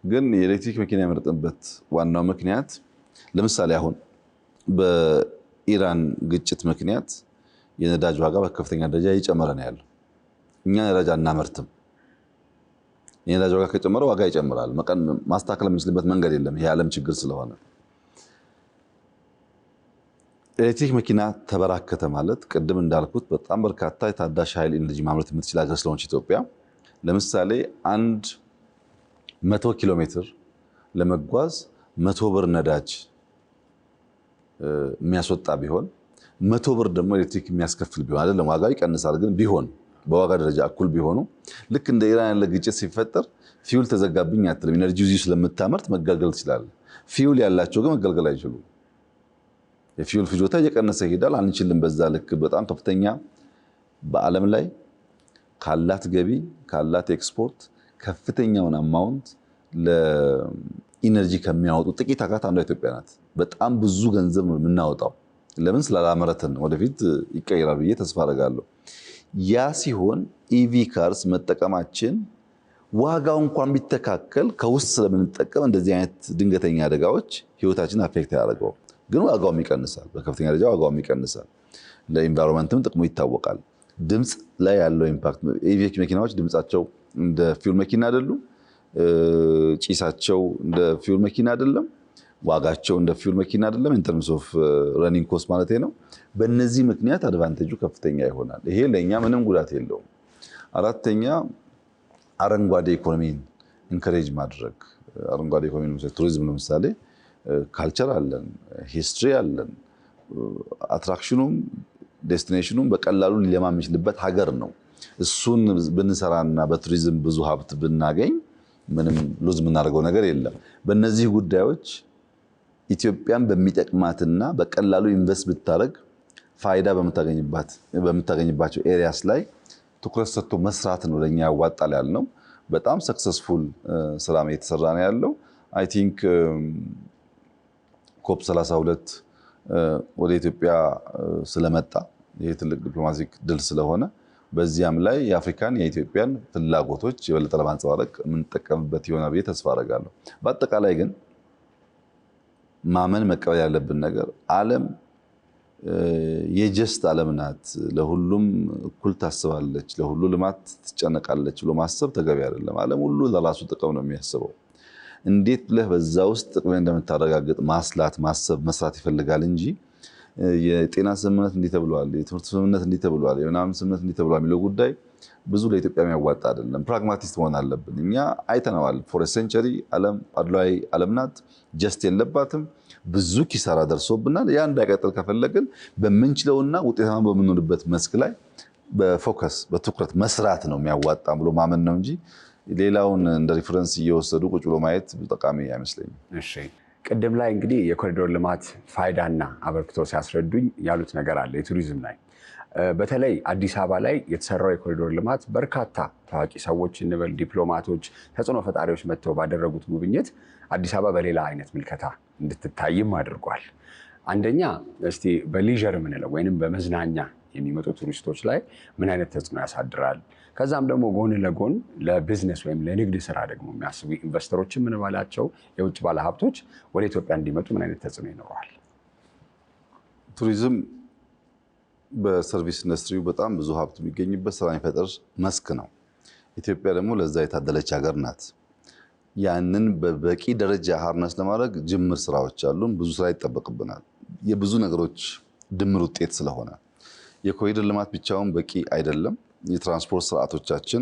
ግን የኤሌክትሪክ መኪና የመረጥንበት ዋናው ምክንያት ለምሳሌ አሁን በኢራን ግጭት ምክንያት የነዳጅ ዋጋ በከፍተኛ ደረጃ እየጨመረ ነው ያለው። እኛ ነዳጅ አናመርትም። የነዳጅ ዋጋ ከጨመረ ዋጋ ይጨምራል። ማስተካከል የምንችልበት መንገድ የለም። ይሄ የዓለም ችግር ስለሆነ ኤሌክትሪክ መኪና ተበራከተ ማለት ቅድም እንዳልኩት በጣም በርካታ የታዳሽ ኃይል ኢነርጂ ማምረት የምትችል ሀገር ስለሆነች ኢትዮጵያ ለምሳሌ 100 ኪሎ ሜትር ለመጓዝ 100 ብር ነዳጅ የሚያስወጣ ቢሆን 100 ብር ደግሞ ኤሌክትሪክ የሚያስከፍል ቢሆን አይደለም፣ ዋጋው ይቀንሳል። ግን ቢሆን በዋጋ ደረጃ እኩል ቢሆኑ ልክ እንደ ኢራን ያለ ግጭት ሲፈጠር ፊውል ተዘጋብኝ አትልም። ኢነርጂ እዚሁ ስለምታመርት መገልገል ትችላለህ። ፊውል ያላቸው ግን መገልገል አይችሉም። የፊውል ፍጆታ እየቀነሰ ይሄዳል። አንችልም። በዛ ልክ በጣም ከፍተኛ በዓለም ላይ ካላት ገቢ ካላት ኤክስፖርት ከፍተኛውን አማውንት ለኢነርጂ ከሚያወጡ ጥቂት ሀገራት አንዷ ኢትዮጵያ ናት። በጣም ብዙ ገንዘብ ነው የምናወጣው። ለምን? ስላላመረትን። ወደፊት ይቀየራል ብዬ ተስፋ አደርጋለሁ። ያ ሲሆን ኢቪ ካርስ መጠቀማችን ዋጋው እንኳን ቢተካከል ከውስጥ ስለምንጠቀም እንደዚህ አይነት ድንገተኛ አደጋዎች ህይወታችን አፌክት ያደርገው ግን ዋጋውም ይቀንሳል። በከፍተኛ ደረጃ ዋጋውም ይቀንሳል። ለኢንቫይሮንመንትም ጥቅሙ ይታወቃል። ድምፅ ላይ ያለው ኢምፓክት ኢቪ መኪናዎች ድምፃቸው እንደ ፊውል መኪና አይደሉም። ጭሳቸው እንደ ፊውል መኪና አይደለም። ዋጋቸው እንደ ፊውል መኪና አይደለም። ኢን ተርምስ ኦፍ ረኒንግ ኮስት ማለት ነው። በእነዚህ ምክንያት አድቫንቴጁ ከፍተኛ ይሆናል። ይሄ ለኛ ምንም ጉዳት የለውም። አራተኛ አረንጓዴ ኢኮኖሚን ኢንከሬጅ ማድረግ አረንጓዴ ኢኮኖሚ ቱሪዝም ለምሳሌ ካልቸር አለን፣ ሂስትሪ አለን። አትራክሽኑም ዴስቲኔሽኑም በቀላሉ ሊለማ የሚችልበት ሀገር ነው። እሱን ብንሰራና በቱሪዝም ብዙ ሀብት ብናገኝ ምንም ሉዝ የምናደርገው ነገር የለም። በእነዚህ ጉዳዮች ኢትዮጵያን በሚጠቅማትና በቀላሉ ኢንቨስት ብታደርግ ፋይዳ በምታገኝባቸው ኤሪያስ ላይ ትኩረት ሰጥቶ መስራት ነው ለኛ ያዋጣል ያልነው። በጣም ሰክሰስፉል ስራ እየተሰራ ነው ያለው። አይ ቲንክ ኮፕ 32 ወደ ኢትዮጵያ ስለመጣ ይሄ ትልቅ ዲፕሎማቲክ ድል ስለሆነ በዚያም ላይ የአፍሪካን የኢትዮጵያን ፍላጎቶች የበለጠ ለማንጸባረቅ የምንጠቀምበት ይሆናል ብዬ ተስፋ አደርጋለሁ። በአጠቃላይ ግን ማመን መቀበል ያለብን ነገር ዓለም የጀስት ዓለም ናት። ለሁሉም እኩል ታስባለች፣ ለሁሉ ልማት ትጨነቃለች ብሎ ማሰብ ተገቢ አይደለም። ዓለም ሁሉ ለራሱ ጥቅም ነው የሚያስበው። እንዴት ብለህ በዛ ውስጥ ጥቅም እንደምታረጋግጥ ማስላት፣ ማሰብ፣ መስራት ይፈልጋል እንጂ የጤና ስምምነት እንዲህ ተብሏል፣ የትምህርት ስምምነት እንዲህ ተብሏል፣ የምናምን ስምምነት እንዲህ ተብሏል የሚለው ጉዳይ ብዙ ለኢትዮጵያ የሚያዋጣ አይደለም። ፕራግማቲስት መሆን አለብን። እኛ አይተነዋል። ፎር ሴንቸሪ ዓለም አድሏዊ ዓለም ናት። ጀስት የለባትም። ብዙ ኪሳራ ደርሶብናል። ያ እንዳይቀጥል ከፈለግን በምንችለውና ውጤታማ በምንሆንበት መስክ ላይ በፎከስ በትኩረት መስራት ነው የሚያዋጣ ብሎ ማመን ነው እንጂ ሌላውን እንደ ሪፈረንስ እየወሰዱ ቁጭ ብሎ ማየት ጠቃሚ አይመስለኝም። እሺ፣ ቅድም ላይ እንግዲህ የኮሪዶር ልማት ፋይዳና አበርክቶ ሲያስረዱኝ ያሉት ነገር አለ የቱሪዝም ላይ በተለይ አዲስ አበባ ላይ የተሰራው የኮሪዶር ልማት በርካታ ታዋቂ ሰዎች እንበል ዲፕሎማቶች፣ ተጽዕኖ ፈጣሪዎች መጥተው ባደረጉት ጉብኝት አዲስ አበባ በሌላ አይነት ምልከታ እንድትታይም አድርጓል። አንደኛ እስቲ በሊዥር የምንለው ወይንም በመዝናኛ የሚመጡ ቱሪስቶች ላይ ምን አይነት ተጽዕኖ ያሳድራል? ከዛም ደግሞ ጎን ለጎን ለቢዝነስ ወይም ለንግድ ስራ ደግሞ የሚያስቡ ኢንቨስተሮች የምንባላቸው የውጭ ባለሀብቶች ወደ ኢትዮጵያ እንዲመጡ ምን አይነት ተጽዕኖ ይኖረዋል? ቱሪዝም በሰርቪስ ኢንዱስትሪው በጣም ብዙ ሀብት የሚገኝበት ስራ የሚፈጥር መስክ ነው። ኢትዮጵያ ደግሞ ለዛ የታደለች ሀገር ናት። ያንን በበቂ ደረጃ ሃርነስ ለማድረግ ጅምር ስራዎች አሉን። ብዙ ስራ ይጠበቅብናል። የብዙ ነገሮች ድምር ውጤት ስለሆነ የኮሪደር ልማት ብቻውን በቂ አይደለም። የትራንስፖርት ስርዓቶቻችን፣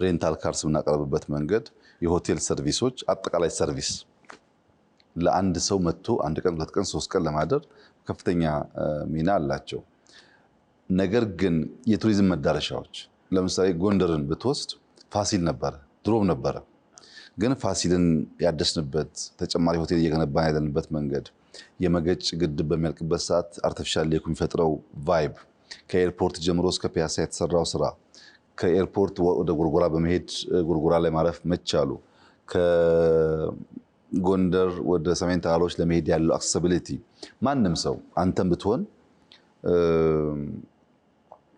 ሬንታል ካርስ የምናቀርብበት መንገድ፣ የሆቴል ሰርቪሶች፣ አጠቃላይ ሰርቪስ ለአንድ ሰው መጥቶ አንድ ቀን፣ ሁለት ቀን፣ ሶስት ቀን ለማደር ከፍተኛ ሚና አላቸው። ነገር ግን የቱሪዝም መዳረሻዎች ለምሳሌ ጎንደርን ብትወስድ ፋሲል ነበረ፣ ድሮም ነበረ። ግን ፋሲልን ያደስንበት ተጨማሪ ሆቴል እየገነባን ያለንበት መንገድ፣ የመገጭ ግድብ በሚያልቅበት ሰዓት አርቲፊሻል ሌክ የሚፈጥረው ቫይብ፣ ከኤርፖርት ጀምሮ እስከ ፒያሳ የተሰራው ስራ፣ ከኤርፖርት ወደ ጎርጎራ በመሄድ ጎርጎራ ላይ ማረፍ መቻሉ፣ ከጎንደር ወደ ሰሜን ተራሮች ለመሄድ ያለው አክሰሲቢሊቲ፣ ማንም ሰው አንተም ብትሆን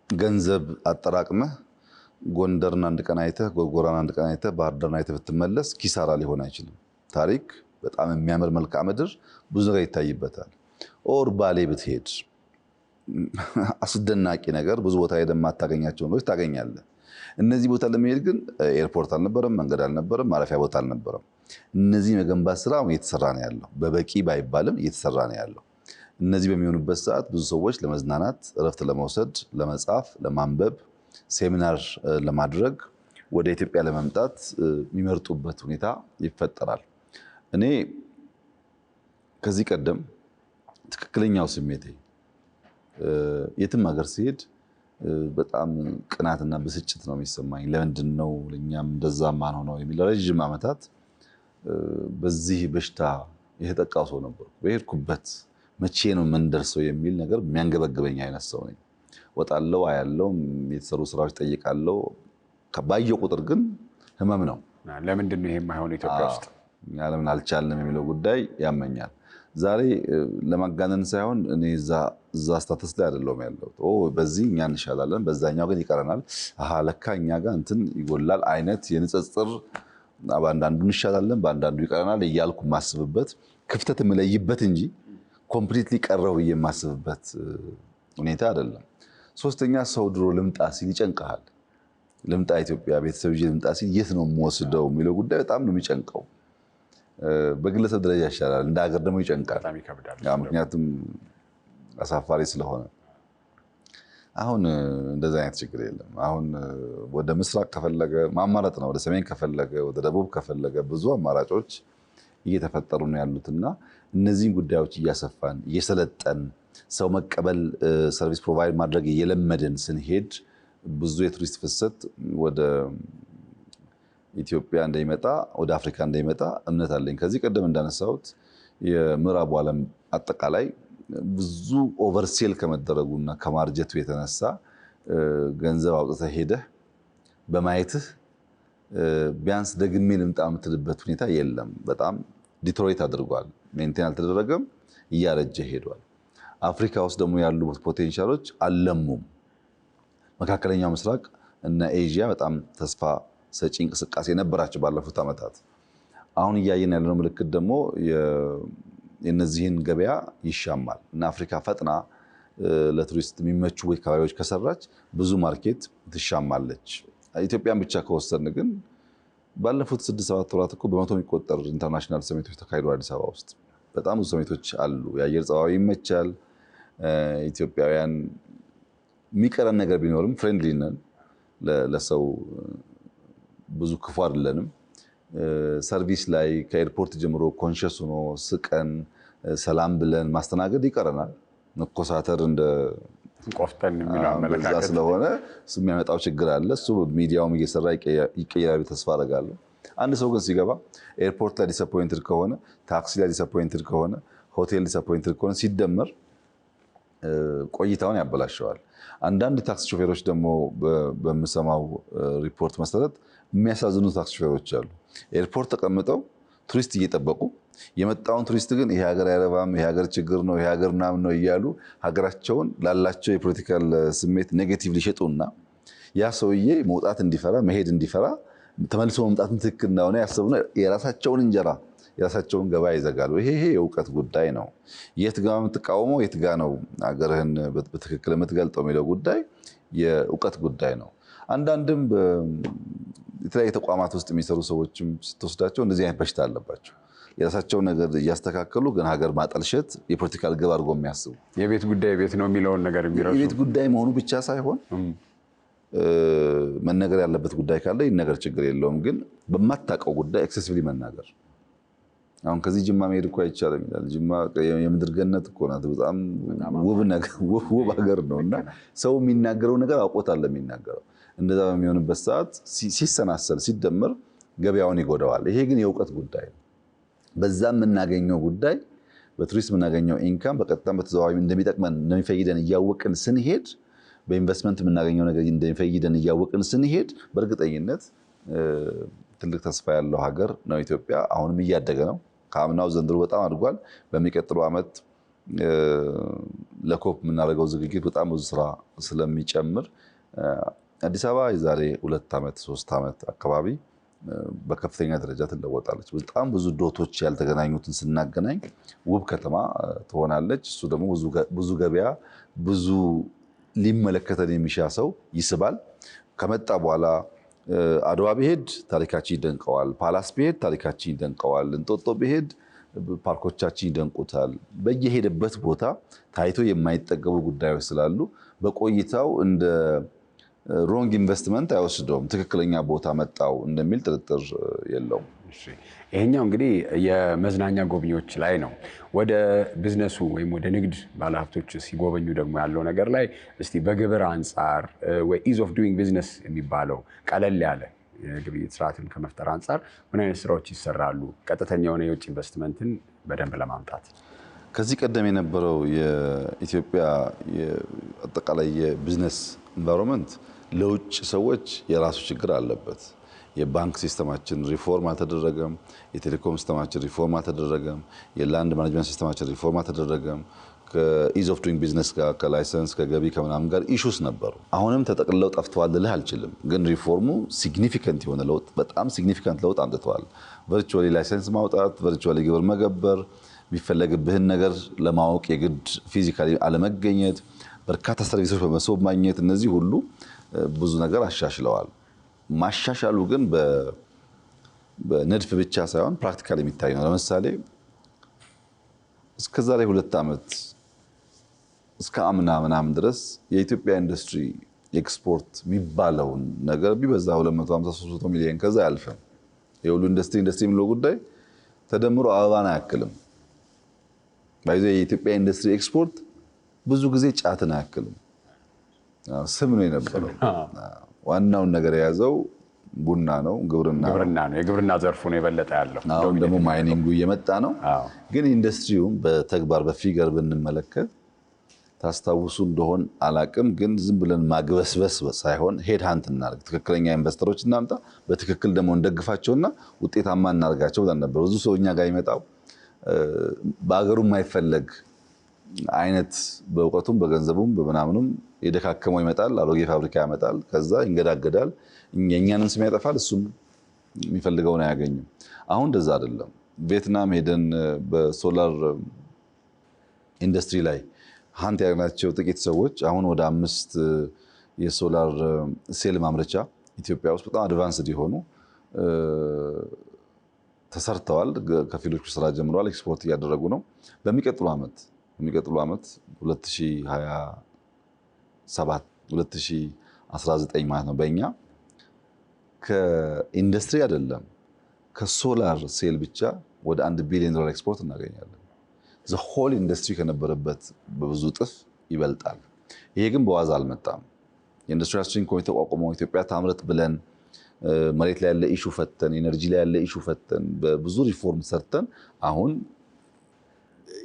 ገንዘብ አጠራቅመህ ጎንደርን አንድ ቀን አይተህ ጎርጎራን አንድ ቀን አይተህ ባህር ዳርን አይተህ ብትመለስ ኪሳራ ሊሆን አይችልም። ታሪክ በጣም የሚያምር መልክዓ ምድር ብዙ ነገር ይታይበታል። ኦር ባሌ ብትሄድ አስደናቂ ነገር ብዙ ቦታ ሄደህ የማታገኛቸው ነገሮች ታገኛለህ። እነዚህ ቦታ ለመሄድ ግን ኤርፖርት አልነበረም፣ መንገድ አልነበረም፣ ማረፊያ ቦታ አልነበረም። እነዚህ መገንባት ስራ እየተሰራ ነው ያለው። በበቂ ባይባልም እየተሰራ ነው ያለው። እነዚህ በሚሆኑበት ሰዓት ብዙ ሰዎች ለመዝናናት፣ እረፍት ለመውሰድ፣ ለመጻፍ፣ ለማንበብ፣ ሴሚናር ለማድረግ ወደ ኢትዮጵያ ለመምጣት የሚመርጡበት ሁኔታ ይፈጠራል። እኔ ከዚህ ቀደም ትክክለኛው ስሜቴ የትም ሀገር ሲሄድ በጣም ቅናትና ብስጭት ነው የሚሰማኝ። ለምንድን ነው ለእኛም እንደዛ ማንሆነው የሚል ረዥም ዓመታት በዚህ በሽታ የተጠቃው ሰው ነበርኩ። በሄድኩበት መቼ ነው የምንደርሰው የሚል ነገር የሚያንገበግበኝ አይነት ሰው ነኝ። ወጣለው፣ አያለው፣ የተሰሩ ስራዎች ጠይቃለው። ባየው ቁጥር ግን ህመም ነው። ለምንድን ነው ይሄ የማይሆነው ኢትዮጵያ ውስጥ? ለምን አልቻልንም የሚለው ጉዳይ ያመኛል። ዛሬ ለማጋነን ሳይሆን እኔ እዛ ስታተስ ላይ አይደለሁም ያለሁት። በዚህ እኛ እንሻላለን፣ በዛኛው ግን ይቀረናል፣ ለካ እኛ ጋር እንትን ይጎላል አይነት የንጽጽር በአንዳንዱ እንሻላለን፣ በአንዳንዱ ይቀረናል እያልኩ የማስብበት ክፍተት የምለይበት እንጂ ኮምፕሊትሊ ቀረው ብዬ የማስብበት ሁኔታ አይደለም። ሶስተኛ ሰው ድሮ ልምጣ ሲል ይጨንቀሃል። ልምጣ ኢትዮጵያ ቤተሰብ ይዤ ልምጣ ሲል የት ነው የምወስደው የሚለው ጉዳይ በጣም ነው የሚጨንቀው። በግለሰብ ደረጃ ይሻላል፣ እንደ ሀገር ደግሞ ይጨንቃል። ምክንያቱም አሳፋሪ ስለሆነ አሁን እንደዛ አይነት ችግር የለም። አሁን ወደ ምስራቅ ከፈለገ ማማረጥ ነው፣ ወደ ሰሜን ከፈለገ፣ ወደ ደቡብ ከፈለገ ብዙ አማራጮች እየተፈጠሩ ነው ያሉትና እነዚህን ጉዳዮች እያሰፋን እየሰለጠን ሰው መቀበል ሰርቪስ ፕሮቫይድ ማድረግ እየለመድን ስንሄድ ብዙ የቱሪስት ፍሰት ወደ ኢትዮጵያ እንደሚመጣ ወደ አፍሪካ እንደሚመጣ እምነት አለኝ። ከዚህ ቀደም እንዳነሳሁት የምዕራቡ ዓለም አጠቃላይ ብዙ ኦቨርሴል ከመደረጉና ከማርጀቱ የተነሳ ገንዘብ አውጥተህ ሄደህ በማየትህ ቢያንስ ደግሜ ልምጣ የምትልበት ሁኔታ የለም። በጣም ዲትሮይት አድርጓል፣ ሜንቴን አልተደረገም፣ እያረጀ ሄዷል። አፍሪካ ውስጥ ደግሞ ያሉ ፖቴንሻሎች አልለሙም። መካከለኛው ምስራቅ እና ኤዥያ በጣም ተስፋ ሰጪ እንቅስቃሴ ነበራቸው ባለፉት ዓመታት። አሁን እያየን ያለነው ምልክት ደግሞ የነዚህን ገበያ ይሻማል እና አፍሪካ ፈጥና ለቱሪስት የሚመቹ አካባቢዎች ከሰራች ብዙ ማርኬት ትሻማለች። ኢትዮጵያን ብቻ ከወሰድን ግን ባለፉት 6-7 ወራት እኮ በመቶ የሚቆጠር ኢንተርናሽናል ሰሚቶች ተካሂደዋል አዲስ አበባ ውስጥ። በጣም ብዙ ሰሚቶች አሉ። የአየር ጸባዩ ይመቻል። ኢትዮጵያውያን የሚቀረን ነገር ቢኖርም ፍሬንድሊ ነን፣ ለሰው ብዙ ክፉ አይደለንም። ሰርቪስ ላይ ከኤርፖርት ጀምሮ ኮንሸስ ሆኖ ስቀን ሰላም ብለን ማስተናገድ ይቀረናል። መኮሳተር እንደ ቆፍጠን የሚለው አመለካከት ስለሆነ እሱ የሚያመጣው ችግር አለ። እሱ ሚዲያውም እየሰራ ይቀየራሉ ተስፋ አደርጋለሁ። አንድ ሰው ግን ሲገባ ኤርፖርት ላይ ዲስአፖይንትድ ከሆነ፣ ታክሲ ላይ ዲስአፖይንትድ ከሆነ፣ ሆቴል ዲስአፖይንትድ ከሆነ ሲደመር ቆይታውን ያበላሸዋል። አንዳንድ ታክሲ ሾፌሮች ደግሞ በምሰማው ሪፖርት መሰረት የሚያሳዝኑ ታክሲ ሾፌሮች አሉ። ኤርፖርት ተቀምጠው ቱሪስት እየጠበቁ የመጣውን ቱሪስት ግን ይሄ ሀገር አይረባም፣ ይሄ ሀገር ችግር ነው፣ ይሄ ሀገር ምናምን ነው እያሉ ሀገራቸውን ላላቸው የፖለቲካል ስሜት ኔጌቲቭ ሊሸጡና ያ ሰውዬ መውጣት እንዲፈራ መሄድ እንዲፈራ ተመልሶ መምጣትን ትክክል እንደሆነ ያስቡና የራሳቸውን እንጀራ የራሳቸውን ገበያ ይዘጋሉ። ይሄ የእውቀት ጉዳይ ነው። የት ጋ የምትቃወመው የት ጋ ነው ሀገርህን በትክክል የምትገልጠው የሚለው ጉዳይ የእውቀት ጉዳይ ነው። አንዳንድም የተለያዩ ተቋማት ውስጥ የሚሰሩ ሰዎችም ስትወስዳቸው እንደዚህ አይነት በሽታ አለባቸው። የራሳቸውን ነገር እያስተካከሉ ግን ሀገር ማጠልሸት የፖለቲካል ግብ አድርጎ የሚያስቡ የቤት ጉዳይ ቤት ነው የሚለውን ነገር የሚረሱ የቤት ጉዳይ መሆኑ ብቻ ሳይሆን መነገር ያለበት ጉዳይ ካለ ይነገር፣ ችግር የለውም። ግን በማታውቀው ጉዳይ ኤክሴሲቭሊ መናገር አሁን ከዚህ ጅማ መሄድ እኮ አይቻልም ይላል። ጅማ የምድር ገነት እኮ ናት። በጣም ውብ ሀገር ነው እና ሰው የሚናገረው ነገር አውቆታል የሚናገረው። እንደዛ በሚሆንበት ሰዓት ሲሰናሰል ሲደመር ገበያውን ይጎዳዋል። ይሄ ግን የእውቀት ጉዳይ ነው። በዛ የምናገኘው ጉዳይ በቱሪስት የምናገኘው ኢንካም በቀጥታም በተዘዋዋሪ እንደሚጠቅመን እንደሚፈይደን እያወቅን ስንሄድ፣ በኢንቨስትመንት የምናገኘው ነገር እንደሚፈይደን እያወቅን ስንሄድ በእርግጠኝነት ትልቅ ተስፋ ያለው ሀገር ነው ኢትዮጵያ። አሁንም እያደገ ነው። ከአምናው ዘንድሮ በጣም አድጓል። በሚቀጥለው ዓመት ለኮፕ የምናደርገው ዝግጅት በጣም ብዙ ስራ ስለሚጨምር አዲስ አበባ የዛሬ 2 ዓመት 3 ዓመት አካባቢ በከፍተኛ ደረጃ ትለወጣለች። በጣም ብዙ ዶቶች ያልተገናኙትን ስናገናኝ ውብ ከተማ ትሆናለች። እሱ ደግሞ ብዙ ገበያ፣ ብዙ ሊመለከተን የሚሻ ሰው ይስባል። ከመጣ በኋላ አድዋ ቢሄድ ታሪካችን ይደንቀዋል። ፓላስ ቢሄድ ታሪካችን ይደንቀዋል። እንጦጦ ቢሄድ ፓርኮቻችን ይደንቁታል። በየሄደበት ቦታ ታይቶ የማይጠገቡ ጉዳዮች ስላሉ በቆይታው እንደ ሮንግ ኢንቨስትመንት አይወስደውም። ትክክለኛ ቦታ መጣው እንደሚል ጥርጥር የለውም። ይሄኛው እንግዲህ የመዝናኛ ጎብኚዎች ላይ ነው። ወደ ቢዝነሱ ወይም ወደ ንግድ ባለሀብቶች ሲጎበኙ ደግሞ ያለው ነገር ላይ እስቲ በግብር አንጻር ወይ ኢዝ ኦፍ ዱይንግ ቢዝነስ የሚባለው ቀለል ያለ የግብይት ስርዓትን ከመፍጠር አንጻር ምን አይነት ስራዎች ይሰራሉ? ቀጥተኛ የሆነ የውጭ ኢንቨስትመንትን በደንብ ለማምጣት ከዚህ ቀደም የነበረው የኢትዮጵያ አጠቃላይ የቢዝነስ ኢንቫይሮንመንት ለውጭ ሰዎች የራሱ ችግር አለበት። የባንክ ሲስተማችን ሪፎርም አልተደረገም። የቴሌኮም ሲስተማችን ሪፎርም አልተደረገም። የላንድ ማኔጅመንት ሲስተማችን ሪፎርም አልተደረገም። ከኢዝ ኦፍ ዱይንግ ቢዝነስ ጋር ከላይሰንስ ከገቢ ከምናምን ጋር ኢሹስ ነበሩ። አሁንም ተጠቅልለው ጠፍተዋል ልልህ አልችልም። ግን ሪፎርሙ ሲግኒፊካንት የሆነ ለውጥ በጣም ሲግኒፊካንት ለውጥ አምጥተዋል። ቨርቹዋሊ ላይሰንስ ማውጣት፣ ቨርቹዋሊ ግብር መገበር፣ የሚፈለግብህን ነገር ለማወቅ የግድ ፊዚካሊ አለመገኘት፣ በርካታ ሰርቪሶች በመሶብ ማግኘት፣ እነዚህ ሁሉ ብዙ ነገር አሻሽለዋል። ማሻሻሉ ግን በንድፍ ብቻ ሳይሆን ፕራክቲካል የሚታይ ነው። ለምሳሌ እስከዛሬ 2 ዓመት እስከ አምና ምናምን ድረስ የኢትዮጵያ ኢንዱስትሪ ኤክስፖርት የሚባለውን ነገር ቢበዛ 250-300 ሚሊዮን ከዛ አያልፍም። የሁሉ ኢንዱስትሪ የሚለው ጉዳይ ተደምሮ አበባን አያክልም። ባይዞ የኢትዮጵያ ኢንዱስትሪ ኤክስፖርት ብዙ ጊዜ ጫትን አያክልም። ስም ነው የነበረው። ዋናውን ነገር የያዘው ቡና ነው፣ ግብርና ነው። የግብርና ዘርፉ ነው የበለጠ ያለው። አሁን ደግሞ ማይኒንጉ እየመጣ ነው። ግን ኢንዱስትሪውን በተግባር በፊገር ብንመለከት ታስታውሱ እንደሆን አላቅም፣ ግን ዝም ብለን ማግበስበስ ሳይሆን ሄድ ሃንት እናርግ፣ ትክክለኛ ኢንቨስተሮች እናምጣ፣ በትክክል ደግሞ እንደግፋቸውና ውጤታማ እናርጋቸው ብለን ነበር። ብዙ ሰው እኛ ጋር ይመጣው በአገሩ የማይፈለግ አይነት በእውቀቱም በገንዘቡም በምናምኑም የደካከመው ይመጣል፣ አሮጌ ፋብሪካ ያመጣል፣ ከዛ ይንገዳገዳል፣ የእኛንን ስም ያጠፋል፣ እሱም የሚፈልገውን አያገኝም። አሁን እንደዛ አይደለም። ቪየትናም ሄደን በሶላር ኢንዱስትሪ ላይ ሀንት ያገናቸው ጥቂት ሰዎች አሁን ወደ 5 የሶላር ሴል ማምረቻ ኢትዮጵያ ውስጥ በጣም አድቫንስድ የሆኑ ተሰርተዋል። ከፊሎቹ ስራ ጀምረዋል፣ ኤክስፖርት እያደረጉ ነው። በሚቀጥሉ ዓመት 2019 ማለት ነው በእኛ ከኢንዱስትሪ አይደለም ከሶላር ሴል ብቻ ወደ $1 ቢሊዮን ኤክስፖርት እናገኛለን። ሆል ኢንዱስትሪ ከነበረበት በብዙ እጥፍ ይበልጣል። ይሄ ግን በዋዛ አልመጣም። የኢንዱስትሪ ስትሪንግ ኮሚቴ ተቋቁሞ ኢትዮጵያ ታምረት ብለን መሬት ላይ ያለ ኢሹ ፈተን፣ ኤነርጂ ላይ ያለ ኢሹ ፈተን፣ በብዙ ሪፎርም ሰርተን አሁን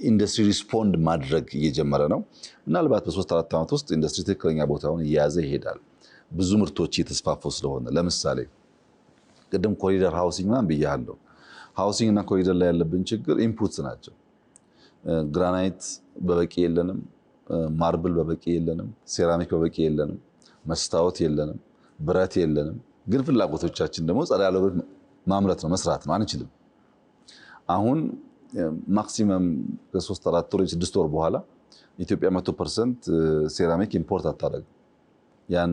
ኢንዱስትሪ ሪስፖንድ ማድረግ እየጀመረ ነው። ምናልባት በ3-4 ዓመት ውስጥ ኢንዱስትሪ ትክክለኛ ቦታውን እየያዘ ይሄዳል። ብዙ ምርቶች እየተስፋፉ ስለሆነ ለምሳሌ ቅድም ኮሪደር ሃውሲንግ ምናምን ብያለሁ። ሃውሲንግ እና ኮሪደር ላይ ያለብን ችግር ኢንፑትስ ናቸው። ግራናይት በበቂ የለንም፣ ማርብል በበቂ የለንም፣ ሴራሚክ በበቂ የለንም፣ መስታወት የለንም፣ ብረት የለንም። ግን ፍላጎቶቻችን ደግሞ ጸዳ ያለ ማምረት ነው፣ መስራት ነው፣ አንችልም። አሁን ማክሲመም ከ3-4 ወር 6 ወር በኋላ ኢትዮጵያ 100% ሴራሚክ ኢምፖርት አታደርግም። ያን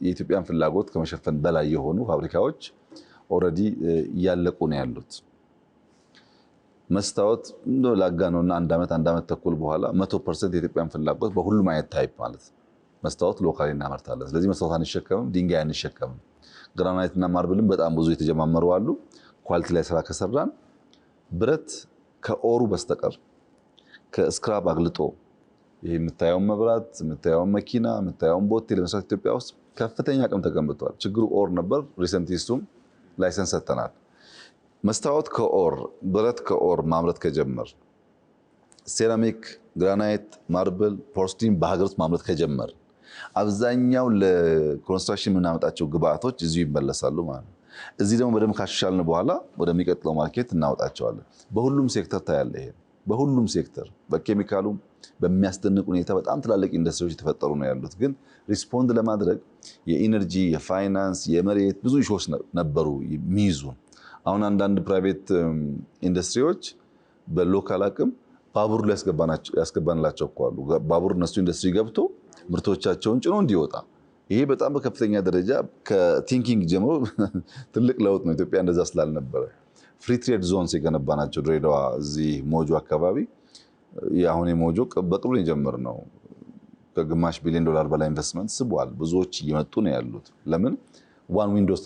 የኢትዮጵያን ፍላጎት ከመሸፈን በላይ የሆኑ ፋብሪካዎች ኦልሬዲ እያለቁ ነው ያሉት። መስታወት ላጋ ነውና አንድ ዓመት ተኩል በኋላ 100% የኢትዮጵያን ፍላጎት በሁሉም አይነት ታይፕ ማለት መስታወት ሎካሊ እናመርታለን። ስለዚህ መስታወት አንሸከምም፣ ድንጋይ አንሸከምም። ግራናይት እና ማርብልም በጣም ብዙ የተጀማመሩ አሉ። ኳሊቲ ላይ ስራ ከሰራን ብረት ከኦሩ በስተቀር ከስክራፕ አግልጦ ይሄ የምታየውን መብራት፣ የምታየውን መኪና፣ የምታየውን ቦቴ ለመስራት ኢትዮጵያ ውስጥ ከፍተኛ አቅም ተገንብቷል። ችግሩ ኦር ነበር። ሪሰንትሊ እሱም ላይሰንስ ሰጥተናል። መስታወት ከኦር ብረት ከኦር ማምረት ከጀመር፣ ሴራሚክ፣ ግራናይት፣ ማርብል፣ ፖርስሊን በሀገር ውስጥ ማምረት ከጀመር አብዛኛው ለኮንስትራክሽን የምናመጣቸው ግብአቶች እዚሁ ይመለሳሉ ማለት ነው። እዚህ ደግሞ በደንብ ካሻሻልን በኋላ ወደሚቀጥለው ማርኬት እናወጣቸዋለን። በሁሉም ሴክተር ታያለ። ይሄ በሁሉም ሴክተር በኬሚካሉም በሚያስደንቅ ሁኔታ በጣም ትላልቅ ኢንዱስትሪዎች የተፈጠሩ ነው ያሉት። ግን ሪስፖንድ ለማድረግ የኢነርጂ፣ የፋይናንስ፣ የመሬት ብዙ ኢሹዎች ነበሩ የሚይዙ። አሁን አንዳንድ ፕራይቬት ኢንዱስትሪዎች በሎካል አቅም ባቡር ላይ ያስገባንላቸው እኮ አሉ። ባቡር እነሱ ኢንዱስትሪ ገብቶ ምርቶቻቸውን ጭኖ እንዲወጣ። ይሄ በጣም በከፍተኛ ደረጃ ከቲንኪንግ ጀምሮ ትልቅ ለውጥ ነው። ኢትዮጵያ እንደዛ ስላልነበረ ፍሪ ትሬድ ዞንስ የገነባናቸው ድሬዳዋ፣ እዚህ ሞጆ አካባቢ አሁን የሞጆ በቅርቡ የጀመርነው ከግማሽ $1 ቢሊዮን በላይ ኢንቨስትመንት ስቧል። ብዙዎች እየመጡ ነው ያሉት። ለምን ዋን ዊንዶው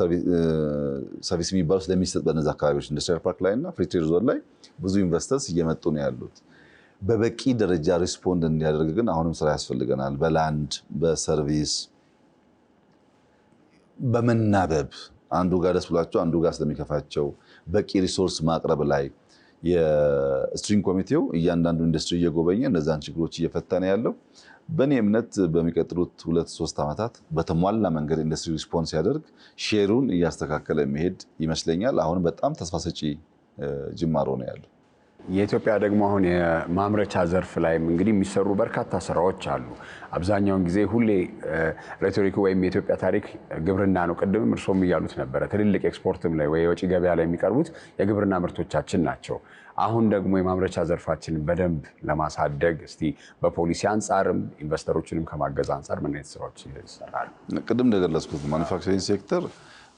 ሰርቪስ የሚባሉ ስለሚሰጥ በነዛ አካባቢዎች ኢንዱስትሪያል ፓርክ ላይ እና ፍሪ ትሬድ ዞን ላይ ብዙ ኢንቨስተርስ እየመጡ ነው ያሉት። በበቂ ደረጃ ሪስፖንድ እንዲያደርግ ግን አሁንም ስራ ያስፈልገናል። በላንድ፣ በሰርቪስ፣ በመናበብ አንዱ ጋር ደስ ብሏቸው አንዱ ጋር ስለሚከፋቸው በቂ ሪሶርስ ማቅረብ ላይ የስትሪንግ ኮሚቴው እያንዳንዱ ኢንዱስትሪ እየጎበኘ እነዛን ችግሮች እየፈታ ነው ያለው። በእኔ እምነት በሚቀጥሉት 2-3 ዓመታት በተሟላ መንገድ ኢንዱስትሪ ሪስፖንስ ሲያደርግ ሼሩን እያስተካከለ መሄድ ይመስለኛል። አሁን በጣም ተስፋ ሰጪ ጅማሮ ነው ያለው። የኢትዮጵያ ደግሞ አሁን የማምረቻ ዘርፍ ላይ እንግዲህ የሚሰሩ በርካታ ስራዎች አሉ። አብዛኛውን ጊዜ ሁሌ ሬቶሪኩ ወይም የኢትዮጵያ ታሪክ ግብርና ነው። ቅድምም እርሶም እያሉት ነበረ። ትልልቅ ኤክስፖርትም ላይ ወይ የውጭ ገበያ ላይ የሚቀርቡት የግብርና ምርቶቻችን ናቸው። አሁን ደግሞ የማምረቻ ዘርፋችንን በደንብ ለማሳደግ እስቲ በፖሊሲ አንጻርም ኢንቨስተሮችንም ከማገዝ አንጻር ምን አይነት ስራዎች ይሰራሉ? ቅድም እንደገለጽኩት ማኑፋክቸሪንግ ሴክተር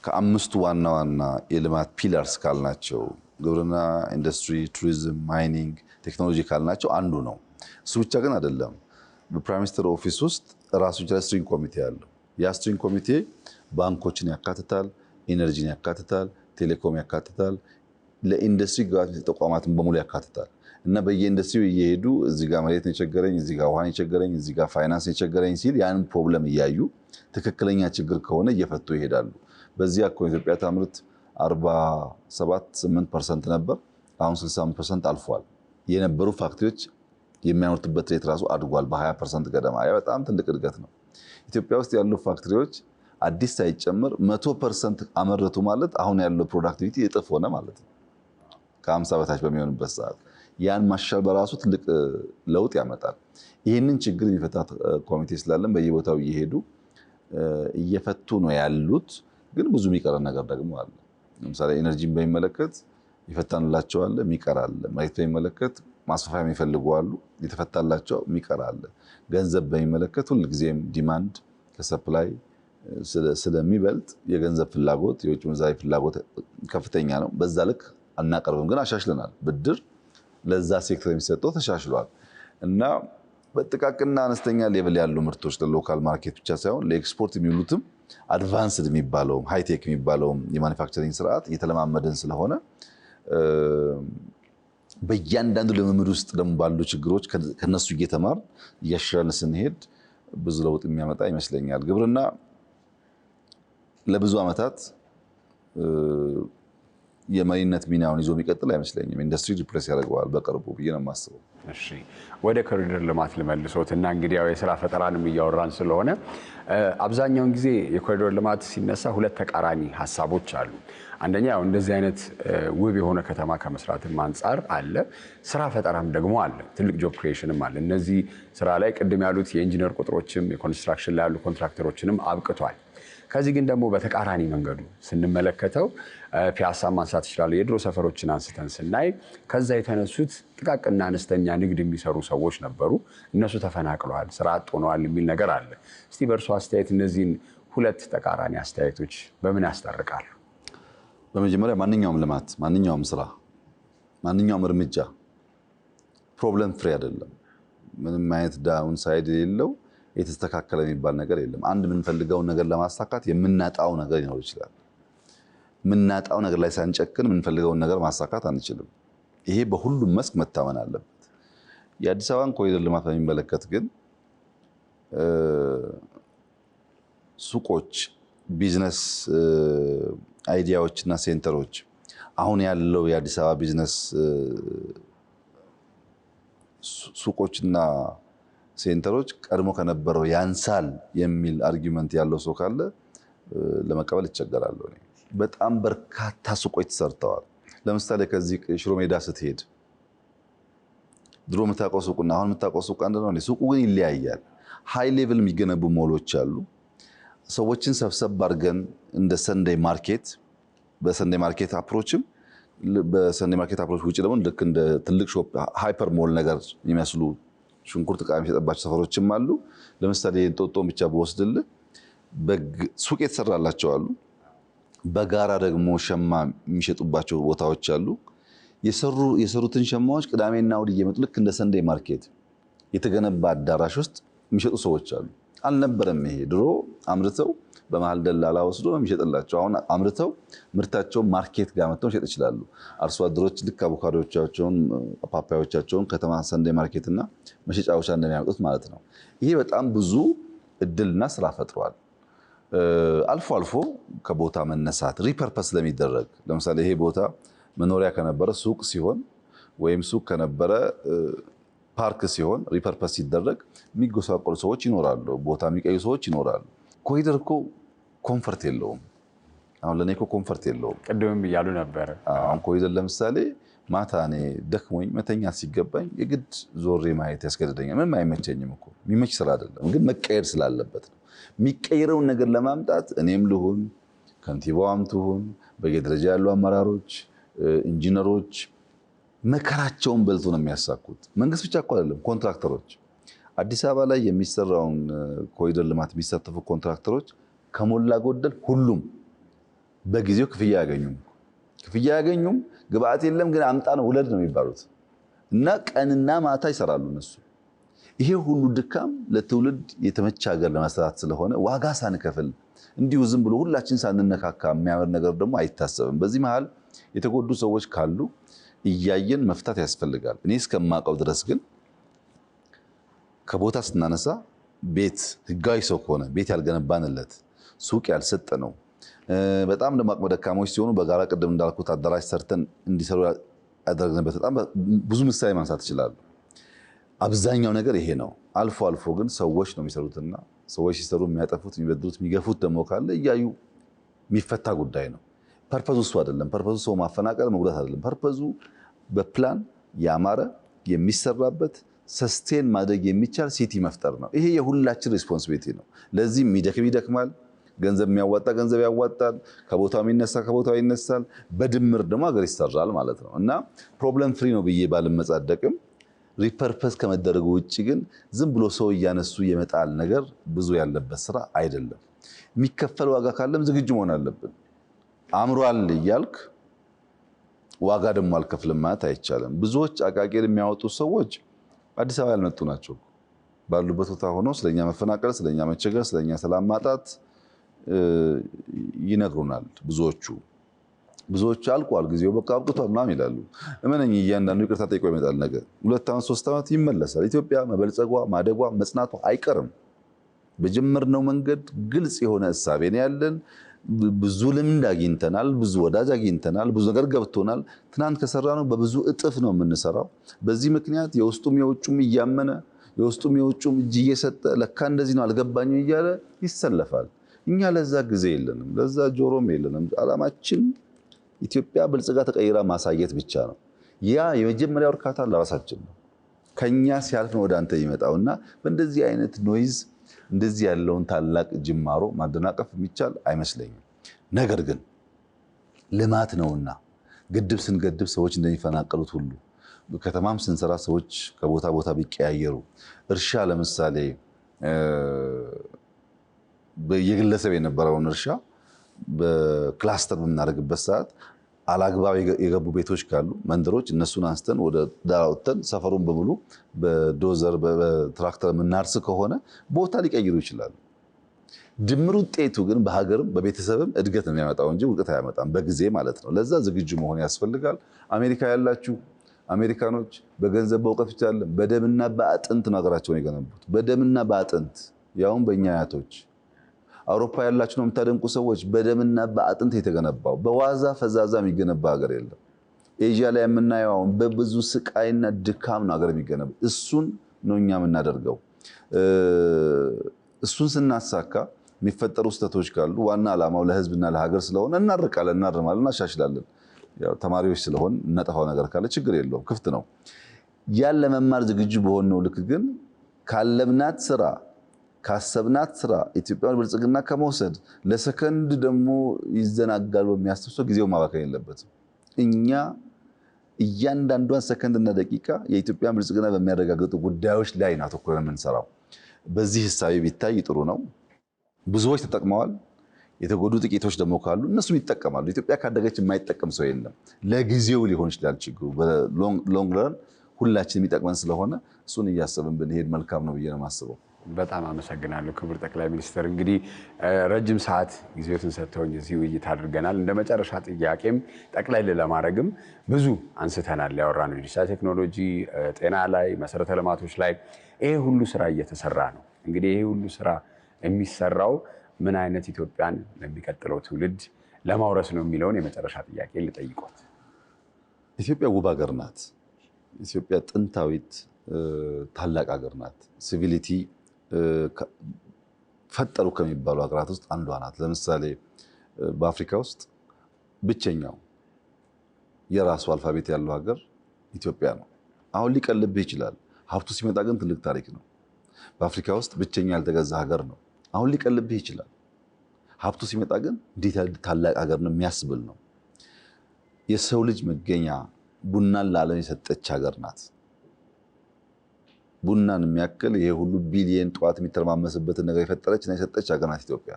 ከ5 ዋና ዋና የልማት ፒላርስ ካልናቸው ግብርና፣ ኢንዱስትሪ፣ ቱሪዝም፣ ማይኒንግ፣ ቴክኖሎጂ ካልናቸው አንዱ ነው። እሱ ብቻ ግን አይደለም። በፕራይም ሚኒስትር ኦፊስ ውስጥ ራሱን የቻለ ስትሪንግ ኮሚቴ አለው። ያ ስትሪንግ ኮሚቴ ባንኮችን ያካትታል፣ ኢነርጂን ያካትታል፣ ቴሌኮም ያካትታል፣ ለኢንዱስትሪ ግብዓት ተቋማትን በሙሉ ያካትታል እና በየኢንዱስትሪው እየሄዱ እዚህ ጋር መሬት ነው የቸገረኝ፣ እዚህ ጋር ውሃ ነው የቸገረኝ፣ እዚህ ጋር ፋይናንስ ነው የቸገረኝ ሲል ያንን ፕሮብለም እያዩ ትክክለኛ ችግር ከሆነ እየፈቱ ይሄዳሉ። በዚህ አኮ ኢትዮጵያ ታምርት 47-8% ነበር፣ አሁን 65% አልፏል። የነበሩ ፋክተሪዎች የሚያመርቱበት ሬት ራሱ አድጓል በ20% ገደማ። ያ በጣም ትልቅ እድገት ነው። ኢትዮጵያ ውስጥ ያሉ ፋክተሪዎች አዲስ ሳይጨምር 100% አመረቱ ማለት አሁን ያለው ፕሮዳክቲቪቲ እጥፍ ሆነ ማለት ነው። ከ50 በታች በሚሆንበት ሰዓት ያን ማሻሻል በራሱ ትልቅ ለውጥ ያመጣል። ይህንን ችግር የሚፈታ ኮሚቴ ስላለን በየቦታው እየሄዱ እየፈቱ ነው ያሉት። ግን ብዙ የሚቀረን ነገር ደግሞ አለ። ለምሳሌ ኤነርጂን በሚመለከት ይፈታንላቸው አለ፣ የሚቀር አለ። መሬት በሚመለከት ማስፋፋያ የሚፈልጉ አሉ፣ የተፈታላቸው የሚቀር አለ። ገንዘብ በሚመለከት ሁልጊዜም ዲማንድ ከሰፕላይ ስለሚበልጥ የገንዘብ ፍላጎት፣ የውጭ ምንዛሪ ፍላጎት ከፍተኛ ነው። በዛ ልክ አናቀርብም፣ ግን አሻሽለናል። ብድር ለዛ ሴክተር የሚሰጠው ተሻሽሏል እና በጥቃቅንና አነስተኛ ሌቭል ያሉ ምርቶች ለሎካል ማርኬት ብቻ ሳይሆን ለኤክስፖርት የሚውሉትም አድቫንስድ የሚባለውም ሃይቴክ የሚባለውም የማኒፋክቸሪንግ ስርዓት እየተለማመድን ስለሆነ በእያንዳንዱ ልምምድ ውስጥ ደግሞ ባሉ ችግሮች ከነሱ እየተማር እያሻሻልን ስንሄድ ብዙ ለውጥ የሚያመጣ ይመስለኛል። ግብርና ለብዙ ዓመታት የመሪነት ሚናውን ይዞ የሚቀጥል አይመስለኝም። ኢንዱስትሪ ሪፕሌስ ያደርገዋል በቅርቡ ብዬ ነው የማስበው። እሺ፣ ወደ ኮሪደር ልማት ልመልሶት እና እንግዲህ ያው የስራ ፈጠራንም እያወራን ስለሆነ አብዛኛውን ጊዜ የኮሪደር ልማት ሲነሳ ሁለት ተቃራኒ ሀሳቦች አሉ። አንደኛ ያው እንደዚህ አይነት ውብ የሆነ ከተማ ከመስራትም አንጻር አለ፣ ስራ ፈጠራም ደግሞ አለ፣ ትልቅ ጆብ ክሪኤሽንም አለ። እነዚህ ስራ ላይ ቅድም ያሉት የኢንጂነር ቁጥሮችም የኮንስትራክሽን ላይ ያሉ ኮንትራክተሮችንም አብቅቷል። ከዚህ ግን ደግሞ በተቃራኒ መንገዱ ስንመለከተው ፒያሳ ማንሳት ይችላል። የድሮ ሰፈሮችን አንስተን ስናይ ከዛ የተነሱት ጥቃቅንና አነስተኛ ንግድ የሚሰሩ ሰዎች ነበሩ። እነሱ ተፈናቅለዋል፣ ስራ አጥ ሆነዋል የሚል ነገር አለ። እስቲ በእርሱ አስተያየት እነዚህን ሁለት ተቃራኒ አስተያየቶች በምን ያስታርቃሉ? በመጀመሪያ ማንኛውም ልማት፣ ማንኛውም ስራ፣ ማንኛውም እርምጃ ፕሮብለም ፍሪ አይደለም። ምንም አይነት ዳውን ሳይድ የሌለው የተስተካከለ የሚባል ነገር የለም። አንድ የምንፈልገውን ነገር ለማሳካት የምናጣው ነገር ሊኖር ይችላል። የምናጣው ነገር ላይ ሳንጨክን የምንፈልገውን ነገር ማሳካት አንችልም። ይሄ በሁሉም መስክ መታመን አለበት። የአዲስ አበባን ኮሪደር ልማት በሚመለከት ግን ሱቆች፣ ቢዝነስ አይዲያዎችና ሴንተሮች አሁን ያለው የአዲስ አበባ ቢዝነስ ሱቆችና ሴንተሮች ቀድሞ ከነበረው ያንሳል የሚል አርጊውመንት ያለው ሰው ካለ ለመቀበል ይቸገራለሁ። በጣም በርካታ ሱቆች ተሰርተዋል። ለምሳሌ ከዚህ ሽሮ ሜዳ ስትሄድ ድሮ የምታውቀው ሱቅና አሁን የምታውቀው ሱቅ አንድ ነው። ሱቁ ግን ይለያያል። ሃይ ሌቭል የሚገነቡ ሞሎች አሉ። ሰዎችን ሰብሰብ አድርገን እንደ ሰንዴይ ማርኬት በሰንዴይ ማርኬት አፕሮችም በሰንዴይ ማርኬት አፕሮች ውጭ ደግሞ ልክ እንደ ትልቅ ሾፕ ሃይፐር ሞል ነገር የሚመስሉ ሽንኩርት ዕቃ የሚሸጥባቸው ሰፈሮችም አሉ። ለምሳሌ እንጦጦን ብቻ በወስድልህ ሱቅ የተሰራላቸው አሉ። በጋራ ደግሞ ሸማ የሚሸጡባቸው ቦታዎች አሉ። የሰሩትን ሸማዎች ቅዳሜና እሑድ እየመጡ ልክ እንደ ሰንዴይ ማርኬት የተገነባ አዳራሽ ውስጥ የሚሸጡ ሰዎች አሉ። አልነበረም ይሄ ድሮ አምርተው በመሃል ደላላ ወስዶ የሚሸጥላቸው። አሁን አምርተው ምርታቸውን ማርኬት ጋር መጥተው መሸጥ ይችላሉ። አርሶ አደሮች ልክ አቮካዶቻቸውን፣ ፓፓያዎቻቸውን ከተማ ሰንዴይ ማርኬትና መሸጫዎች እንደሚያመጡት ማለት ነው። ይሄ በጣም ብዙ እድልና ስራ ፈጥሯል። አልፎ አልፎ ከቦታ መነሳት ሪፐርፐስ ለሚደረግ ለምሳሌ ይሄ ቦታ መኖሪያ ከነበረ ሱቅ ሲሆን ወይም ሱቅ ከነበረ ፓርክ ሲሆን ሪፐርፐስ ሲደረግ የሚጎሳቆሉ ሰዎች ይኖራሉ፣ ቦታ የሚቀዩ ሰዎች ይኖራሉ። ኮሪደር እኮ ኮንፈርት የለውም። አሁን ለኔ እኮ ኮንፈርት የለውም። ቅድምም እያሉ ነበር። አሁን ኮሪደር ለምሳሌ ማታ እኔ ደክሞኝ መተኛት ሲገባኝ የግድ ዞሬ ማየት ያስገድደኛል። ምንም አይመቸኝም እኮ የሚመች ስራ አይደለም፣ ግን መቀየር ስላለበት ነው። የሚቀየረውን ነገር ለማምጣት እኔም ልሁን ከንቲባዋም ትሁን በየደረጃ ያሉ አመራሮች፣ ኢንጂነሮች መከራቸውን በልቶ ነው የሚያሳኩት። መንግስት ብቻ እኮ አይደለም፣ ኮንትራክተሮች አዲስ አበባ ላይ የሚሰራውን ኮሪደር ልማት የሚሳተፉ ኮንትራክተሮች ከሞላ ጎደል ሁሉም በጊዜው ክፍያ ያገኙም። ግብአት የለም ግን አምጣ ነው ውለድ ነው የሚባሉት እና ቀንና ማታ ይሰራሉ እነሱ። ይሄ ሁሉ ድካም ለትውልድ የተመቸ ሀገር ለመስራት ስለሆነ ዋጋ ሳንከፍል እንዲሁ ዝም ብሎ ሁላችን ሳንነካካ የሚያምር ነገር ደግሞ አይታሰብም። በዚህ መሃል የተጎዱ ሰዎች ካሉ እያየን መፍታት ያስፈልጋል። እኔ እስከማውቀው ድረስ ግን ከቦታ ስናነሳ ቤት ህጋዊ ሰው ከሆነ ቤት ያልገነባንለት ሱቅ ያልሰጠነው በጣም ደግሞ አቅመ ደካሞች ሲሆኑ በጋራ ቅድም እንዳልኩት አዳራሽ ሰርተን እንዲሰሩ ያደረግንበት በጣም ብዙ ምሳሌ ማንሳት ይችላሉ። አብዛኛው ነገር ይሄ ነው። አልፎ አልፎ ግን ሰዎች ነው የሚሰሩትና ሰዎች ሲሰሩ የሚያጠፉት የሚበድሉት የሚገፉት ደግሞ ካለ እያዩ የሚፈታ ጉዳይ ነው። ፐርፐዙ እሱ አይደለም። ፐርፐዙ ሰው ማፈናቀል መጉዳት አይደለም። ፐርፐዙ በፕላን ያማረ የሚሰራበት ሰስቴን ማድረግ የሚቻል ሲቲ መፍጠር ነው። ይሄ የሁላችን ሪስፖንሲቢሊቲ ነው። ለዚህ የሚደክም ይደክማል፣ ገንዘብ የሚያዋጣ ገንዘብ ያዋጣል፣ ከቦታው የሚነሳ ከቦታው ይነሳል። በድምር ደግሞ ሀገር ይሰራል ማለት ነው እና ፕሮብለም ፍሪ ነው ብዬ ባልመጻደቅም ሪፐርፐስ ከመደረጉ ውጭ ግን ዝም ብሎ ሰው እያነሱ የመጣል ነገር ብዙ ያለበት ስራ አይደለም። የሚከፈል ዋጋ ካለም ዝግጁ መሆን አለብን። አምሯል እያልክ ዋጋ ደግሞ አልከፍልም ማለት አይቻልም። ብዙዎች አቃቂር የሚያወጡ ሰዎች አዲስ አበባ ያልመጡ ናቸው። ባሉበት ቦታ ሆነው ስለኛ መፈናቀል፣ ስለኛ መቸገር፣ ስለኛ ሰላም ማጣት ይነግሩናል። ብዙዎቹ አልቋል ጊዜው በቃ አብቅቷል ምናምን ይላሉ። እመነኝ እያንዳንዱ ይቅርታ ጠይቆ ይመጣል። ነገ 2 ዓመት 3 ዓመት ይመለሳል። ኢትዮጵያ መበልጸጓ ማደጓ መጽናቷ አይቀርም። በጀመርነው መንገድ ግልጽ የሆነ እሳቤ ነው ያለን። ብዙ ልምድ አግኝተናል፣ ብዙ ወዳጅ አግኝተናል፣ ብዙ ነገር ገብቶናል። ትናንት ከሰራነው በብዙ እጥፍ ነው የምንሰራው። በዚህ ምክንያት የውስጡም የውጩም እያመነ የውስጡም የውጩም እጅ እየሰጠ ለካ እንደዚህ ነው አልገባኝም እያለ ይሰለፋል። እኛ ለዛ ጊዜ የለንም፣ ለዛ ጆሮም የለንም። ዓላማችን ኢትዮጵያ ብልጽጋ ተቀይራ ማሳየት ብቻ ነው። ያ የመጀመሪያው እርካታ ለራሳችን ነው። ከኛ ሲያልፍ ነው ወደ አንተ ይመጣውና በእንደዚህ አይነት ኖይዝ እንደዚህ ያለውን ታላቅ ጅማሮ ማደናቀፍ የሚቻል አይመስለኝም። ነገር ግን ልማት ነውና ግድብ ስንገድብ ሰዎች እንደሚፈናቀሉት ሁሉ ከተማም ስንሰራ ሰዎች ከቦታ ቦታ ቢቀያየሩ፣ እርሻ ለምሳሌ የግለሰብ የነበረውን እርሻ በክላስተር በምናደርግበት ሰዓት አላግባብ የገቡ ቤቶች ካሉ መንደሮች እነሱን አንስተን ወደ ዳር አውጥተን ሰፈሩን በሙሉ በዶዘር በትራክተር የምናርስ ከሆነ ቦታ ሊቀይሩ ይችላሉ። ድምር ውጤቱ ግን በሀገርም በቤተሰብም እድገት ነው የሚያመጣው እንጂ ውድቀት አያመጣም፣ በጊዜ ማለት ነው። ለዛ ዝግጁ መሆን ያስፈልጋል። አሜሪካ ያላችሁ አሜሪካኖች በገንዘብ በእውቀት ብቻ አይደለም በደምና በአጥንት ነው ሀገራቸውን የገነቡት። በደምና በአጥንት ያውም በእኛ አያቶች። አውሮፓ ያላችሁ ነው የምታደንቁ ሰዎች በደምና በአጥንት የተገነባው በዋዛ ፈዛዛ የሚገነባ ሀገር የለም። ኤዥያ ላይ የምናየው አሁን በብዙ ስቃይና ድካም ነው ሀገር የሚገነባው። እሱን ነው እኛ የምናደርገው። እሱን ስናሳካ የሚፈጠሩ ስህተቶች ካሉ ዋና ዓላማው ለሕዝብና ለሀገር ስለሆነ እናርቃለን፣ እናርማለን፣ እናሻሽላለን። ያው ተማሪዎች ስለሆን እናጠፋው ነገር ካለ ችግር የለውም፣ ክፍት ነው። ያን ለመማር ዝግጁ በሆነው ልክ ግን ካለምናት ስራ ካሰብናት ስራ ኢትዮጵያን ብልጽግና ከመውሰድ ለሰከንድ ደግሞ ይዘናጋል በሚያስብ ሰው ጊዜው ማባከን የለበትም። እኛ እያንዳንዷን ሰከንድ እና ደቂቃ የኢትዮጵያን ብልጽግና በሚያረጋግጡ ጉዳዮች ላይ ነው አተኩረን የምንሰራው። በዚህ ሂሳቤ ቢታይ ጥሩ ነው። ብዙዎች ተጠቅመዋል። የተጎዱ ጥቂቶች ደግሞ ካሉ እነሱም ይጠቀማሉ። ኢትዮጵያ ካደገች የማይጠቀም ሰው የለም። ለጊዜው ሊሆን ይችላል ችግሩ፣ በሎንግ ረን ሁላችን የሚጠቅመን ስለሆነ እሱን እያሰብን ብንሄድ መልካም ነው ብዬ ነው የማስበው። በጣም አመሰግናለሁ ክቡር ጠቅላይ ሚኒስትር። እንግዲህ ረጅም ሰዓት ጊዜዎትን ሰጥተውኝ እዚህ ውይይት አድርገናል። እንደ መጨረሻ ጥያቄም ጠቅላይ ለማድረግም ብዙ አንስተናል። ያወራነው ዲጂታል ቴክኖሎጂ፣ ጤና ላይ፣ መሰረተ ልማቶች ላይ ይሄ ሁሉ ስራ እየተሰራ ነው። እንግዲህ ይሄ ሁሉ ስራ የሚሰራው ምን አይነት ኢትዮጵያን ለሚቀጥለው ትውልድ ለማውረስ ነው የሚለውን የመጨረሻ ጥያቄ ልጠይቆት። ኢትዮጵያ ውብ ሀገር ናት። ኢትዮጵያ ጥንታዊት ታላቅ ሀገር ናት። ሲቪሊቲ ፈጠሩ ከሚባሉ ሀገራት ውስጥ አንዷ ናት። ለምሳሌ በአፍሪካ ውስጥ ብቸኛው የራሱ አልፋቤት ያለው ሀገር ኢትዮጵያ ነው። አሁን ሊቀልብህ ይችላል። ሀብቱ ሲመጣ ግን ትልቅ ታሪክ ነው። በአፍሪካ ውስጥ ብቸኛ ያልተገዛ ሀገር ነው። አሁን ሊቀልብህ ይችላል። ሀብቱ ሲመጣ ግን እንዴት ታላቅ ሀገር ነው የሚያስብል ነው። የሰው ልጅ መገኛ ቡናን ለዓለም የሰጠች ሀገር ናት። ቡናን የሚያክል ይሄ ሁሉ ቢሊየን ጠዋት የሚተረማመስበትን ነገር የፈጠረች እና የሰጠች ሀገር ናት ኢትዮጵያ።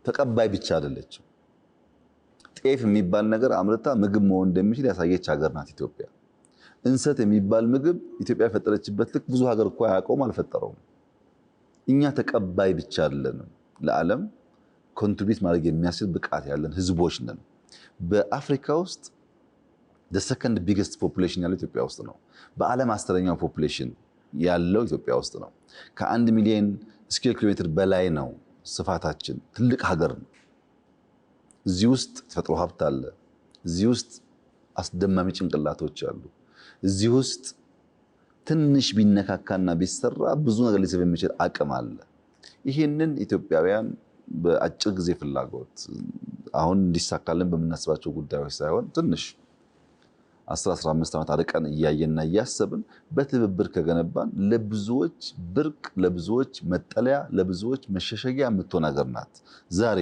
ተቀባይ ብቻ አይደለችም። ጤፍ የሚባል ነገር አምርታ ምግብ መሆን እንደሚችል ያሳየች ሀገር ናት ኢትዮጵያ። እንሰት የሚባል ምግብ ኢትዮጵያ የፈጠረችበት ልክ ብዙ ሀገር እኮ አያውቀውም፣ አልፈጠረውም። እኛ ተቀባይ ብቻ አይደለንም፣ ለዓለም ኮንትሪቢዩት ማድረግ የሚያስችል ብቃት ያለን ህዝቦች ነን። በአፍሪካ ውስጥ the second biggest population ያለው ኢትዮጵያ ውስጥ ነው። በዓለም 10ኛው ፖፑሌሽን ያለው ኢትዮጵያ ውስጥ ነው። ከ1 ሚሊዮን ስኩዌር ኪሎ ሜትር በላይ ነው ስፋታችን። ትልቅ ሀገር ነው። እዚህ ውስጥ ተፈጥሮ ሀብት አለ። እዚህ ውስጥ አስደማሚ ጭንቅላቶች አሉ። እዚህ ውስጥ ትንሽ ቢነካካና ቢሰራ ብዙ ነገር ሊሰብ የሚችል አቅም አለ። ይሄንን ኢትዮጵያውያን በአጭር ጊዜ ፍላጎት አሁን እንዲሳካልን በምናስባቸው ጉዳዮች ሳይሆን ትንሽ 10-15 ዓመት አርቀን እያየና እያሰብን በትብብር ከገነባን ለብዙዎች ብርቅ፣ ለብዙዎች መጠለያ፣ ለብዙዎች መሸሸጊያ የምትሆን ሀገር ናት። ዛሬ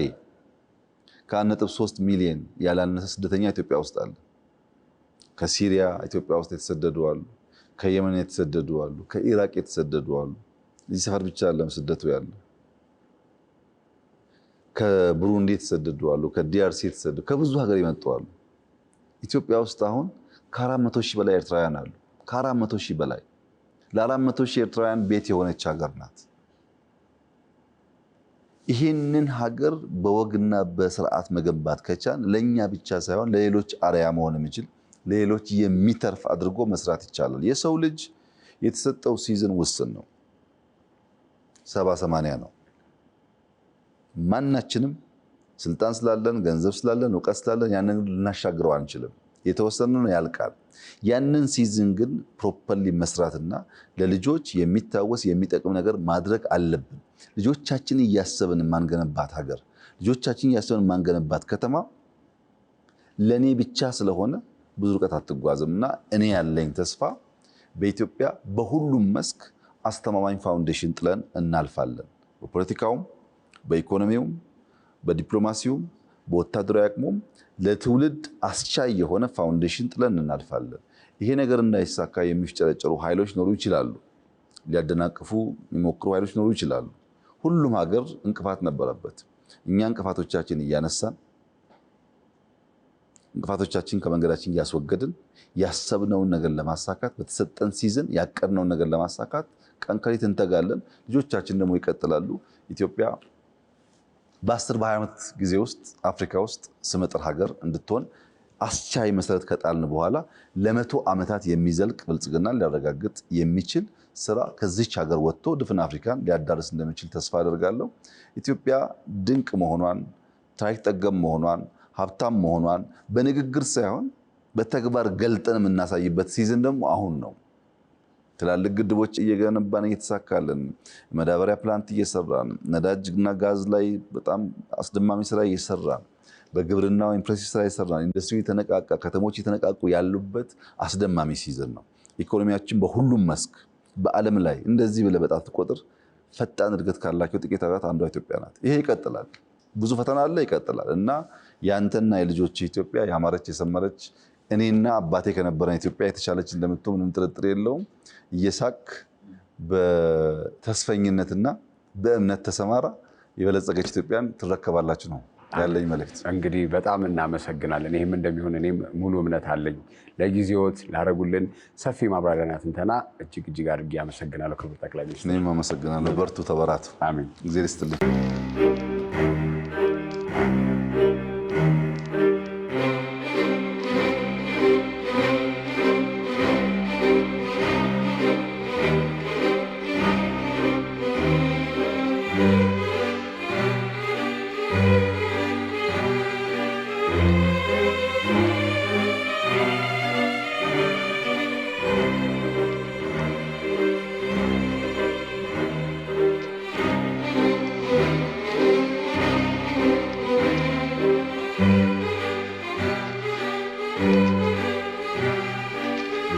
ከ1.3 ሚሊዮን ያላነሰ ስደተኛ ኢትዮጵያ ውስጥ አለ። ከሲሪያ ኢትዮጵያ ውስጥ የተሰደዱ አሉ። ከየመን የተሰደዱ አሉ። ከኢራቅ የተሰደዱ አሉ። እዚህ ሰፈር ብቻ አይደለም ስደቱ ያለ። ከብሩንዲ የተሰደዱ አሉ። ከዲአርሲ የተሰደዱ ከብዙ ሀገር የመጡ አሉ። ኢትዮጵያ ውስጥ አሁን ከ400 ሺህ በላይ ኤርትራውያን አሉ። ከ400 ሺህ በላይ ለ400 ሺህ ኤርትራውያን ቤት የሆነች ሀገር ናት። ይህንን ሀገር በወግና በስርዓት መገንባት ከቻን ለኛ ብቻ ሳይሆን ለሌሎች አርያ መሆን የሚችል ለሌሎች የሚተርፍ አድርጎ መስራት ይቻላል። የሰው ልጅ የተሰጠው ሲዝን ውስን ነው። 70-80 ነው። ማናችንም ስልጣን ስላለን፣ ገንዘብ ስላለን፣ ዕውቀት ስላለን ያንን ልናሻግረው አንችልም። የተወሰነ ነው፣ ያልቃል። ያንን ሲዝን ግን ፕሮፐርሊ መስራትና ለልጆች የሚታወስ የሚጠቅም ነገር ማድረግ አለብን። ልጆቻችን እያሰብን ማንገነባት ሀገር፣ ልጆቻችን እያሰብን ማንገነባት ከተማ ለኔ ብቻ ስለሆነ ብዙ ርቀት አትጓዝምና እኔ ያለኝ ተስፋ በኢትዮጵያ በሁሉም መስክ አስተማማኝ ፋውንዴሽን ጥለን እናልፋለን። በፖለቲካውም፣ በኢኮኖሚውም፣ በዲፕሎማሲውም፣ በወታደራዊ አቅሙም ለትውልድ አስቻይ የሆነ ፋውንዴሽን ጥለን እናልፋለን። ይሄ ነገር እንዳይሳካ የሚፍጨረጨሩ ኃይሎች ኖሩ ይችላሉ። ሊያደናቅፉ የሚሞክሩ ኃይሎች ኖሩ ይችላሉ። ሁሉም ሀገር እንቅፋት ነበረበት። እኛ እንቅፋቶቻችን እያነሳን እንቅፋቶቻችን ከመንገዳችን እያስወገድን ያሰብነውን ነገር ለማሳካት በተሰጠን ሲዝን ያቀድነውን ነገር ለማሳካት ቀን ከሌት እንተጋለን። ልጆቻችን ደግሞ ይቀጥላሉ። ኢትዮጵያ በ10-20 ዓመት ጊዜ ውስጥ አፍሪካ ውስጥ ስመጥር ሀገር እንድትሆን አስቻይ መሰረት ከጣልን በኋላ ለ100 ዓመታት የሚዘልቅ ብልጽግና ሊያረጋግጥ የሚችል ስራ ከዚች ሀገር ወጥቶ ድፍን አፍሪካን ሊያዳርስ እንደሚችል ተስፋ አደርጋለሁ። ኢትዮጵያ ድንቅ መሆኗን፣ ታሪክ ጠገም መሆኗን፣ ሀብታም መሆኗን በንግግር ሳይሆን በተግባር ገልጠን የምናሳይበት ሲዝን ደግሞ አሁን ነው። ትላልቅ ግድቦች እየገነባን እየተሳካልን፣ መዳበሪያ ፕላንት እየሰራን፣ ነዳጅና ጋዝ ላይ በጣም አስደማሚ ስራ እየሰራን፣ በግብርናው ኢምፕሬሲቭ ስራ እየሰራን፣ ኢንዱስትሪ የተነቃቃ፣ ከተሞች የተነቃቁ ያሉበት አስደማሚ ሲዝን ነው። ኢኮኖሚያችን በሁሉም መስክ በዓለም ላይ እንደዚህ ብለህ በጣት ቁጥር ፈጣን እድገት ካላቸው ጥቂት ሀገራት አንዷ ኢትዮጵያ ናት። ይሄ ይቀጥላል። ብዙ ፈተና አለ፣ ይቀጥላል እና ያንተና የልጆች ኢትዮጵያ ያማረች የሰመረች እኔና አባቴ ከነበረን ኢትዮጵያ የተሻለች እንደምትሆን ምንም ጥርጥር የለውም። እየሳክ በተስፈኝነትና በእምነት ተሰማራ። የበለጸገች ኢትዮጵያን ትረከባላችሁ ነው ያለኝ መልእክት። እንግዲህ በጣም እናመሰግናለን። ይህም እንደሚሆን እኔም ሙሉ እምነት አለኝ። ለጊዜዎት ላደረጉልን ሰፊ ማብራሪያና ትንተና እጅግ አድርጌ አመሰግናለሁ ክቡር ጠቅላይ ሚኒስትር። እኔም አመሰግናለሁ። በርቱ፣ ተበራቱ። አሜን። እግዚአብሔር ይስጥልኝ።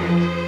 Thank you.